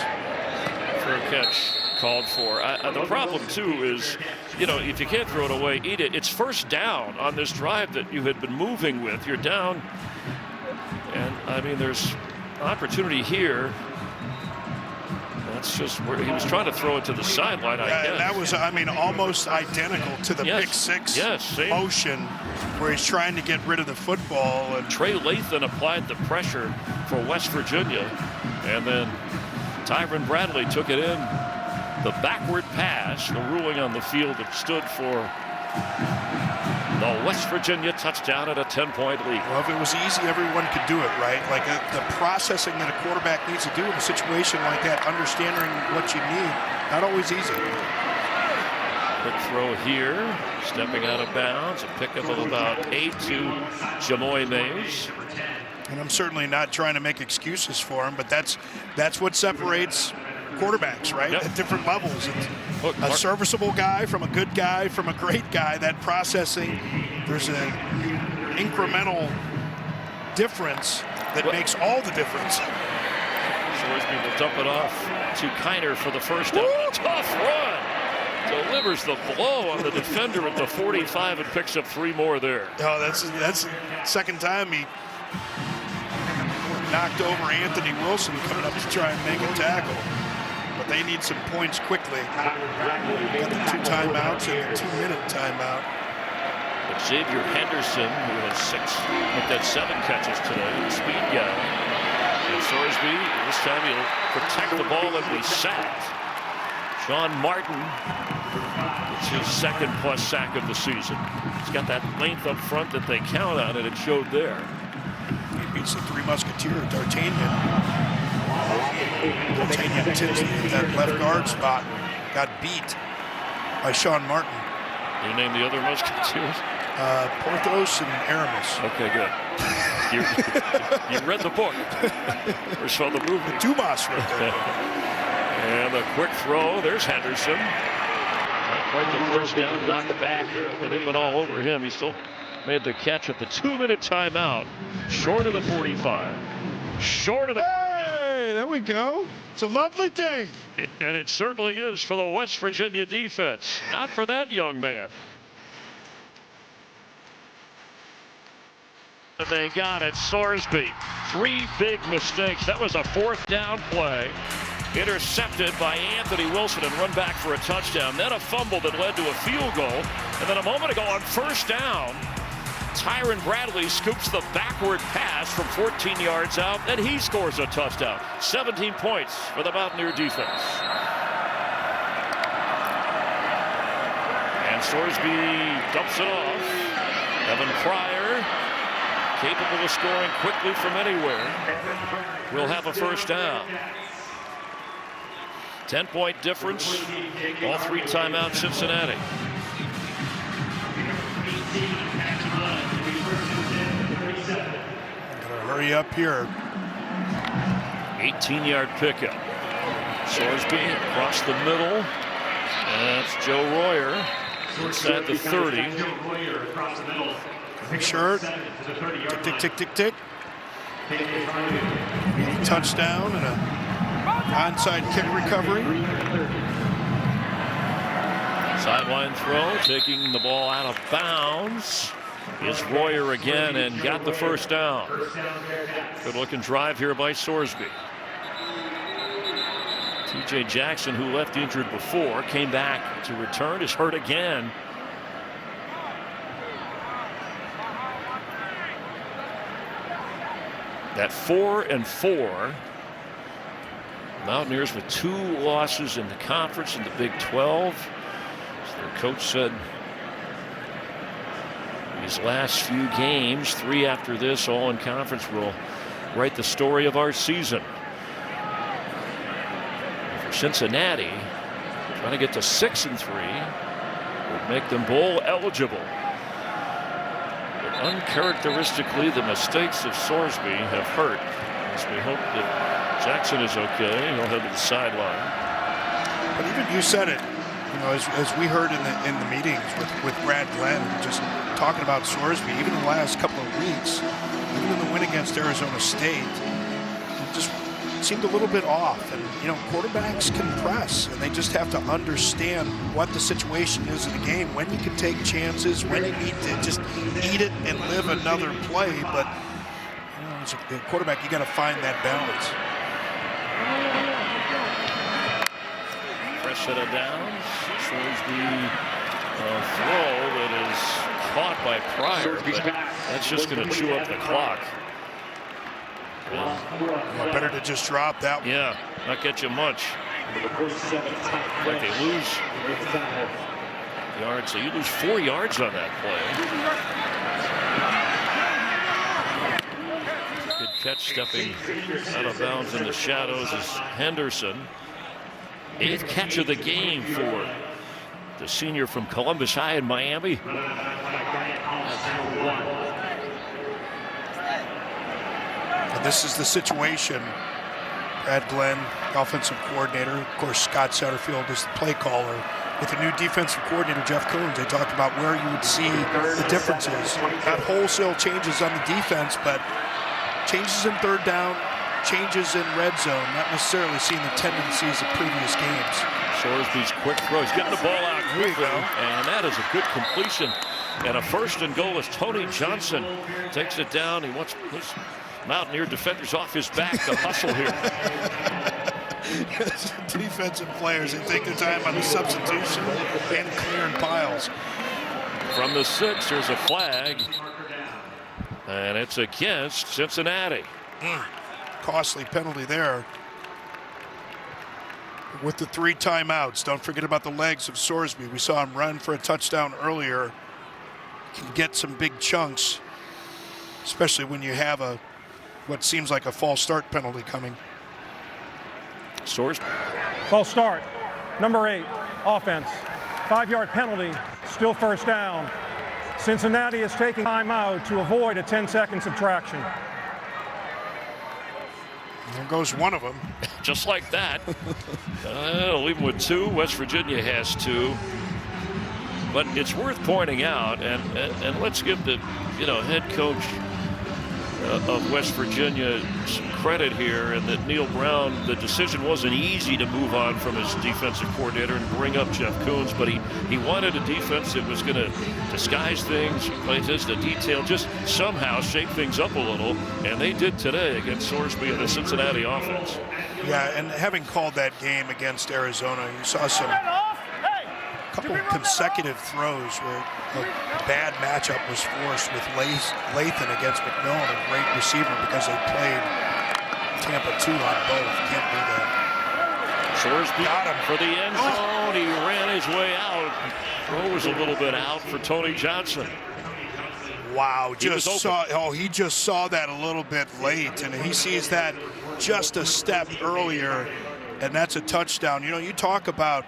For a catch called for. The problem too is, if you can't throw it away, eat it. It's first down on this drive that you had been moving with. You're down, and there's opportunity here. That's just where he was trying to throw it to the sideline. I guess. And that was, almost identical to the pick six motion where he's trying to get rid of the football. And Trey Lathan applied the pressure for West Virginia, and then Tyron Bradley took it in. The backward pass, the ruling on the field that stood for the West Virginia touchdown at a 10-point lead. Well, if it was easy, everyone could do it, right? Like the processing that a quarterback needs to do in a situation like that, understanding what you need, not always easy. Quick throw here, stepping out of bounds, a pickup of about 8 to Jamoy Mays. And I'm certainly not trying to make excuses for him, but that's what separates quarterbacks, right? At different levels. It's a serviceable guy from a good guy from a great guy. That processing, there's an incremental difference that makes all the difference. Sorsby will dump it off to Kiner for the first down. Tough run. Delivers the blow on the defender at the 45 and picks up 3 more there. Oh, that's the second time he knocked over Anthony Wilson coming up to try and make a tackle. But they need some points quickly. Got the 2 timeouts and the 2-minute timeout. Xavier Henderson, who has 7 catches today, the speed guy. And Sorsby, this time he'll protect the ball and be sacked. Sean Martin, it's his 2nd+ sack of the season. He's got that length up front that they count on, and it showed there. He beats the 3 Musketeers, D'Artagnan. D'Artagnan Tinsley at that left guard spot got beat by Sean Martin. You name the other Musketeers? Porthos and Aramis. Okay, good. You read the book or saw the movie. Dumas right there. And a quick throw. There's Henderson. Not quite the first down, knocked back, but it went all over him. He still made the catch at the 2-minute timeout. Short of the 45. Short of the... Hey, there we go. It's a lovely thing. And it certainly is for the West Virginia defense. Not for that young man. They got it. Sorsby. 3 big mistakes. That was a 4th down play. Intercepted by Anthony Wilson and run back for a touchdown. Then a fumble that led to a field goal. And then a moment ago on 1st down, Tyron Bradley scoops the backward pass from 14 yards out, and he scores a touchdown. 17 points for the Mountaineer defense. And Sorsby dumps it off. Evan Pryor, capable of scoring quickly from anywhere, will have a 1st down. 10-point difference. All 3 timeouts, Cincinnati. Gotta hurry up here. 18-yard pickup. Sorsby across the middle. And that's Joe Royer inside the 30. Sure. Tick, tick, tick, tick, tick. Touchdown and a onside kick recovery. Sideline throw, taking the ball out of bounds, is Royer again and got the 1st down. Good looking drive here by Sorsby. T.J. Jackson, who left injured before, came back to return, is hurt again. At 4-4, Mountaineers with 2 losses in the conference in the Big 12. As their coach said, these last few games, 3 after this, all in conference, will write the story of our season. And for Cincinnati, trying to get to 6-3, would make them bowl eligible. But uncharacteristically, the mistakes of Sorsby have hurt. As we hope that Jackson is okay, he'll head to the sideline. But even you said it, you know, as we heard in the meetings with Brad Glenn, just talking about Sorsby, even the last couple of weeks, even in the win against Arizona State, it just seemed a little bit off. And, you know, quarterbacks can press, and they just have to understand what the situation is in the game, when you can take chances, when you need to just eat it and live another play. But, you know, as a quarterback, you got to find that balance. Fresh set of downs. Sorsby throw that is caught by Pryor, but that's just going to chew up the clock. Well, better to just drop that one. Yeah, not get you much. Like they lose yards, so you lose 4 yards on that play. Good catch, stepping out of bounds in the shadows is Henderson. 8th catch of the game for the senior from Columbus High in Miami. And this is the situation. Brad Glenn, offensive coordinator. Of course, Scott Satterfield is the play caller. With the new defensive coordinator, Jeff Coons, they talked about where you would see the differences. Not wholesale changes on the defense, but changes in third down, changes in red zone, not necessarily seeing the tendencies of previous games. Sorsby's quick throw. He's getting the ball out quickly, and that is a good completion. And a 1st and goal as Tony Johnson takes it down. He wants his Mountaineer defenders off his back to hustle here. Defensive players, they take their time on the substitution and clearing piles. From the 6, there's a flag, and it's against Cincinnati. Costly penalty there. With the 3 timeouts, don't forget about the legs of Sorsby. We saw him run for a touchdown earlier. Can get some big chunks, especially when you have what seems like a false start penalty coming. Sorsby. False start. Number 8, offense. 5-yard penalty, still 1st down. Cincinnati is taking timeout to avoid a 10-second subtraction. There goes one of them. Just like that. Leave them with 2. West Virginia has 2. But it's worth pointing out, and let's give the head coach of West Virginia some credit here, and that Neil Brown, the decision wasn't easy to move on from his defensive coordinator and bring up Jeff Coons, but he wanted a defense that was going to disguise things, play attention to detail, just somehow shake things up a little, and they did today against Sorsby and the Cincinnati offense. Yeah, and having called that game against Arizona, you saw couple consecutive throws where a bad matchup was forced with Lathan against McMillan, a great receiver, because they played Tampa 2 on both. Can't do that. Sorsby got him for the end zone. He ran his way out. Throw was a little bit out for Tony Johnson. Wow, he just saw that a little bit late, and he sees that just a step earlier, and that's a touchdown. You know, you talk about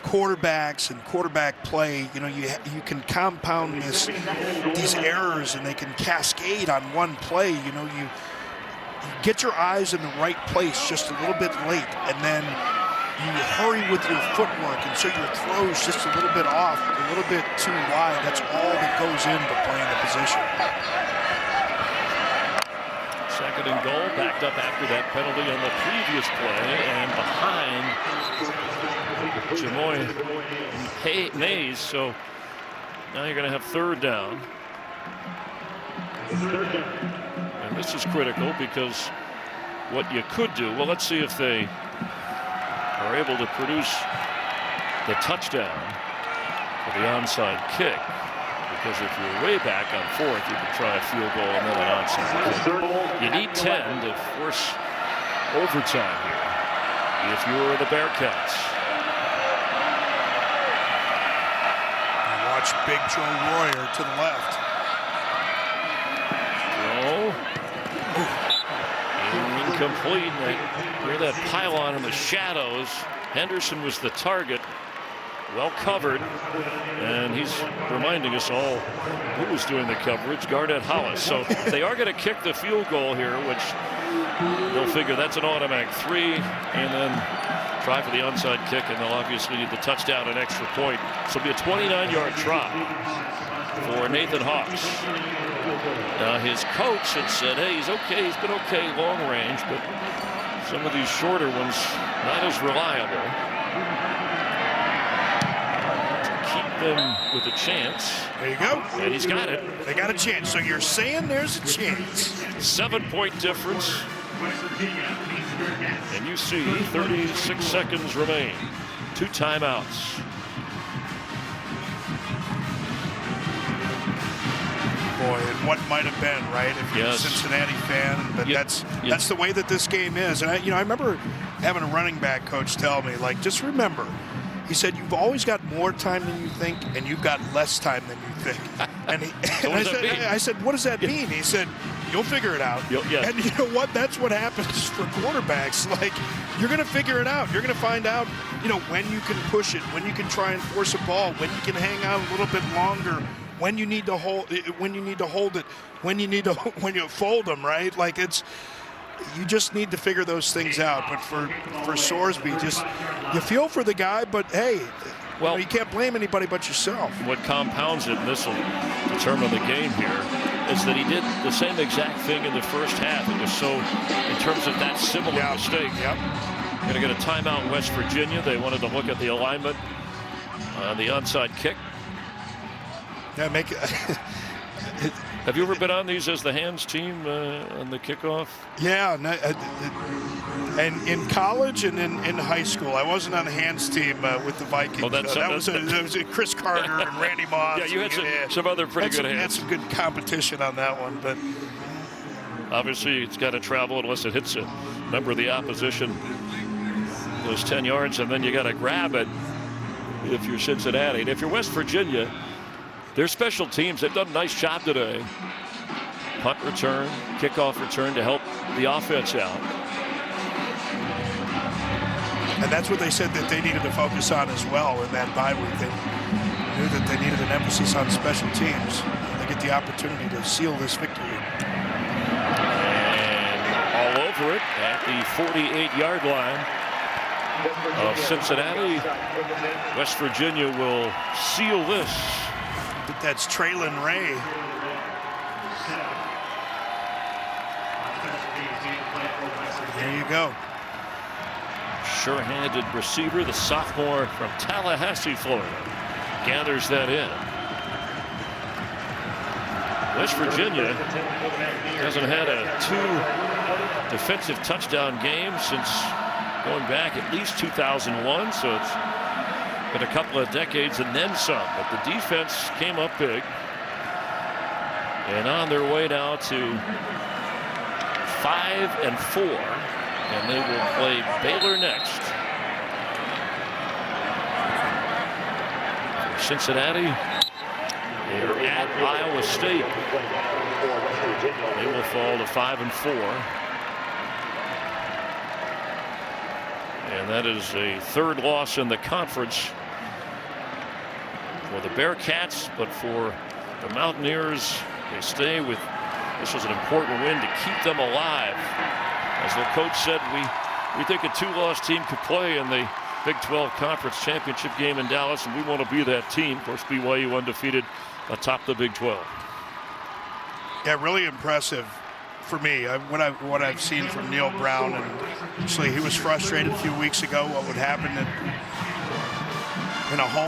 quarterbacks and quarterback play, you know, you can compound these errors, and they can cascade on one play. You know, you get your eyes in the right place just a little bit late, and then you hurry with your footwork, and so your throw's just a little bit off, a little bit too wide. That's all that goes into playing the position. 2nd and goal, backed up after that penalty on the previous play, and behind Jamoy Mays, so now you're going to have 3rd down. And this is critical, because what you could do, well, let's see if they are able to produce the touchdown for the onside kick. Because if you're way back on 4th, you can try a field goal and then an onside kick. You need 10 to force overtime here if you're the Bearcats. Watch Big Joe Royer to the left. Incomplete. Hear that pylon in the shadows. Henderson was the target. well covered, and he's reminding us all who was doing the coverage, Garnett Hollis. So they are going to kick the field goal here, which they'll figure that's an automatic 3, and then try for the onside kick, and they'll obviously need the touchdown and extra point. So it'll be a 29-yard try for Nathan Hawks. Now his coach had said, hey, he's okay, he's been okay long range, but some of these shorter ones not as reliable. To keep them with a chance. There you go. And he's got it. They got a chance. So you're saying there's a chance. 7-point difference. And you see 36 seconds remain. 2 timeouts. Boy, and what might have been, right? If you're a Cincinnati fan, but that's the way that this game is. And I remember having a running back coach tell me, like, just remember, he said, you've always got more time than you think, and you've got less time than you think. And, I said, what does that mean? He said, you'll figure it out. And you know what? That's what happens for quarterbacks. Like, you're going to figure it out. You're going to find out, when you can push it, when you can try and force a ball, when you can hang out a little bit longer, when you need to hold it, when you fold them, right? Like, you just need to figure those things out. But for Sorsby, you feel for the guy, but hey, you can't blame anybody but yourself. What compounds it, and this will determine the game here, is that he did the same exact thing in the first half. It was so, in terms of that similar mistake. Going to get a timeout in West Virginia. They wanted to look at the alignment on the onside kick. Yeah, Have you ever been on these as the hands team on the kickoff? Yeah, and in college and in high school. I wasn't on the hands team with the Vikings. Oh, that was Chris Carter and Randy Moss. Yeah, you had some other pretty good hands. Had some good competition on that one, but obviously it's got to travel unless it hits a member of the opposition. Those 10 yards, and then you got to grab it if you're Cincinnati. And if you're West Virginia, their special teams, they've done a nice job today. Punt return, kickoff return to help the offense out. And that's what they said that they needed to focus on as well in that bye week. They knew that they needed an emphasis on special teams. They get the opportunity to seal this victory. And all over it at the 48-yard line of Cincinnati. West Virginia will seal this. I think that's Traylon Ray. There you go. Sure-handed receiver, the sophomore from Tallahassee, Florida, gathers that in. West Virginia hasn't had a 2 defensive touchdown game since going back at least 2001, so it's been a couple of decades and then some. But the defense came up big, and on their way now to 5-4, and they will play Baylor next. Cincinnati, they're at Iowa State. They will fall to 5-4. And that is a 3rd loss in the conference for the Bearcats, but for the Mountaineers, they stay with, this was an important win to keep them alive. As their coach said, we think a 2-loss team could play in the Big 12 Conference Championship game in Dallas, and we want to be that team. Of course, BYU undefeated atop the Big 12. Yeah, really impressive for me. What I've seen from Neil Brown, and actually he was frustrated a few weeks ago what would happen in a home